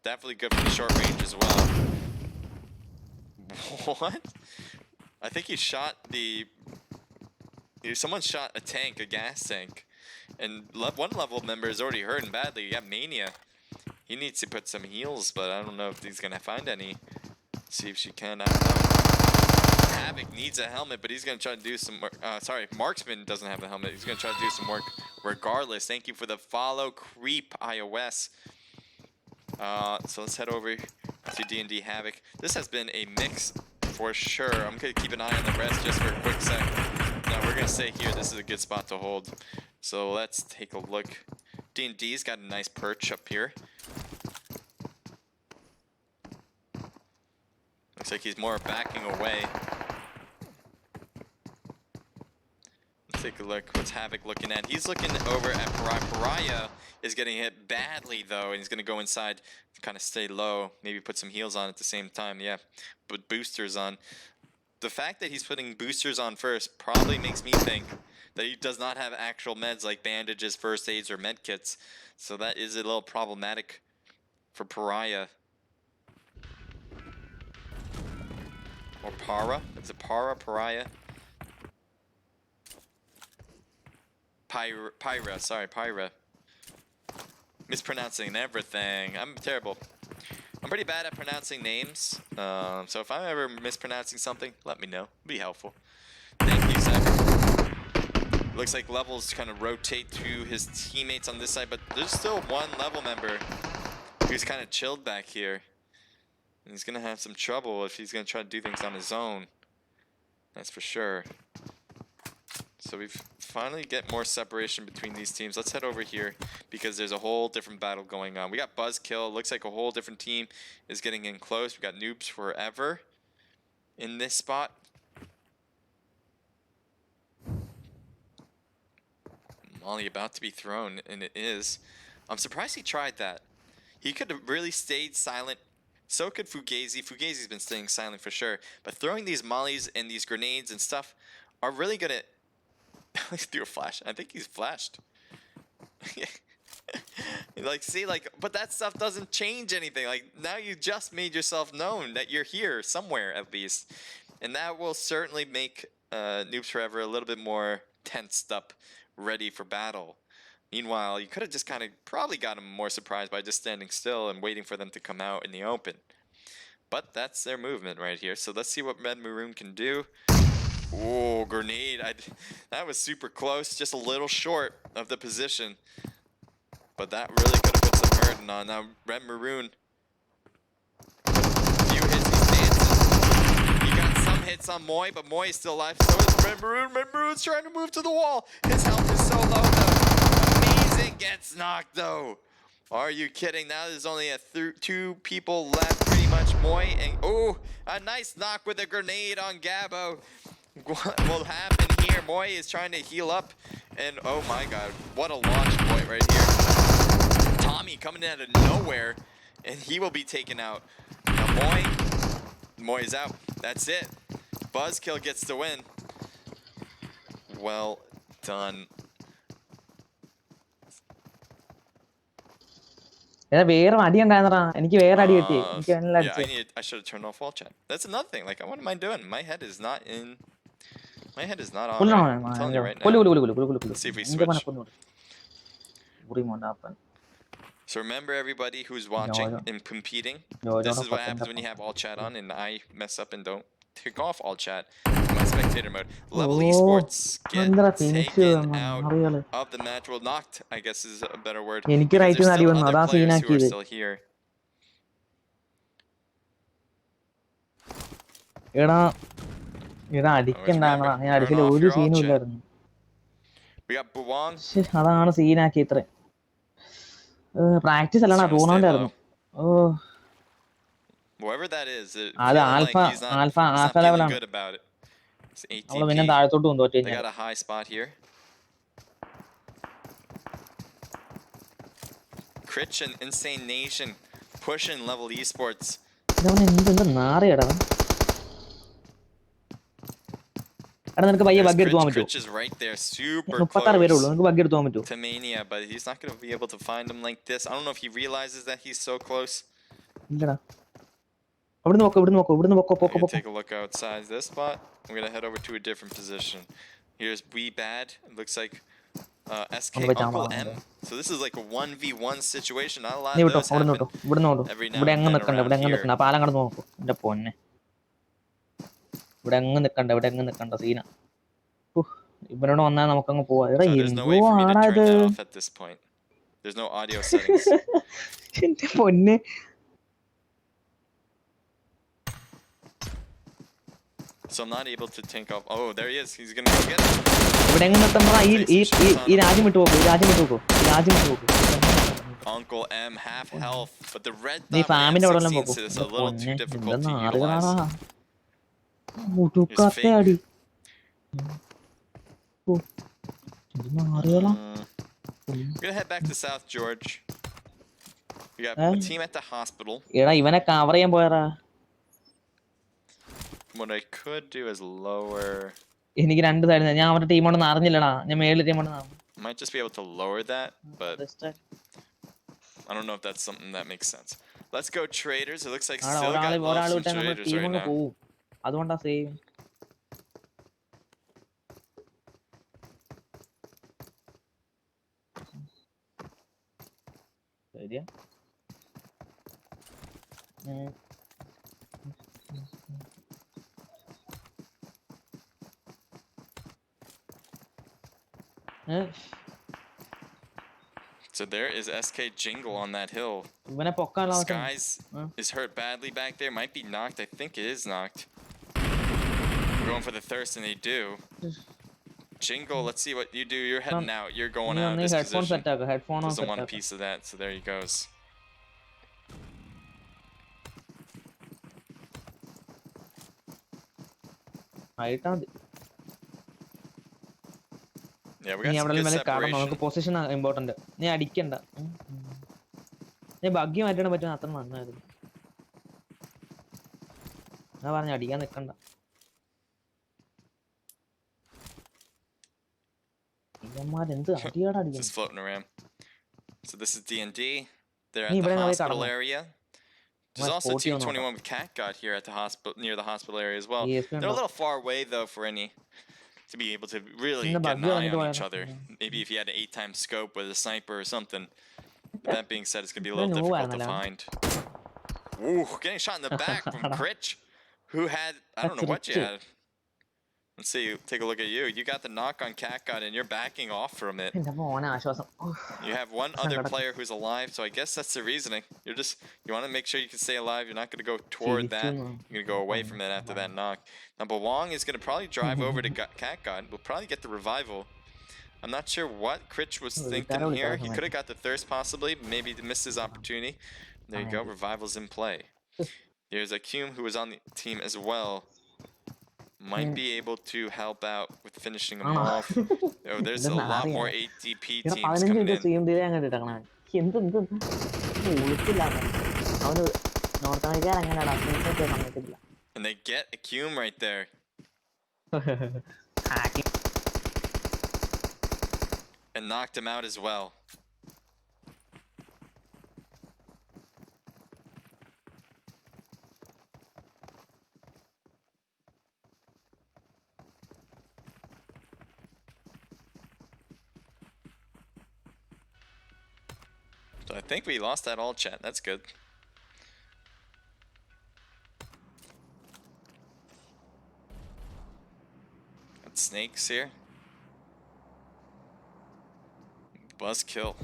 Definitely good for the short range as well. What? I think he shot the... Someone shot a tank, a gas tank. And one level member is already hurting badly. You have Mania. He needs to put some heals, but I don't know if he's going to find any. See if she can. I don't know. Havoc needs a helmet, but he's going to try to do some work. Sorry, Marksman doesn't have a helmet. He's going to try to do some work regardless. Thank you for the follow, Creep iOS. So let's head over to D&D Havoc. This has been a mix for sure. I'm going to keep an eye on the rest just for a quick sec. Now we're going to stay here. This is a good spot to hold. So let's take a look. D&D's got a nice perch up here. Looks like he's more backing away. Let's take a look. What's Havoc looking at? He's looking over at Pariah. Pariah is getting hit badly though, and he's going to go inside to kind of stay low. Maybe put some heals on at the same time. Yeah, put boosters on. The fact that he's putting boosters on first probably makes me think that he does not have actual meds like bandages, first aids, or med kits. So that is a little problematic for Pariah. Or Para? Is it Para? Pariah? Pyra, sorry, Pyra. Mispronouncing everything. I'm terrible. I'm pretty bad at pronouncing names. So if I'm ever mispronouncing something, let me know. It'd be helpful. Thank you, Zach. Looks like levels kind of rotate to his teammates on this side, but there's still one level member who's kind of chilled back here. And he's going to have some trouble if he's going to try to do things on his own. That's for sure. So we finally get more separation between these teams. Let's head over here because there's a whole different battle going on. We got Buzzkill. Looks like a whole different team is getting in close. We got Noobs Forever in this spot. Molly about to be thrown, and it is. I'm surprised he tried that. He could have really stayed silent. So could Fugazi. Fugazi's been staying silent for sure. But throwing these mollies and these grenades and stuff are really going to... Let's do a flash. I think he's flashed. Like, see, like, but that stuff doesn't change anything. Like, now you just made yourself known that you're here somewhere at least. And that will certainly make Noobs Forever a little bit more tensed up, ready for battle. Meanwhile, you could have just kind of probably got him more surprised by just standing still and waiting for them to come out in the open. But that's their movement right here. So let's see what Red Maroon can do. Oh, grenade. That was super close. Just a little short of the position. But that really could have put some burden on. Now, Red Maroon. A few hits, he's dancing. He got some hits on Moy, but Moy is still alive. So is Red Maroon. Red Maroon's trying to move to the wall. His health is so low, though. Amazing gets knocked, though. Are you kidding? Now there's only two people left, pretty much. Moy and... Oh, a nice knock with a grenade on Gabo. What will happen here? Moy is trying to heal up, and oh my god, what a launch point right here. Tommy coming out of nowhere, and he will be taken out. Now Moy is out. That's it. Buzzkill gets the win. Well done. I should have turned off all chat. That's another thing. Like, what am I doing? My head is not in. My head is not on. Right. I'm telling you right now. Let's see if we switch. So remember, everybody who's watching and competing, this is what happens when you have all chat on and I mess up and don't take off all chat in my spectator mode. Level Esports get taken out of the match. Well, knocked, I guess is a better word. Because there's still other players who are still here. We got Buwang. Practice അല്ലടാ Just trying to stay tournament low. ആയിരുന്നു. ഓ Whoever that is, it അത് feeling alpha like he's not alpha feeling ലെവലാണ്. good about it. It's നമ്മള് പിന്നെ ATP. താഴത്തോട്ട് പോകും തോറ്റ് They കഴിഞ്ഞാൽ. got a high spot here. Critch and Insane Nation pushing level esports. ഇതവൻ എന്ത് നാറിയടാ. എടാ നിനക്ക് പയ്യെ ബഗ് എടുത്ത് പോകാൻ പറ്റുമോ? Critch is right there, super 36 പേരേ ഉള്ളൂ. close നിനക്ക് ബഗ് എടുത്ത് പോകാൻ പറ്റുമോ? to Mania, but he's not going to be able to find him like this. I don't know if he realizes that he's so close. ഇല്ലടാ. അവിടുന്ന് നോക്കോ I'm going to take a look outside this spot. I'm going to head over to a different position. Here's We Bad. It looks like SK Uncle M. So this is like a 1v1 situation. Not a lot നീ of വിട്ടോ those അവിടുന്ന് happen വിട്ടോ ഇവിടുന്ന് വിട്ടോ. every now ഇവിടെ and എങ്ങ് then നിൽക്കണ്ട ഇവിടെ around എങ്ങ് here. നിൽക്കണ്ട. ആ പാലം കടന്ന് നോക്കൂ. എന്റെ പൊന്നെ ഇവിടെ എങ്ങ് നിൽക്കണ്ട സീന. ഇവരോട് വന്നാൽ നമുക്കങ്ങ് പോവാ. എടാ So there's no way എന്തോ for me to ആടാ turn ഇത്. that off at this point. There's no audio settings. എന്റെ പൊന്നെ So I'm not able to take off. Oh, there he is. He's going to go get it. ഇവിടെ എങ്ങ് നിർത്തണ്ട. ഈ രാജ്യം വിട്ടു നോക്കൂ. Uncle M half health, but the red നീ dot ഫാമിന്റെ അവിടെ RAM എല്ലാം 16 പോക്കോ. is a little too difficult to നാറികളാടാ. utilize. മുട്ടുക്കാത്ത അടി. നാറികളാ. We're gonna head back to South George. We got a team at the hospital. എടാ ഇവനെ കവർ ചെയ്യാൻ പോയറാ. What I could do is lower. എനിക്ക് രണ്ട് സൈഡ് ഞാൻ അവരുടെ ടീമോടൊന്നും അറിഞ്ഞില്ലടാ. ഞാൻ മേളിൽ ടീമോടൊന്നും Might just be able to lower that, but I don't know if that's something that makes sense. Let's go traders. It looks like still got ഒരാൾ some വിട്ടാൽ നമ്മുടെ traders team right അങ്ങ് now. പോവും. അതുകൊണ്ടാ സേവ്. ശരിയാ. So there is SK Jingle on that hill. ഇവനെ പൊക്കാനുള്ള അവസരം. Skies is hurt badly back there. Might be knocked. I think it is knocked. We're going for the thirst, and they do. Jingle, let's see what you do. You're heading out. You're going out of this headphone position. Set ആക്കുക. Headphone Doesn't want a set piece of that, so there he goes. ആയിട്ടാ മതി. Yeah, we നീ got some അവിടെ good മേലെ കാണണം. separation. നമുക്ക് position important. നീ അടിക്കണ്ട. നീ ബഗ്ഗി മാറ്റാൻ പറ്റുന്ന അത്ര നന്നായിരുന്നു. ഞാൻ പറഞ്ഞു അടിക്കാൻ നിൽക്കണ്ട. ഇവന്മാരെന്ത് അടിയാടാ This is അടിക്കുന്നത്. floating around. So this is D&D. They're നീ at the ഇവിടെ പോയി hospital കടന്നോ. area. There's What, also 40 Team or not? 21 with Cat God here at the hospital, near the hospital area as well. Yes, They're a little far away though for any to be able to really In the get an bug, eye yeah, on yeah. each other. Maybe if you had an 8-time scope with a sniper or something. But that being said, it's gonna be a little No, difficult to Alan. find. Ooh, getting shot in the back from Critch, who had I don't know what you had. Let's see. Take a look at you. You got the knock on Cat God, and you're backing off from it. എന്റെ മോനെ ആശ്വാസം. You have one other player who's alive, so I guess that's the reasoning. You want to make sure you can stay alive. You're not going to go toward that. You're going to go away from it after that knock. Now, Bawang is going to probably drive over to Cat God. We'll probably get the revival. I'm not sure what Critch was thinking here. He could have got the thirst possibly. Maybe missed his opportunity. There you go. Revival's in play. There's Akum who was on the team as well. Might be able to help out with finishing him off. Oh, there's a lot more ADP ഇവിടെ teams 15 coming minute in. Stream ചെയ്ത് അങ്ങോട്ട് ഇട്ടേക്കണ. എന്ത് വിളിച്ചില്ല അവന്. North American അങ്ങനെയാടാ screenshot സമയത്തില്ല. And they get Akum right there. And knocked him out as well. So I think we lost that all chat. That's good. Got snakes here. Buzz kill.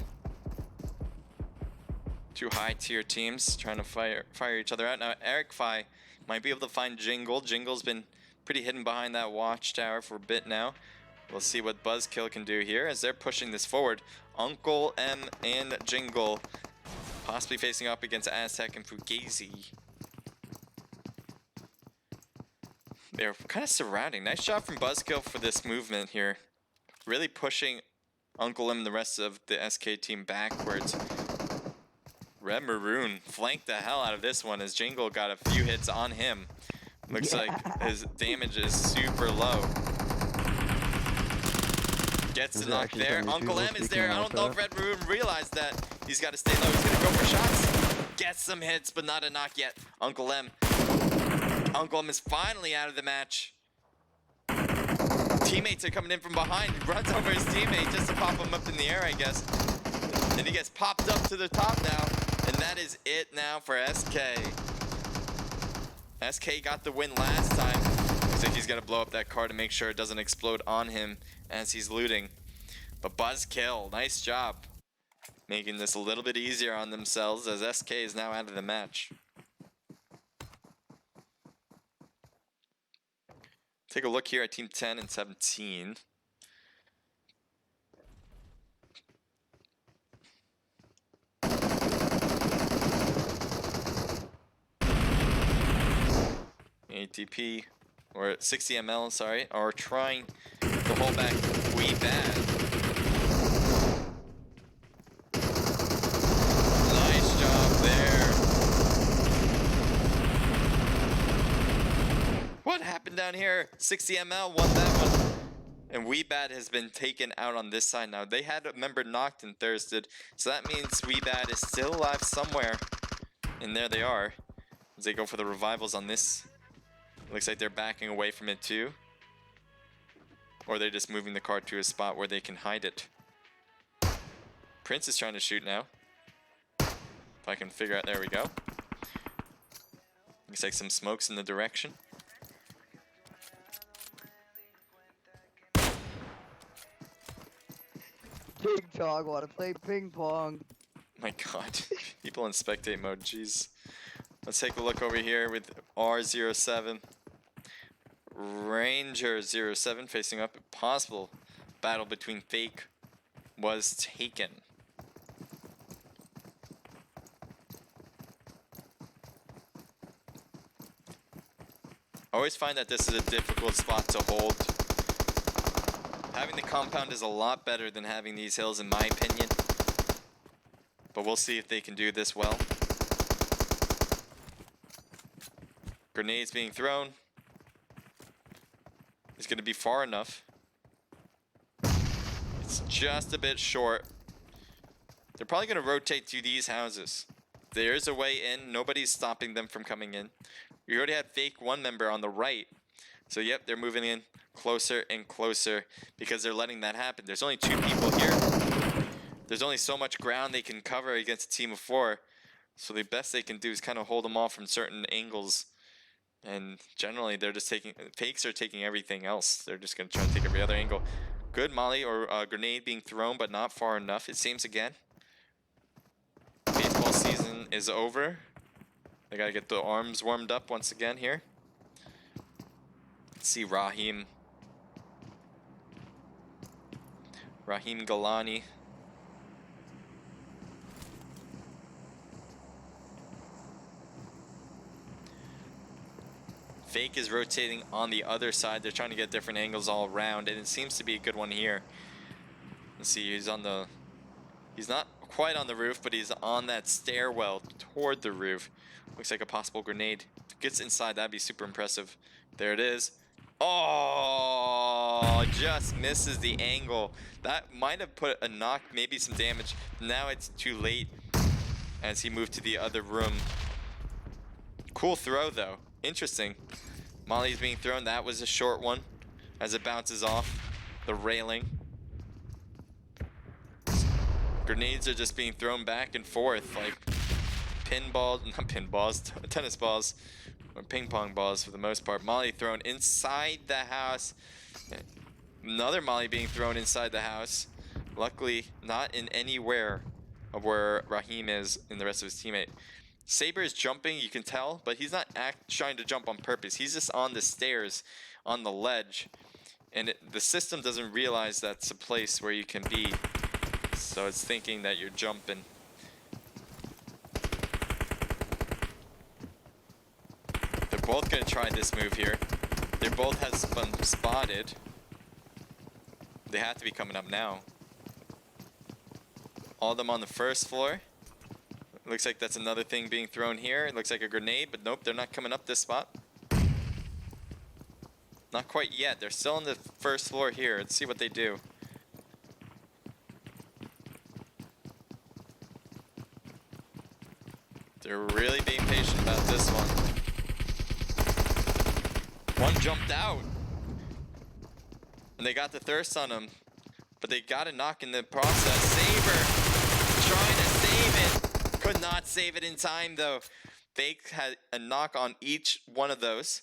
Two high tier teams trying to fire each other out. Now Eric Fi might be able to find Jingle. Jingle's been pretty hidden behind that watchtower for a bit now. We'll see what Buzzkill can do here as they're pushing this forward. Uncle M and Jingle possibly facing up against Aztec and Fugazi. They're kind of surrounding. Nice job from Buzzkill for this movement here. Really pushing Uncle M and the rest of the SK team backwards. Red Maroon flanked the hell out of this one as Jingle got a few hits on him. Looks like his damage is super low. Gets the knock there. Uncle M is there. I don't know if Red Maroon realized that. He's got to stay low. He's going to go for shots. Gets some hits, but not a knock yet. Uncle M is finally out of the match. Teammates are coming in from behind. He runs over his teammate just to pop him up in the air, I guess. And he gets popped up to the top now. And that is it now for SK. SK got the win last time. Looks like he's going to blow up that car to make sure it doesn't explode on him as he's looting. But Buzzkill, nice job. Making this a little bit easier on themselves as SK is now out of the match. Take a look here at Team 10 and 17. ATP, or 60 ml, sorry, are trying to hold back We Bad. Nice job there. What happened down here? 60 ml won that one. And We Bad has been taken out on this side now. They had a member knocked and thirsted, so that means We Bad is still alive somewhere. And there they are, as they go for the revivals on this. Looks like they're backing away from it too. Or they're just moving the car to a spot where they can hide it. Prince is trying to shoot now. If I can figure out, there we go. Looks like some smokes in the direction. TikTok, wanna play ping pong? My god, people in spectate mode, jeez. Let's take a look over here with R07. Ranger 07 facing up. A possible battle between Fake was taken. I always find that this is a difficult spot to hold. Having the compound is a lot better than having these hills in my opinion. But we'll see if they can do this well. Grenades being thrown. It's going to be far enough. It's just a bit short. They're probably going to rotate to these houses. There's a way in. Nobody's stopping them from coming in. We already had Fake one member on the right. So yep, they're moving in closer and closer because they're letting that happen. There's only 2 people here. There's only so much ground they can cover against a team of 4. So the best they can do is kind of hold them off from certain angles. And generally, they're just taking... Fakes are taking everything else. They're just going to try to take every other angle. Good molly or grenade being thrown, but not far enough, it seems again. Baseball season is over. They got to get the arms warmed up once again here. Let's see Raheem Galani. Fake is rotating on the other side. They're trying to get different angles all around, and it seems to be a good one here. Let's see, he's not quite on the roof, but he's on that stairwell toward the roof. Looks like a possible grenade. If it gets inside, that'd be super impressive. There it is. Oh, just misses the angle. That might have put a knock, maybe some damage. Now it's too late as he moved to the other room. Cool throw though. Interesting. Molly's being thrown. That was a short one as it bounces off the railing. Grenades are just being thrown back and forth like tennis balls, or ping pong balls for the most part. Molly thrown inside the house. Another Molly being thrown inside the house. Luckily, not in anywhere of where Raheem is and the rest of his teammate. Saber is jumping, you can tell, but he's not trying to jump on purpose. He's just on the stairs, on the ledge. And the system doesn't realize that's a place where you can be. So it's thinking that you're jumping. They're both going to try this move here. They both has been spotted. They have to be coming up now. All of them on the first floor. Looks like that's another thing being thrown here. It looks like a grenade, but nope, they're not coming up this spot. Not quite yet. They're still on the first floor here. Let's see what they do. They're really being patient about this one. One jumped out. And they got the thirst on him. But they got a knock in the process. Saber trying to save it. Could not save it in time though. Fake had a knock on each one of those,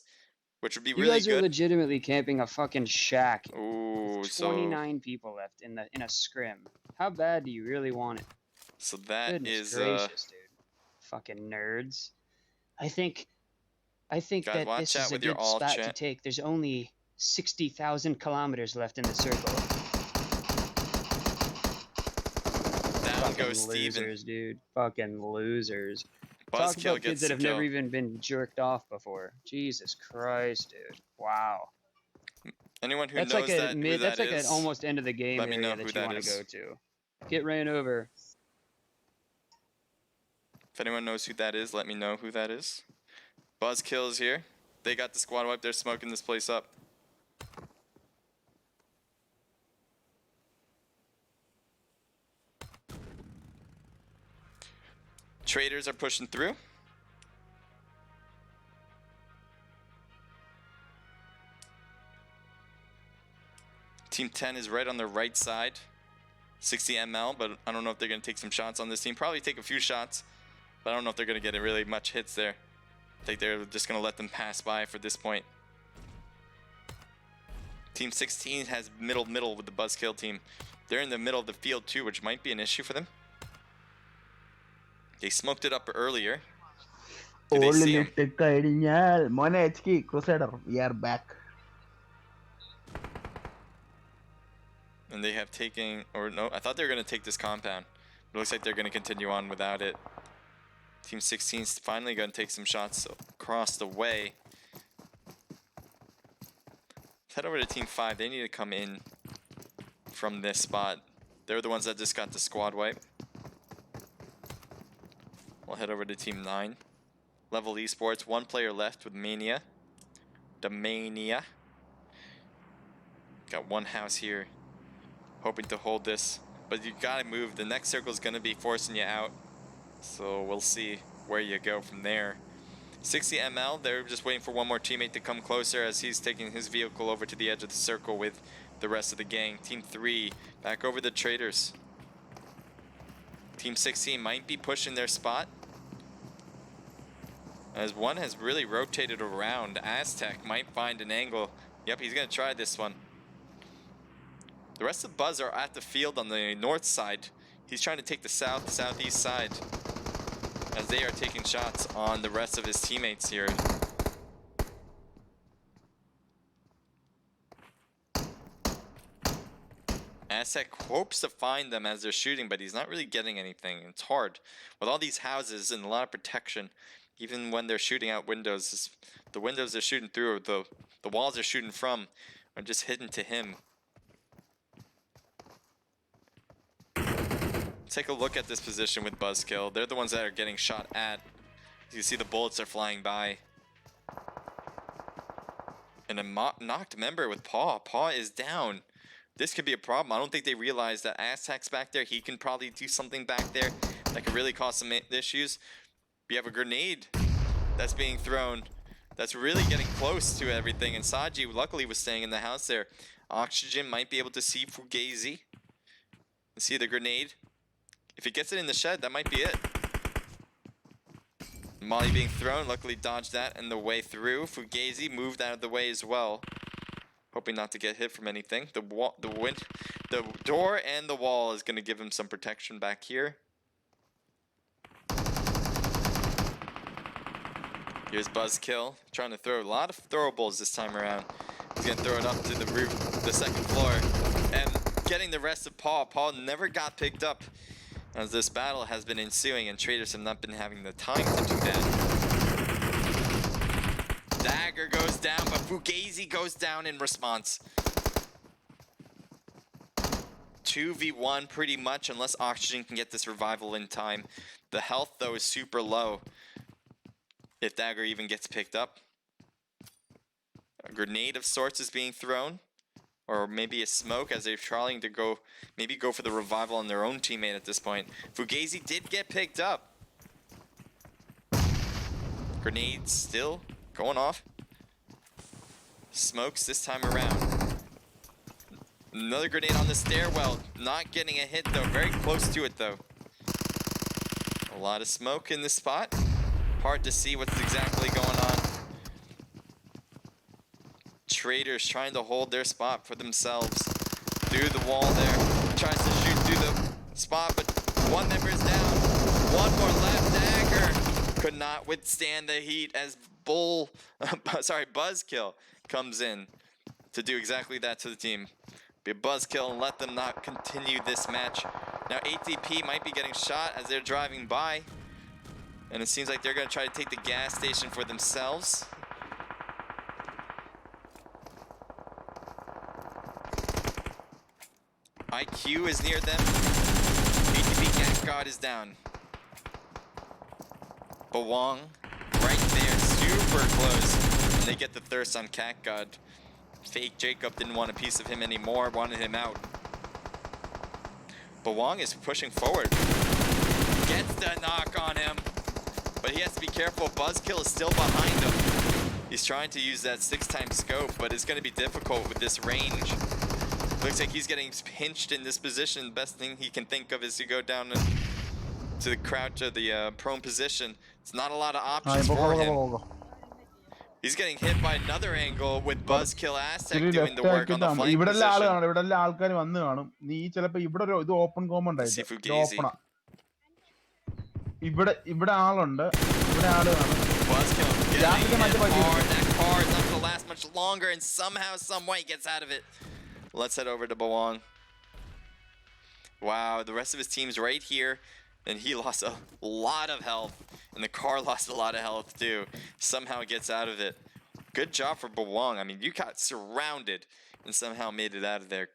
which would be You really guys are good. legitimately camping a fucking shack. Ooh, With so 29 people left in a scrim. How bad do you really want it? so that Goodness is gracious, dude. Fucking nerds. I think guys, that watch this out is a with your good all spot to chat. take. There's only 60,000 kilometers left in the circle. Down Fucking goes Steven. losers, dude. Fucking losers. Talk Buzzkill about gets kids that the have kill. never even been jerked off before. Jesus Christ, dude. Wow. Anyone who That's knows like a that who mid. That's that like is, an almost end of the game let me area know that who you that want is. to go to. Get ran over. If anyone knows who that is, let me know who that is. Buzzkill is here. They got the squad wipe. They're smoking this place up. Traders are pushing through. Team 10 is right on the right side. 60 ml, but I don't know if they're going to take some shots on this team. Probably take a few shots, but I don't know if they're going to get really much hits there. I think they're just going to let them pass by for this point. Team 16 has middle with the Buzzkill team. They're in the middle of the field too, which might be an issue for them. They smoked it up earlier. Do they see him? Moine HK Crusader, we are back. And they have taken, or no, I thought they were going to take this compound. It looks like they're going to continue on without it. Team 16 is finally going to take some shots across the way. Let's head over to Team 5. They need to come in from this spot. They're the ones that just got the squad wipe. We'll head over to Team 9. Level Esports, one player left with Mania. The Mania. Got one house here. Hoping to hold this, but you gotta move. The next circle is gonna be forcing you out, so we'll see where you go from there. 60 ml, they're just waiting for one more teammate to come closer as he's taking his vehicle over to the edge of the circle with the rest of the gang. Team 3 back over the traders. Team 16 might be pushing their spot as one has really rotated around. Aztec might find an angle. Yep, he's gonna try this one. The rest of the Buzz are at the field on the north side. He's trying to take the southeast side as they are taking shots on the rest of his teammates here. Aztec hopes to find them as they're shooting, but he's not really getting anything. It's hard. With all these houses and a lot of protection, even when they're shooting out windows, the windows they're shooting through, or the walls they're shooting from, are just hidden to him. Take a look at this position with Buzzkill. They're the ones that are getting shot at. You see the bullets are flying by. And a knocked member with Paw. Paw is down. This could be a problem. I don't think they realize that Aztec's back there. He can probably do something back there that could really cause some issues. We have a grenade that's being thrown. That's really getting close to everything. And Saji luckily was staying in the house there. Oxygen might be able to see Fugazi. See the grenade. If he gets it in the shed, that might be it. Molly being thrown, luckily dodged that and the way through. Fugazi moved out of the way as well, hoping not to get hit from anything. The door and the wall is going to give him some protection back here. Here's Buzzkill, trying to throw a lot of throwables this time around. He's gonna throw it up to the roof, the second floor, and getting the rest of Paul. Paul never got picked up as this battle has been ensuing, and traders have not been having the time to do that. Dagger goes down, but Fugazi goes down in response. 2v1 pretty much, unless Oxygen can get this revival in time. The health, though, is super low if Dagger even gets picked up. A grenade of sorts is being thrown, or maybe a smoke as they're trying to go for the revival on their own teammate at this point. Fugazi did get picked up. Grenades still going off. Smokes this time around. Another grenade on the stairwell. Not getting a hit though. Very close to it though. A lot of smoke in this spot. Hard to see what's exactly going on. Traders trying to hold their spot for themselves. Through the wall there. Tries to shoot through the spot, but one member is down. One more left. Dagger could not withstand the heat as Buzzkill comes in to do exactly that to the team. Be a Buzzkill and let them not continue this match. Now ATP might be getting shot as they're driving by. And it seems like they're going to try to take the gas station for themselves. IQ is near them. ATP Gas God is down. Bawang right there, super close. And they get the thirst on Cat God. Fake Jacob didn't want a piece of him anymore, wanted him out. Bawang is pushing forward. Gets the knock on him. But he has to be careful. Buzzkill is still behind him. He's trying to use that 6x scope, but it's going to be difficult with this range. Looks like he's getting pinched in this position. The best thing he can think of is to go down to the crouch or the prone position. It's not a lot of options for him. He's getting hit by another angle with Buzzkill Aztec doing the work on the flank position. See Fugazi. Buzzkill getting hit hard. That car is not going to last much longer, and somehow, someway gets out of it. Let's head over to Bawang. Wow, the rest of his team's right here, and he lost a lot of health, and the car lost a lot of health too. Somehow gets out of it. Good job for Bawang. I mean, you got surrounded and somehow made it out of there.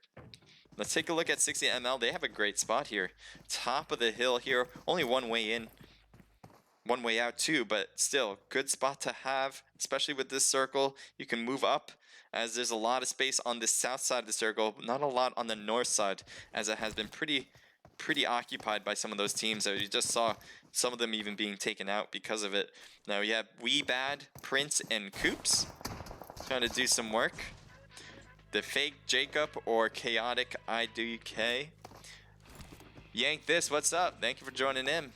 Let's take a look at 60ML. They have a great spot here. Top of the hill here. Only one way in, one way out too, but still, good spot to have, especially with this circle. You can move up as there's a lot of space on the south side of the circle, not a lot on the north side, as it has been pretty occupied by some of those teams. So you just saw some of them even being taken out because of it. Now you have Wee Bad, Prince, and Coops trying to do some work. The Fake Jacob or Chaotic IDK. Yank This, what's up? Thank you for joining in.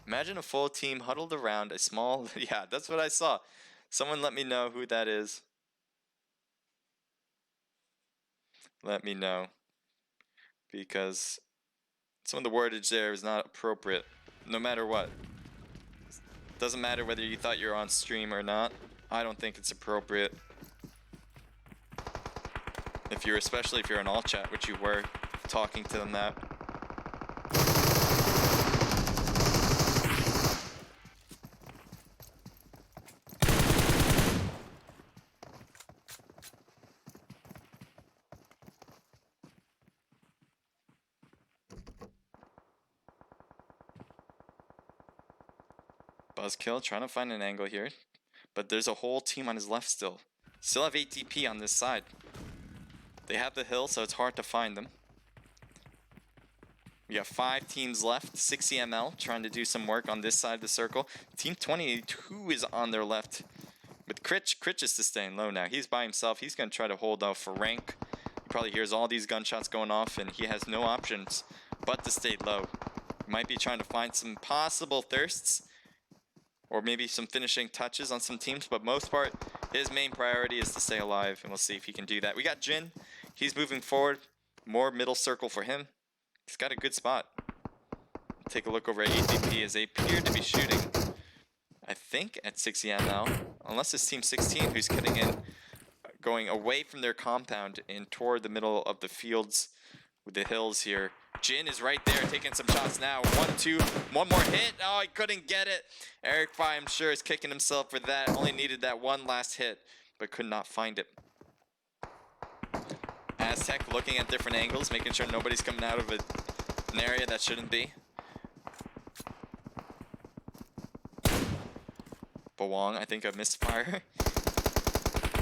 Imagine a full team huddled around a small... Yeah, that's what I saw. Someone let me know who that is. Let me know. Because some of the wordage there is not appropriate. No matter what. Doesn't matter whether you thought you're on stream or not. I don't think it's appropriate. Especially if you're in all chat, which you were, talking to them that. Buzzkill trying to find an angle here, but there's a whole team on his left still. Still have ATP on this side. They have the hill, so it's hard to find them. We have 5 teams left. 60ML trying to do some work on this side of the circle. Team 22 is on their left. With Critch is to staying low now. He's by himself. He's going to try to hold out for rank. He probably hears all these gunshots going off, and he has no options but to stay low. He might be trying to find some possible thirsts, or maybe some finishing touches on some teams, but most part, his main priority is to stay alive, and we'll see if he can do that. We got Jin. He's moving forward. More middle circle for him. He's got a good spot. Take a look over at ATP as they appear to be shooting, I think, at 60ML. Unless it's Team 16 who's cutting in going away from their compound and toward the middle of the fields with the hills here. Jin is right there taking some shots now. 1, 2, one more hit. Oh, he couldn't get it. Eric Fry, I'm sure, is kicking himself for that. Only needed that one last hit, but could not find it. Aztec looking at different angles, making sure nobody's coming out of an area that shouldn't be. Bawang, I think, a misfire.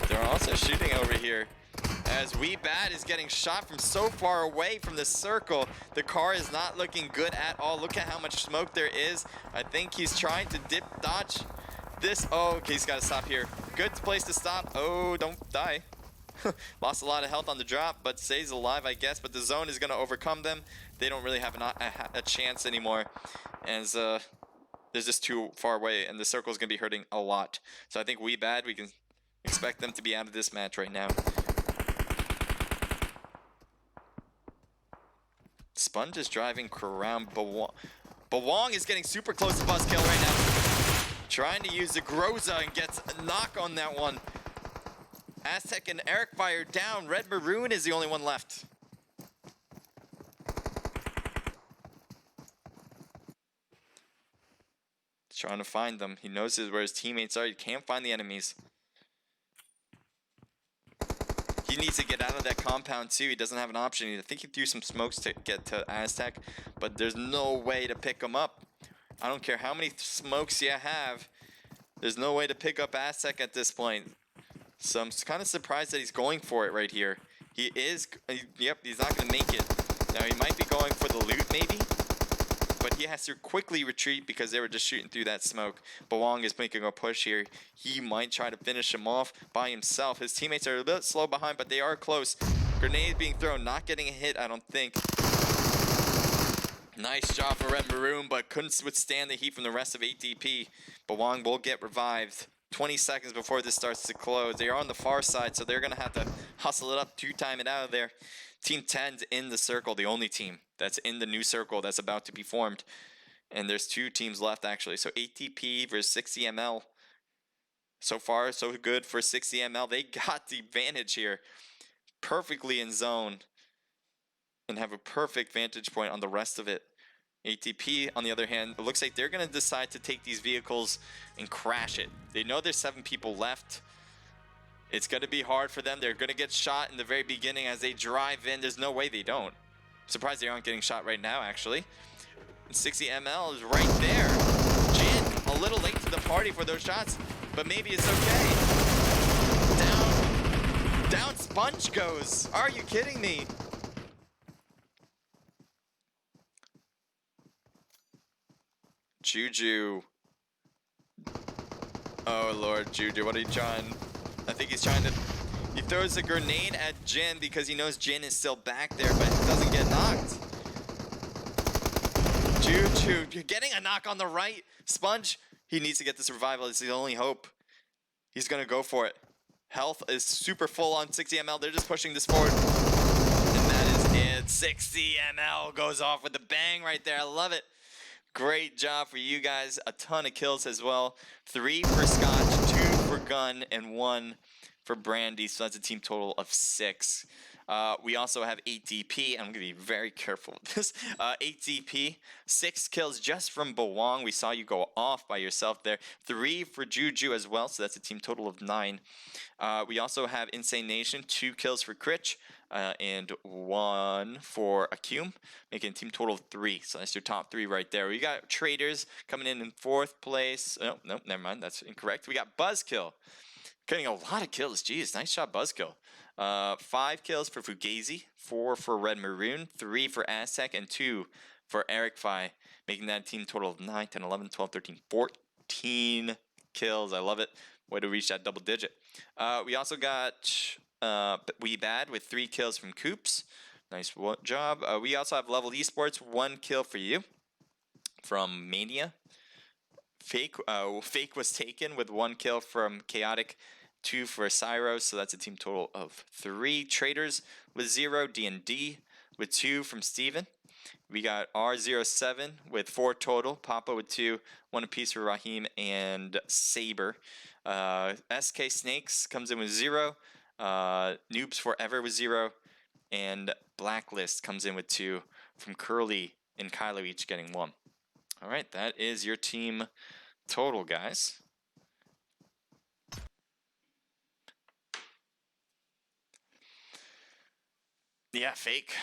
They're also shooting over here. As Wee Bad is getting shot from so far away from the circle. The car is not looking good at all. Look at how much smoke there is. I think he's trying to dip dodge this. Oh, okay, he's got to stop here. Good place to stop. Oh, don't die. Lost a lot of health on the drop, but stays alive, I guess. But the zone is going to overcome them. They don't really have a chance anymore. As they're just too far away, and the circle is going to be hurting a lot. So I think Wee Bad, we can expect them to be out of this match right now. Sponge is driving around. Bawang is getting super close to Buzzkill right now. Trying to use the Groza and gets a knock on that one. Aztec and Eric Fire down. Red Maroon is the only one left. Trying to find them. He knows where his teammates are. He can't find the enemies. He needs to get out of that compound too. He doesn't have an option. I think he threw some smokes to get to Aztec, but there's no way to pick him up. I don't care how many smokes you have. There's no way to pick up Aztec at this point. So I'm kind of surprised that he's going for it right here. He is, yep, he's not going to make it. Now he might be going for the loot maybe, but he has to quickly retreat because they were just shooting through that smoke. Bawang is making a push here. He might try to finish him off by himself. His teammates are a bit slow behind, but they are close. Grenade being thrown, not getting a hit, I don't think. Nice job for Red Maroon, but couldn't withstand the heat from the rest of ATP. Bawang will get revived 20 seconds before this starts to close. They are on the far side, so they're going to have to hustle it up to time it out of there. Team 10's in the circle, the only team that's in the new circle that's about to be formed. And there's 2 teams left, actually. So ATP versus 60ml. So far, so good for 60ml. They got the advantage here. Perfectly in zone. And have a perfect vantage point on the rest of it. ATP, on the other hand, it looks like they're going to decide to take these vehicles and crash it. They know there's 7 people left. It's going to be hard for them. They're going to get shot in the very beginning as they drive in. There's no way they don't. I'm surprised they aren't getting shot right now, actually. And 60ml is right there. Jin, a little late to the party for those shots, but maybe it's okay. Down Sponge goes. Are you kidding me? Juju. Oh, Lord, Juju, what are you trying? I think he's trying to... He throws a grenade at Jin because he knows Jin is still back there, but doesn't get knocked. Juju, you're getting a knock on the right. Sponge, he needs to get this revival. It's the only hope. He's going to go for it. Health is super full on 60ml. They're just pushing this forward. And that is it. 60ml goes off with a bang right there. I love it. Great job for you guys. A ton of kills as well. 3 for Scotch, 2 for Gun, and 1 for Brandy. So that's a team total of 6. We also have ATP. I'm going to be very careful with this. ATP, 6 kills just from Bawang. We saw you go off by yourself there. 3 for Juju as well. So that's a team total of 9. We also have Insane Nation, 2 kills for Critch. And 1 for Acume, making a team total of 3. So that's your top 3 right there. We got Traders coming in 4th place. Oh, no, never mind. That's incorrect. We got Buzzkill. Getting a lot of kills. Jeez, nice shot, Buzzkill. 5 kills for Fugazi, 4 for Red Maroon, 3 for Aztec, and 2 for Eric Fi, making that a team total of 9, 10, 11, 12, 13, 14 kills. I love it. Way to reach that double digit. We also got... Wee Bad with 3 kills from Coops. Nice job. We also have Level Esports, 1 kill for you from Mania. Fake was taken with 1 kill from Chaotic, 2 for Cyro, so that's a team total of 3. Traders with 0, D&D with 2 from Steven. We got R07 with 4 total, Papa with 2, 1 apiece for Raheem and Saber. SK Snakes comes in with 0. Noobs Forever with 0, and Blacklist comes in with 2 from Curly and Kylo each getting 1. All right, that is your team total, guys. Yeah, Fake.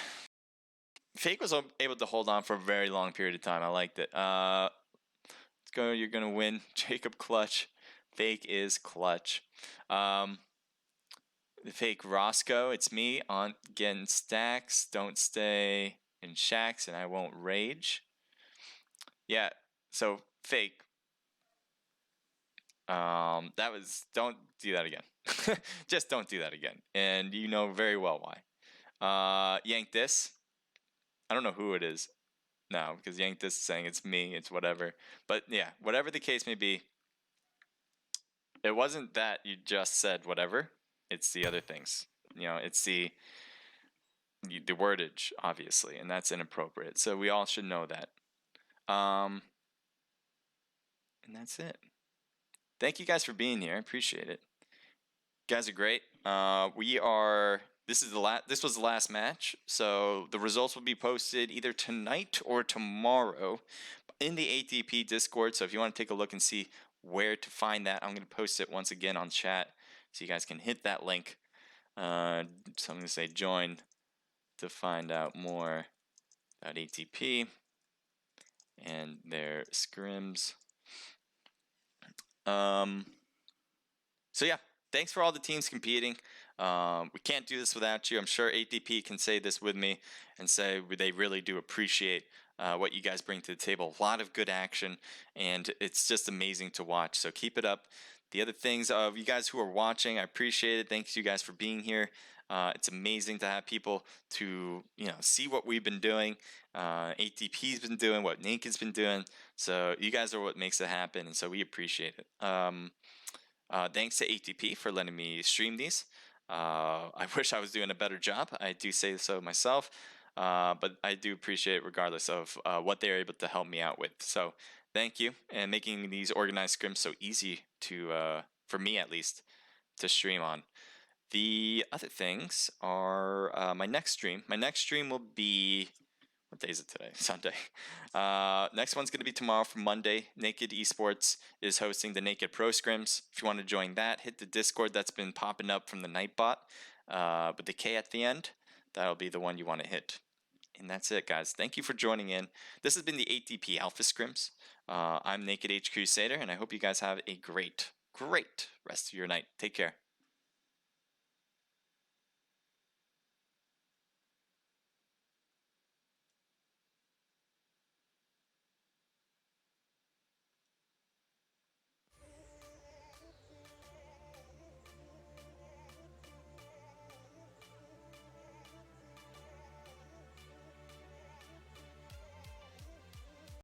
Fake was able to hold on for a very long period of time. I liked it. Let's go. You're gonna win. Jacob Clutch. Fake is clutch. Fake Roscoe. It's me on getting stacks. Don't stay in shacks, and I won't rage. Yeah. So Fake. That was. Don't do that again. Just don't do that again. And you know very well why. Yank this. I don't know who it is now because Yank this is saying it's me. It's whatever. But yeah, whatever the case may be, it wasn't that you just said whatever. It's the other things. You know, it's the wordage, obviously, and that's inappropriate. So we all should know that. And that's it. Thank you guys for being here. I appreciate it. You guys are great. We are. This was the last match, so the results will be posted either tonight or tomorrow in the ATP Discord. So if you want to take a look and see where to find that, I'm going to post it once again on chat, so you guys can hit that link. So I'm going to say join to find out more about ATP and their scrims. So yeah, thanks for all the teams competing. We can't do this without you. I'm sure ATP can say this with me and say they really do appreciate what you guys bring to the table. A lot of good action, and it's just amazing to watch. So keep it up. The other things of you guys who are watching, I appreciate it. Thanks you guys for being here. It's amazing to have people to see what we've been doing. ATP's been doing what Naked's been doing. So you guys are what makes it happen, and so we appreciate it. Thanks to ATP for letting me stream these. I wish I was doing a better job. I do say so myself, but I do appreciate it regardless of what they're able to help me out with. So thank you, and making these organized scrims so easy to, for me at least, to stream on. The other things are my next stream. My next stream will be, what day is it today? Sunday. Next one's going to be tomorrow for Monday. Naked Esports is hosting the Naked Pro Scrims. If you want to join that, hit the Discord that's been popping up from the Nightbot with the K at the end. That'll be the one you want to hit. And that's it, guys. Thank you for joining in. This has been the ATP Alpha Scrims. I'm Naked H Crusader, and I hope you guys have a great rest of your night. Take care.